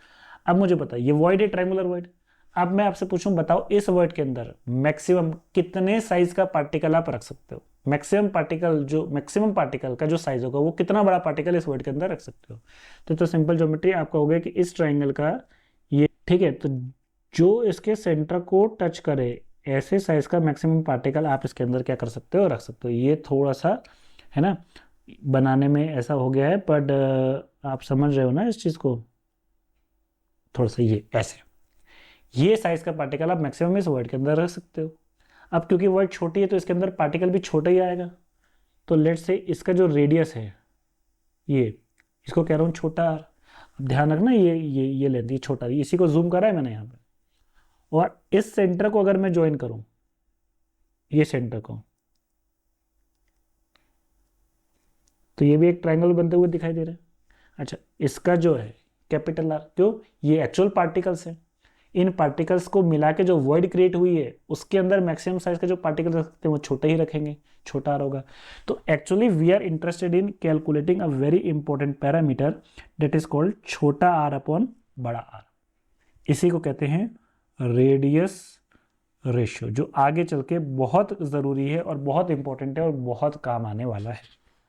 A: अब मुझे पता ये वॉइड है, ट्रायंगुलर वॉइड। अब मैं आपसे पूछूं, बताओ इस वॉइड के अंदर मैक्सिमम कितने साइज का पार्टिकल आप रख सकते हो। मैक्सिमम पार्टिकल का जो साइज होगा वो कितना बड़ा पार्टिकल इस वॉइड के अंदर रख सकते हो। तो सिंपल ज्योमेट्री आपका हो गया कि इस ट्राइंगल का ये, ठीक है, तो जो इसके सेंटर को टच करे ऐसे साइज का मैक्सिमम पार्टिकल आप इसके अंदर क्या कर सकते हो, रख सकते हो। ये थोड़ा सा है ना, बनाने में ऐसा हो गया है, बट आप समझ रहे हो ना इस चीज को, थोड़ा सा ये ऐसे, ये साइज का पार्टिकल आप मैक्सिमम इस वर्ड के अंदर रख सकते हो। अब क्योंकि वर्ड छोटी है तो इसके अंदर पार्टिकल भी छोटा ही आएगा। तो लेट से इसका जो रेडियस है, ये, इसको कह रहा हूँ छोटा आर। अब ध्यान रखना, ये लेंथ, ये छोटा, इसी को जूम करा है मैंने यहाँ पे। और इस सेंटर को अगर मैं ज्वाइन करूँ, ये सेंटर को, तो ये भी एक ट्रायंगल बनते हुए दिखाई दे रहा है। अच्छा, इसका जो है कैपिटल आर, क्यों, ये एक्चुअल पार्टिकल्स है। इन पार्टिकल्स को मिला के जो वर्ड क्रिएट हुई है उसके अंदर मैक्सिमम साइज का जो पार्टिकल रख सकते हैं वो छोटा ही रखेंगे, छोटा आर होगा। तो actually we are interested in calculating a very important parameter that is called छोटा आर अपॉन बड़ा आर। इसी को कहते हैं रेडियस रेशियो, जो आगे चल के बहुत ज़रूरी है और बहुत इंपॉर्टेंट है और बहुत काम आने वाला है।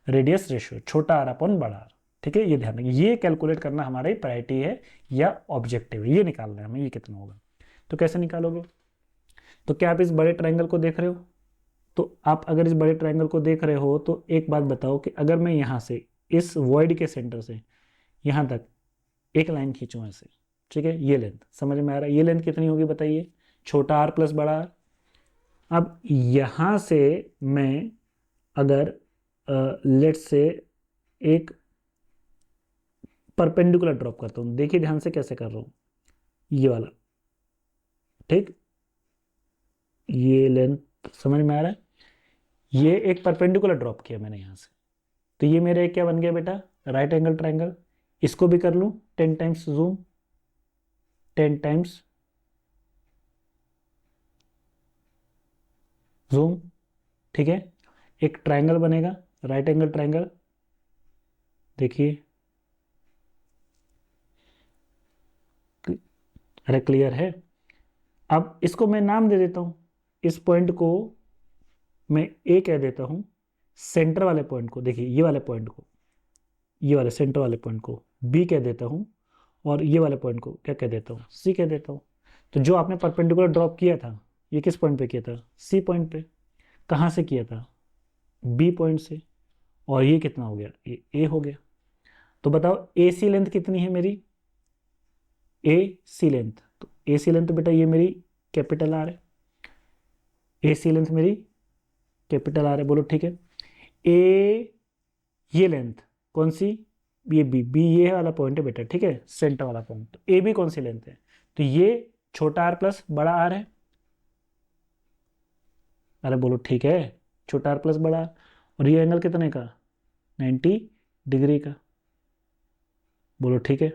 A: रेडियस रेशियो, छोटा आर अपॉन बड़ा आर, ठीक है। ये ध्यान रखिए, ये कैलकुलेट करना हमारी प्रायोरिटी है या ऑब्जेक्टिव है, ये निकालना है हमें, ये कितना होगा। तो कैसे निकालोगे, तो क्या आप इस बड़े ट्रायंगल को देख रहे हो, तो आप अगर इस बड़े ट्रायंगल को देख रहे हो तो एक बात बताओ कि अगर मैं यहाँ से इस वॉइड के सेंटर से यहाँ तक एक लाइन खींचूँ ऐसे, ठीक है, ये लेंथ समझ में आ रहा है, ये लेंथ कितनी होगी बताइए, छोटा आर प्लस बड़ा आर। अब यहाँ से मैं अगर लेट से एक परपेंडिकुलर ड्रॉप करता हूँ, देखिए ध्यान से कैसे कर रहा हूँ, ये वाला, ठीक, ये लेंथ समझ में आ रहा है, ये एक परपेंडिकुलर ड्रॉप किया मैंने यहाँ से। तो ये मेरे क्या बन गया बेटा, राइट एंगल ट्रायंगल। इसको भी कर लूँ 10 टाइम्स जूम, 10 टाइम्स जूम, ठीक है, एक ट्रायंगल बनेगा, राइट एंगल ट्रायंगल, देखिए, अरे क्लियर है। अब इसको मैं नाम दे देता हूँ, इस पॉइंट को मैं ए कह देता हूँ, सेंटर वाले पॉइंट को, देखिए ये वाले पॉइंट को, ये वाले सेंटर वाले पॉइंट को बी कह देता हूँ, और ये वाले पॉइंट को क्या कह देता हूँ, सी कह देता हूँ। तो जो आपने परपेंडिकुलर ड्रॉप किया था ये किस पॉइंट पे किया था, सी पॉइंट पे। कहाँ से किया था, बी पॉइंट से। और ये कितना हो गया, ये ए हो गया। तो बताओ ए सी लेंथ कितनी है मेरी, ए सी लेंथ, तो ए सी लेंथ बेटा ये मेरी कैपिटल आर है, ए सी लेंथ मेरी कैपिटल आर है, बोलो ठीक है। ए, ये लेंथ कौन सी, ये बी, बी ये वाला पॉइंट है बेटा, ठीक है, सेंटर वाला पॉइंट। तो ए बी कौन सी लेंथ है, तो ये छोटा आर प्लस बड़ा आर है। अरे बोलो ठीक है, छोटा आर प्लस बड़ा आर। और ये एंगल कितने का, 90 डिग्री का, बोलो ठीक है।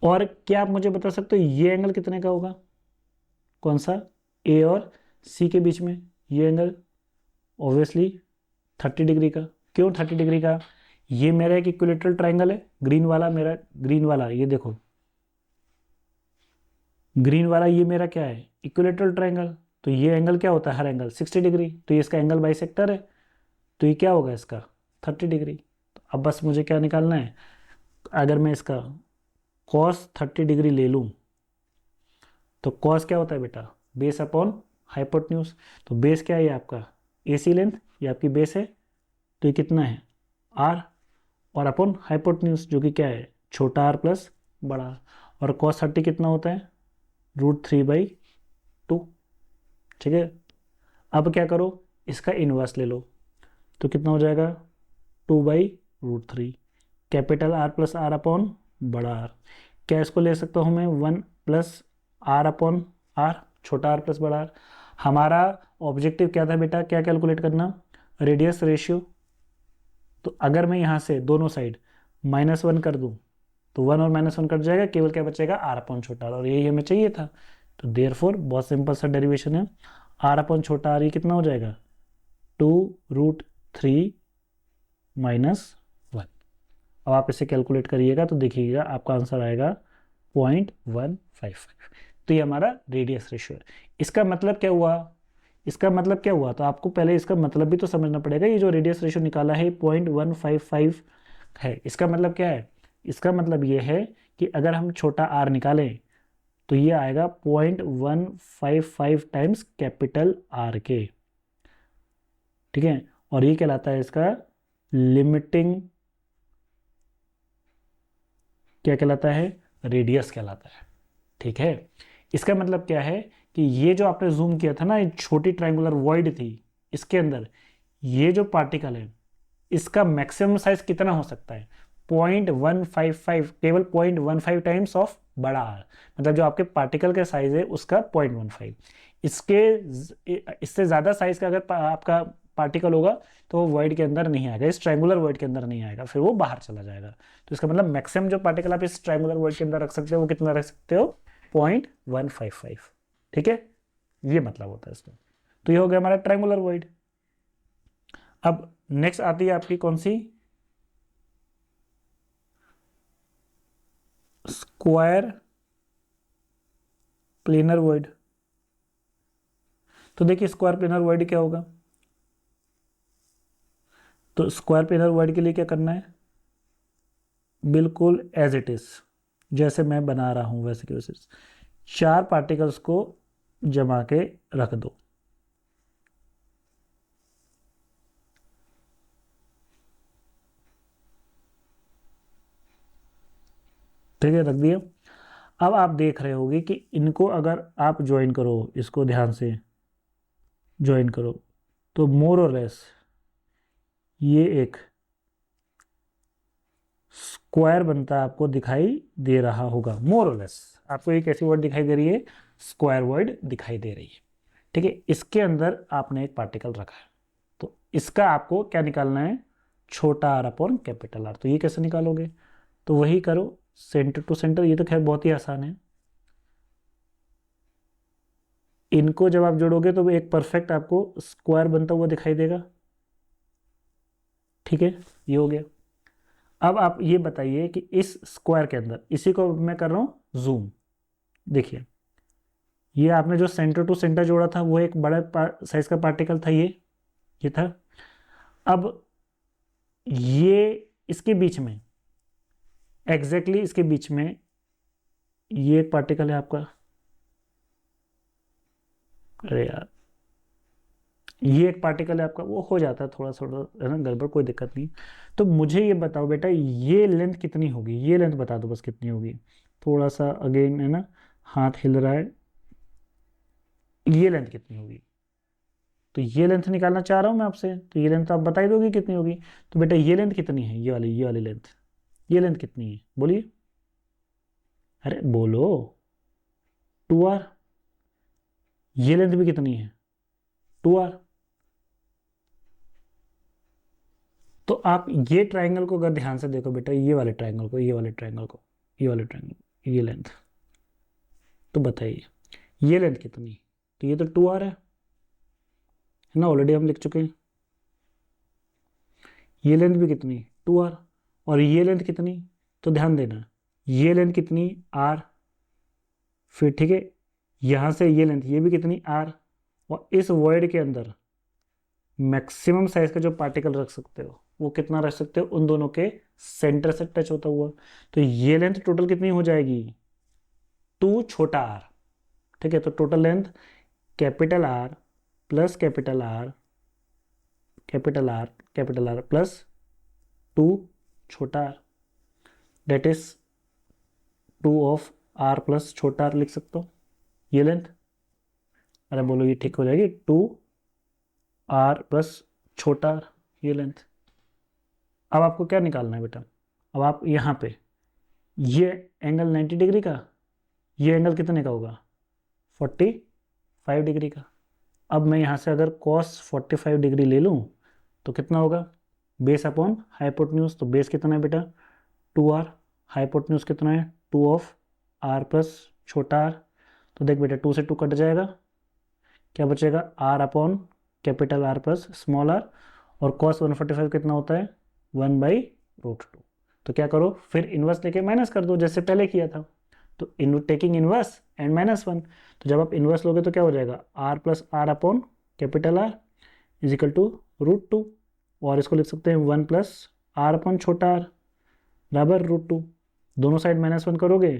A: और क्या आप मुझे बता सकते हो ये एंगल कितने का होगा? कौन सा? ए और सी के बीच में ये एंगल ऑब्वियसली 30 डिग्री का। क्यों 30 डिग्री का? ये मेरा एक इक्विलेटरल ट्राइंगल है, ग्रीन वाला, मेरा ग्रीन वाला ये देखो, ग्रीन वाला ये मेरा क्या है? Equilateral triangle. तो ये एंगल क्या होता है? हर एंगल 60 डिग्री। तो ये इसका एंगल बाइसेक्टर है, तो ये क्या होगा इसका? 30 डिग्री। तो अब बस मुझे क्या निकालना है? अगर मैं इसका कॉस 30 डिग्री ले लूँ तो कॉस क्या होता है बेटा? Base upon hypotenuse. तो बेस क्या है ये आपका? AC लेंथ, ये आपकी बेस है, तो ये कितना है? R, और अपॉन हाइपोटेन्यूज जो कि क्या है? छोटा r प्लस बड़ा R। और कॉस 30 कितना होता है? √3/2। ठीक है, अब क्या करो, इसका इनवर्स ले लो, तो कितना हो जाएगा? 2/√3। Capital R plus R upon बड़ा R। क्या इसको ले सकता हूँ मैं? 1 प्लस R अपॉन R, छोटा r प्लस बड़ा R। हमारा ऑब्जेक्टिव क्या था बेटा? क्या कैलकुलेट करना? Radius ratio. तो अगर मैं यहाँ से दोनों साइड -1 कर दूँ तो 1 और -1 कट जाएगा, केवल क्या बचेगा? R अपॉन छोटा r, और यही हमें चाहिए था। तो देयरफॉर बहुत सिंपल सा डेरिवेशन है, R अपॉन छोटा r ये कितना हो जाएगा? 2√3 -1। अब आप इसे कैलकुलेट करिएगा तो देखिएगा आपका आंसर आएगा 0.155। तो ये हमारा रेडियस रेशियो है। इसका मतलब क्या हुआ? इसका मतलब क्या हुआ? तो आपको पहले इसका मतलब भी तो समझना पड़ेगा। ये जो रेडियस रेशियो निकाला है 0.155 है, इसका मतलब क्या है? इसका मतलब ये है कि अगर हम छोटा r निकालें तो ये आएगा 0.155 टाइम्स कैपिटल R के। ठीक है, और ये कहलाता है इसका लिमिटिंग, क्या कहलाता है? रेडियस कहलाता है। ठीक है, इसका मतलब क्या है कि ये जो आपने जूम किया था ना, एक छोटी ट्रायंगुलर वॉइड थी, इसके अंदर ये जो पार्टिकल है इसका मैक्सिमम साइज कितना हो सकता है? 0.155, केवल 0.15 टाइम्स ऑफ बड़ा R। मतलब जो आपके पार्टिकल का साइज है उसका 0.15। इसके इससे ज़्यादा साइज का अगर आपका पार्टिकल होगा तो वो वॉइड के अंदर नहीं आएगा, इस ट्रायंगुलर वॉइड के अंदर नहीं आएगा, फिर वो बाहर चला जाएगा। तो इसका मतलब मैक्सिमम जो पार्टिकल आप इस ट्रायंगुलर वॉइड के अंदर रख सकते हो वो कितना रख सकते हो? 0.155। ठीक है, ये मतलब होता है इसका। तो ये हो गया हमारा ट्रायंगुलर वॉइड। अब नेक्स्ट आती है आपकी कौन सी? Square planar void. तो देखिए स्क्वायर प्लेनर वॉइड क्या होगा? तो स्क्वायर प्लेनर वॉइड के लिए क्या करना है? बिल्कुल एज इट इज, जैसे मैं बना रहा हूं वैसे के वैसे 4 पार्टिकल्स को जमा के रख दो। ठीक है, रख दिया। अब आप देख रहे होगे कि इनको अगर आप ज्वाइन करो, इसको ध्यान से ज्वाइन करो, तो मोर और लेस ये एक स्क्वायर बनता आपको दिखाई दे रहा होगा। मोर और लेस आपको एक ऐसी वर्ड दिखाई दे रही है, स्क्वायर वर्ड दिखाई दे रही है। ठीक है, इसके अंदर आपने एक पार्टिकल रखा है, तो इसका आपको क्या निकालना है? छोटा r अपॉन कैपिटल R। तो ये कैसे निकालोगे? तो वही करो, सेंटर टू सेंटर। ये तो खैर बहुत ही आसान है। इनको जब आप जोड़ोगे तो एक परफेक्ट आपको स्क्वायर बनता हुआ दिखाई देगा। ठीक है, ये हो गया। अब आप ये बताइए कि इस स्क्वायर के अंदर, इसी को मैं कर रहा हूं जूम, देखिए ये आपने जो सेंटर टू सेंटर जोड़ा था वो एक बड़ा साइज का पार्टिकल था, ये था। अब ये इसके बीच में, एग्जैक्टली इसके बीच में ये एक पार्टिकल है आपका। अरे यार, ये एक पार्टिकल है आपका, वो हो जाता है थोड़ा थोड़ा है ना गड़बड़, कोई दिक्कत नहीं। तो मुझे ये बताओ बेटा, ये लेंथ कितनी होगी? ये लेंथ बता दो बस कितनी होगी। थोड़ा सा अगेन है ना, हाथ हिल रहा है। ये लेंथ कितनी होगी? तो ये लेंथ निकालना चाह रहा हूँ मैं आपसे, तो ये लेंथ आप बता ही दोगे कितनी होगी। तो बेटा ये लेंथ कितनी है? ये वाली लेंथ, ये लेंथ कितनी है बोलिए? अरे बोलो। 2r। ये लेंथ भी कितनी है? 2r। तो आप ये ट्रायंगल को अगर ध्यान से देखो बेटा, ये वाले ट्रायंगल को, ये वाले ट्रायंगल को, ये वाले ट्रायंगल, ये लेंथ, तो बताइए ये लेंथ कितनी, तो ये तो 2r है ना, ऑलरेडी हम लिख चुके हैं। ये लेंथ भी कितनी, 2r, और ये लेंथ कितनी, तो ध्यान देना ये लेंथ कितनी, r, फिर ठीक है यहाँ से ये लेंथ ये भी कितनी, r, और इस वॉइड के अंदर मैक्सिमम साइज का जो पार्टिकल रख सकते हो वो कितना रख सकते हो, उन दोनों के सेंटर से टच होता हुआ। तो ये लेंथ टोटल कितनी हो जाएगी, 2 छोटा r, ठीक है। तो total length capital R plus capital R capital R capital R plus 2 छोटा r, that is 2 of r plus छोटा r लिख सकता हूँ ये लेंथ। अरे बोलो ये ठीक हो जाएगी, 2r प्लस छोटा r ये लेंथ। अब आपको क्या निकालना है बेटा, अब आप यहाँ पे ये एंगल 90 डिग्री का, ये एंगल कितने का होगा, 45 डिग्री का। अब मैं यहाँ से अगर cos 45 डिग्री ले लूँ तो कितना होगा, बेस अपॉन हाइपोटेन्यूज, तो बेस कितना है बेटा 2r, हाइपोटेन्यूज कितना है 2 ऑफ r प्लस छोटा r। तो देख बेटा 2 से 2 कट जाएगा, क्या बचेगा r upon capital R plus small r, और cos 145 कितना होता है 1/√2। तो क्या करो फिर इन्वर्स लेके माइनस कर दो जैसे पहले किया था, तो टेकिंग इन्वर्स एंड -1। तो जब आप इन्वर्स लोगे तो क्या हो जाएगा r plus r upon capital R is equal to √2, और इसको लिख सकते हैं 1 प्लस r अपॉन छोटा r बराबर √2। दोनों साइड -1 करोगे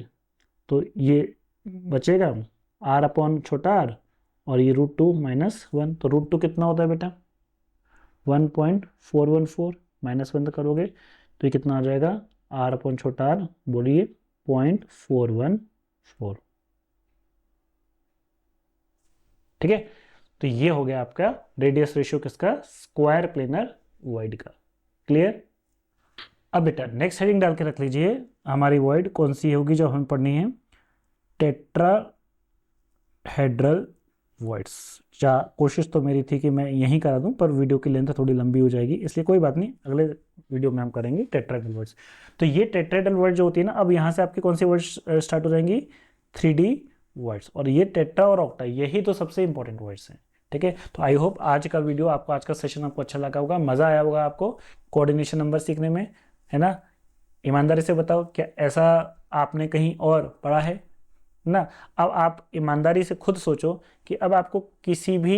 A: तो ये बचेगा r अपॉन छोटा r, और ये √2 -1, तो √2 कितना होता है बेटा 1.414, -1 करोगे तो ये कितना आ जाएगा r अपॉन छोटा r, बोलिए 0.414, ठीक है। तो ये हो गया आपका रेडियस रेशियो किसका, स्क्वायर प्लेनर वॉइड का। क्लियर। अब बेटा नेक्स्ट हेडिंग डाल के रख लीजिए, हमारी वॉइड कौन सी होगी जो हमें पढ़नी है, टेट्राहेड्रल वॉइड्स। कोशिश तो मेरी थी कि मैं यहीं करा दूं, पर वीडियो की लेंथ थोड़ी लंबी हो जाएगी, इसलिए कोई बात नहीं, अगले वीडियो में हम करेंगे टेट्राहेड्रल वॉइड्स। तो ये टेट्राहेड्रल वॉइड जो होती है ना, अब यहाँ से आपकी कौन सी वर्ड्स स्टार्ट हो जाएंगी, 3D वर्ड्स, और ये टेट्रा और ऑक्टा यही तो सबसे इंपॉर्टेंट वर्ड्स हैं, ठीक है। तो आई होप आज का वीडियो आपको, आज का सेशन आपको अच्छा लगा होगा, मज़ा आया होगा आपको कोऑर्डिनेशन नंबर सीखने में, है ना। ईमानदारी से बताओ क्या ऐसा आपने कहीं और पढ़ा है ना। अब आप ईमानदारी से खुद सोचो कि अब आपको किसी भी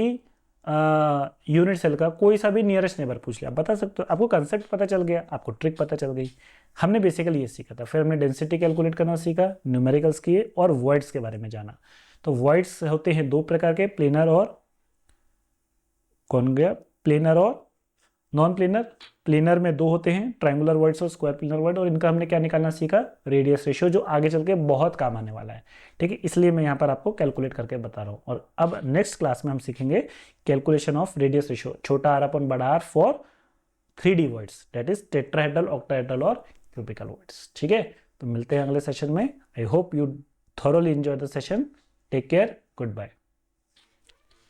A: यूनिट सेल का कोई सा भी नियरेस्ट नेबर पूछ लिया, आप बता सकते हो, आपको कंसेप्ट पता चल गया, आपको ट्रिक पता चल गई। हमने बेसिकली ये सीखा था, फिर हमने डेंसिटी कैलकुलेट करना सीखा, न्यूमेरिकल्स किए और वॉइड्स के बारे में जाना। तो वॉइड्स होते हैं 2 प्रकार के, प्लेनर और कौन गया, प्लेनर और नॉन प्लेनर। प्लेनर में 2 होते हैं, ट्रायंगुलर वर्ड्स और स्क्वायर प्लेनर वर्ड, और इनका हमने क्या निकालना सीखा, रेडियस रेशियो, जो आगे चल के बहुत काम आने वाला है, ठीक है। इसलिए मैं यहाँ पर आपको कैलकुलेट करके बता रहा हूँ। और अब नेक्स्ट क्लास में हम सीखेंगे कैलकुलेशन ऑफ रेडियस रेशियो, छोटा r अपॉन बड़ा R for 3D voids, that is tetrahedral, octahedral और क्यूबिकल वर्ड्स, ठीक है। तो मिलते हैं अगले सेशन में। I hope you thoroughly enjoy the session. Take care, good bye.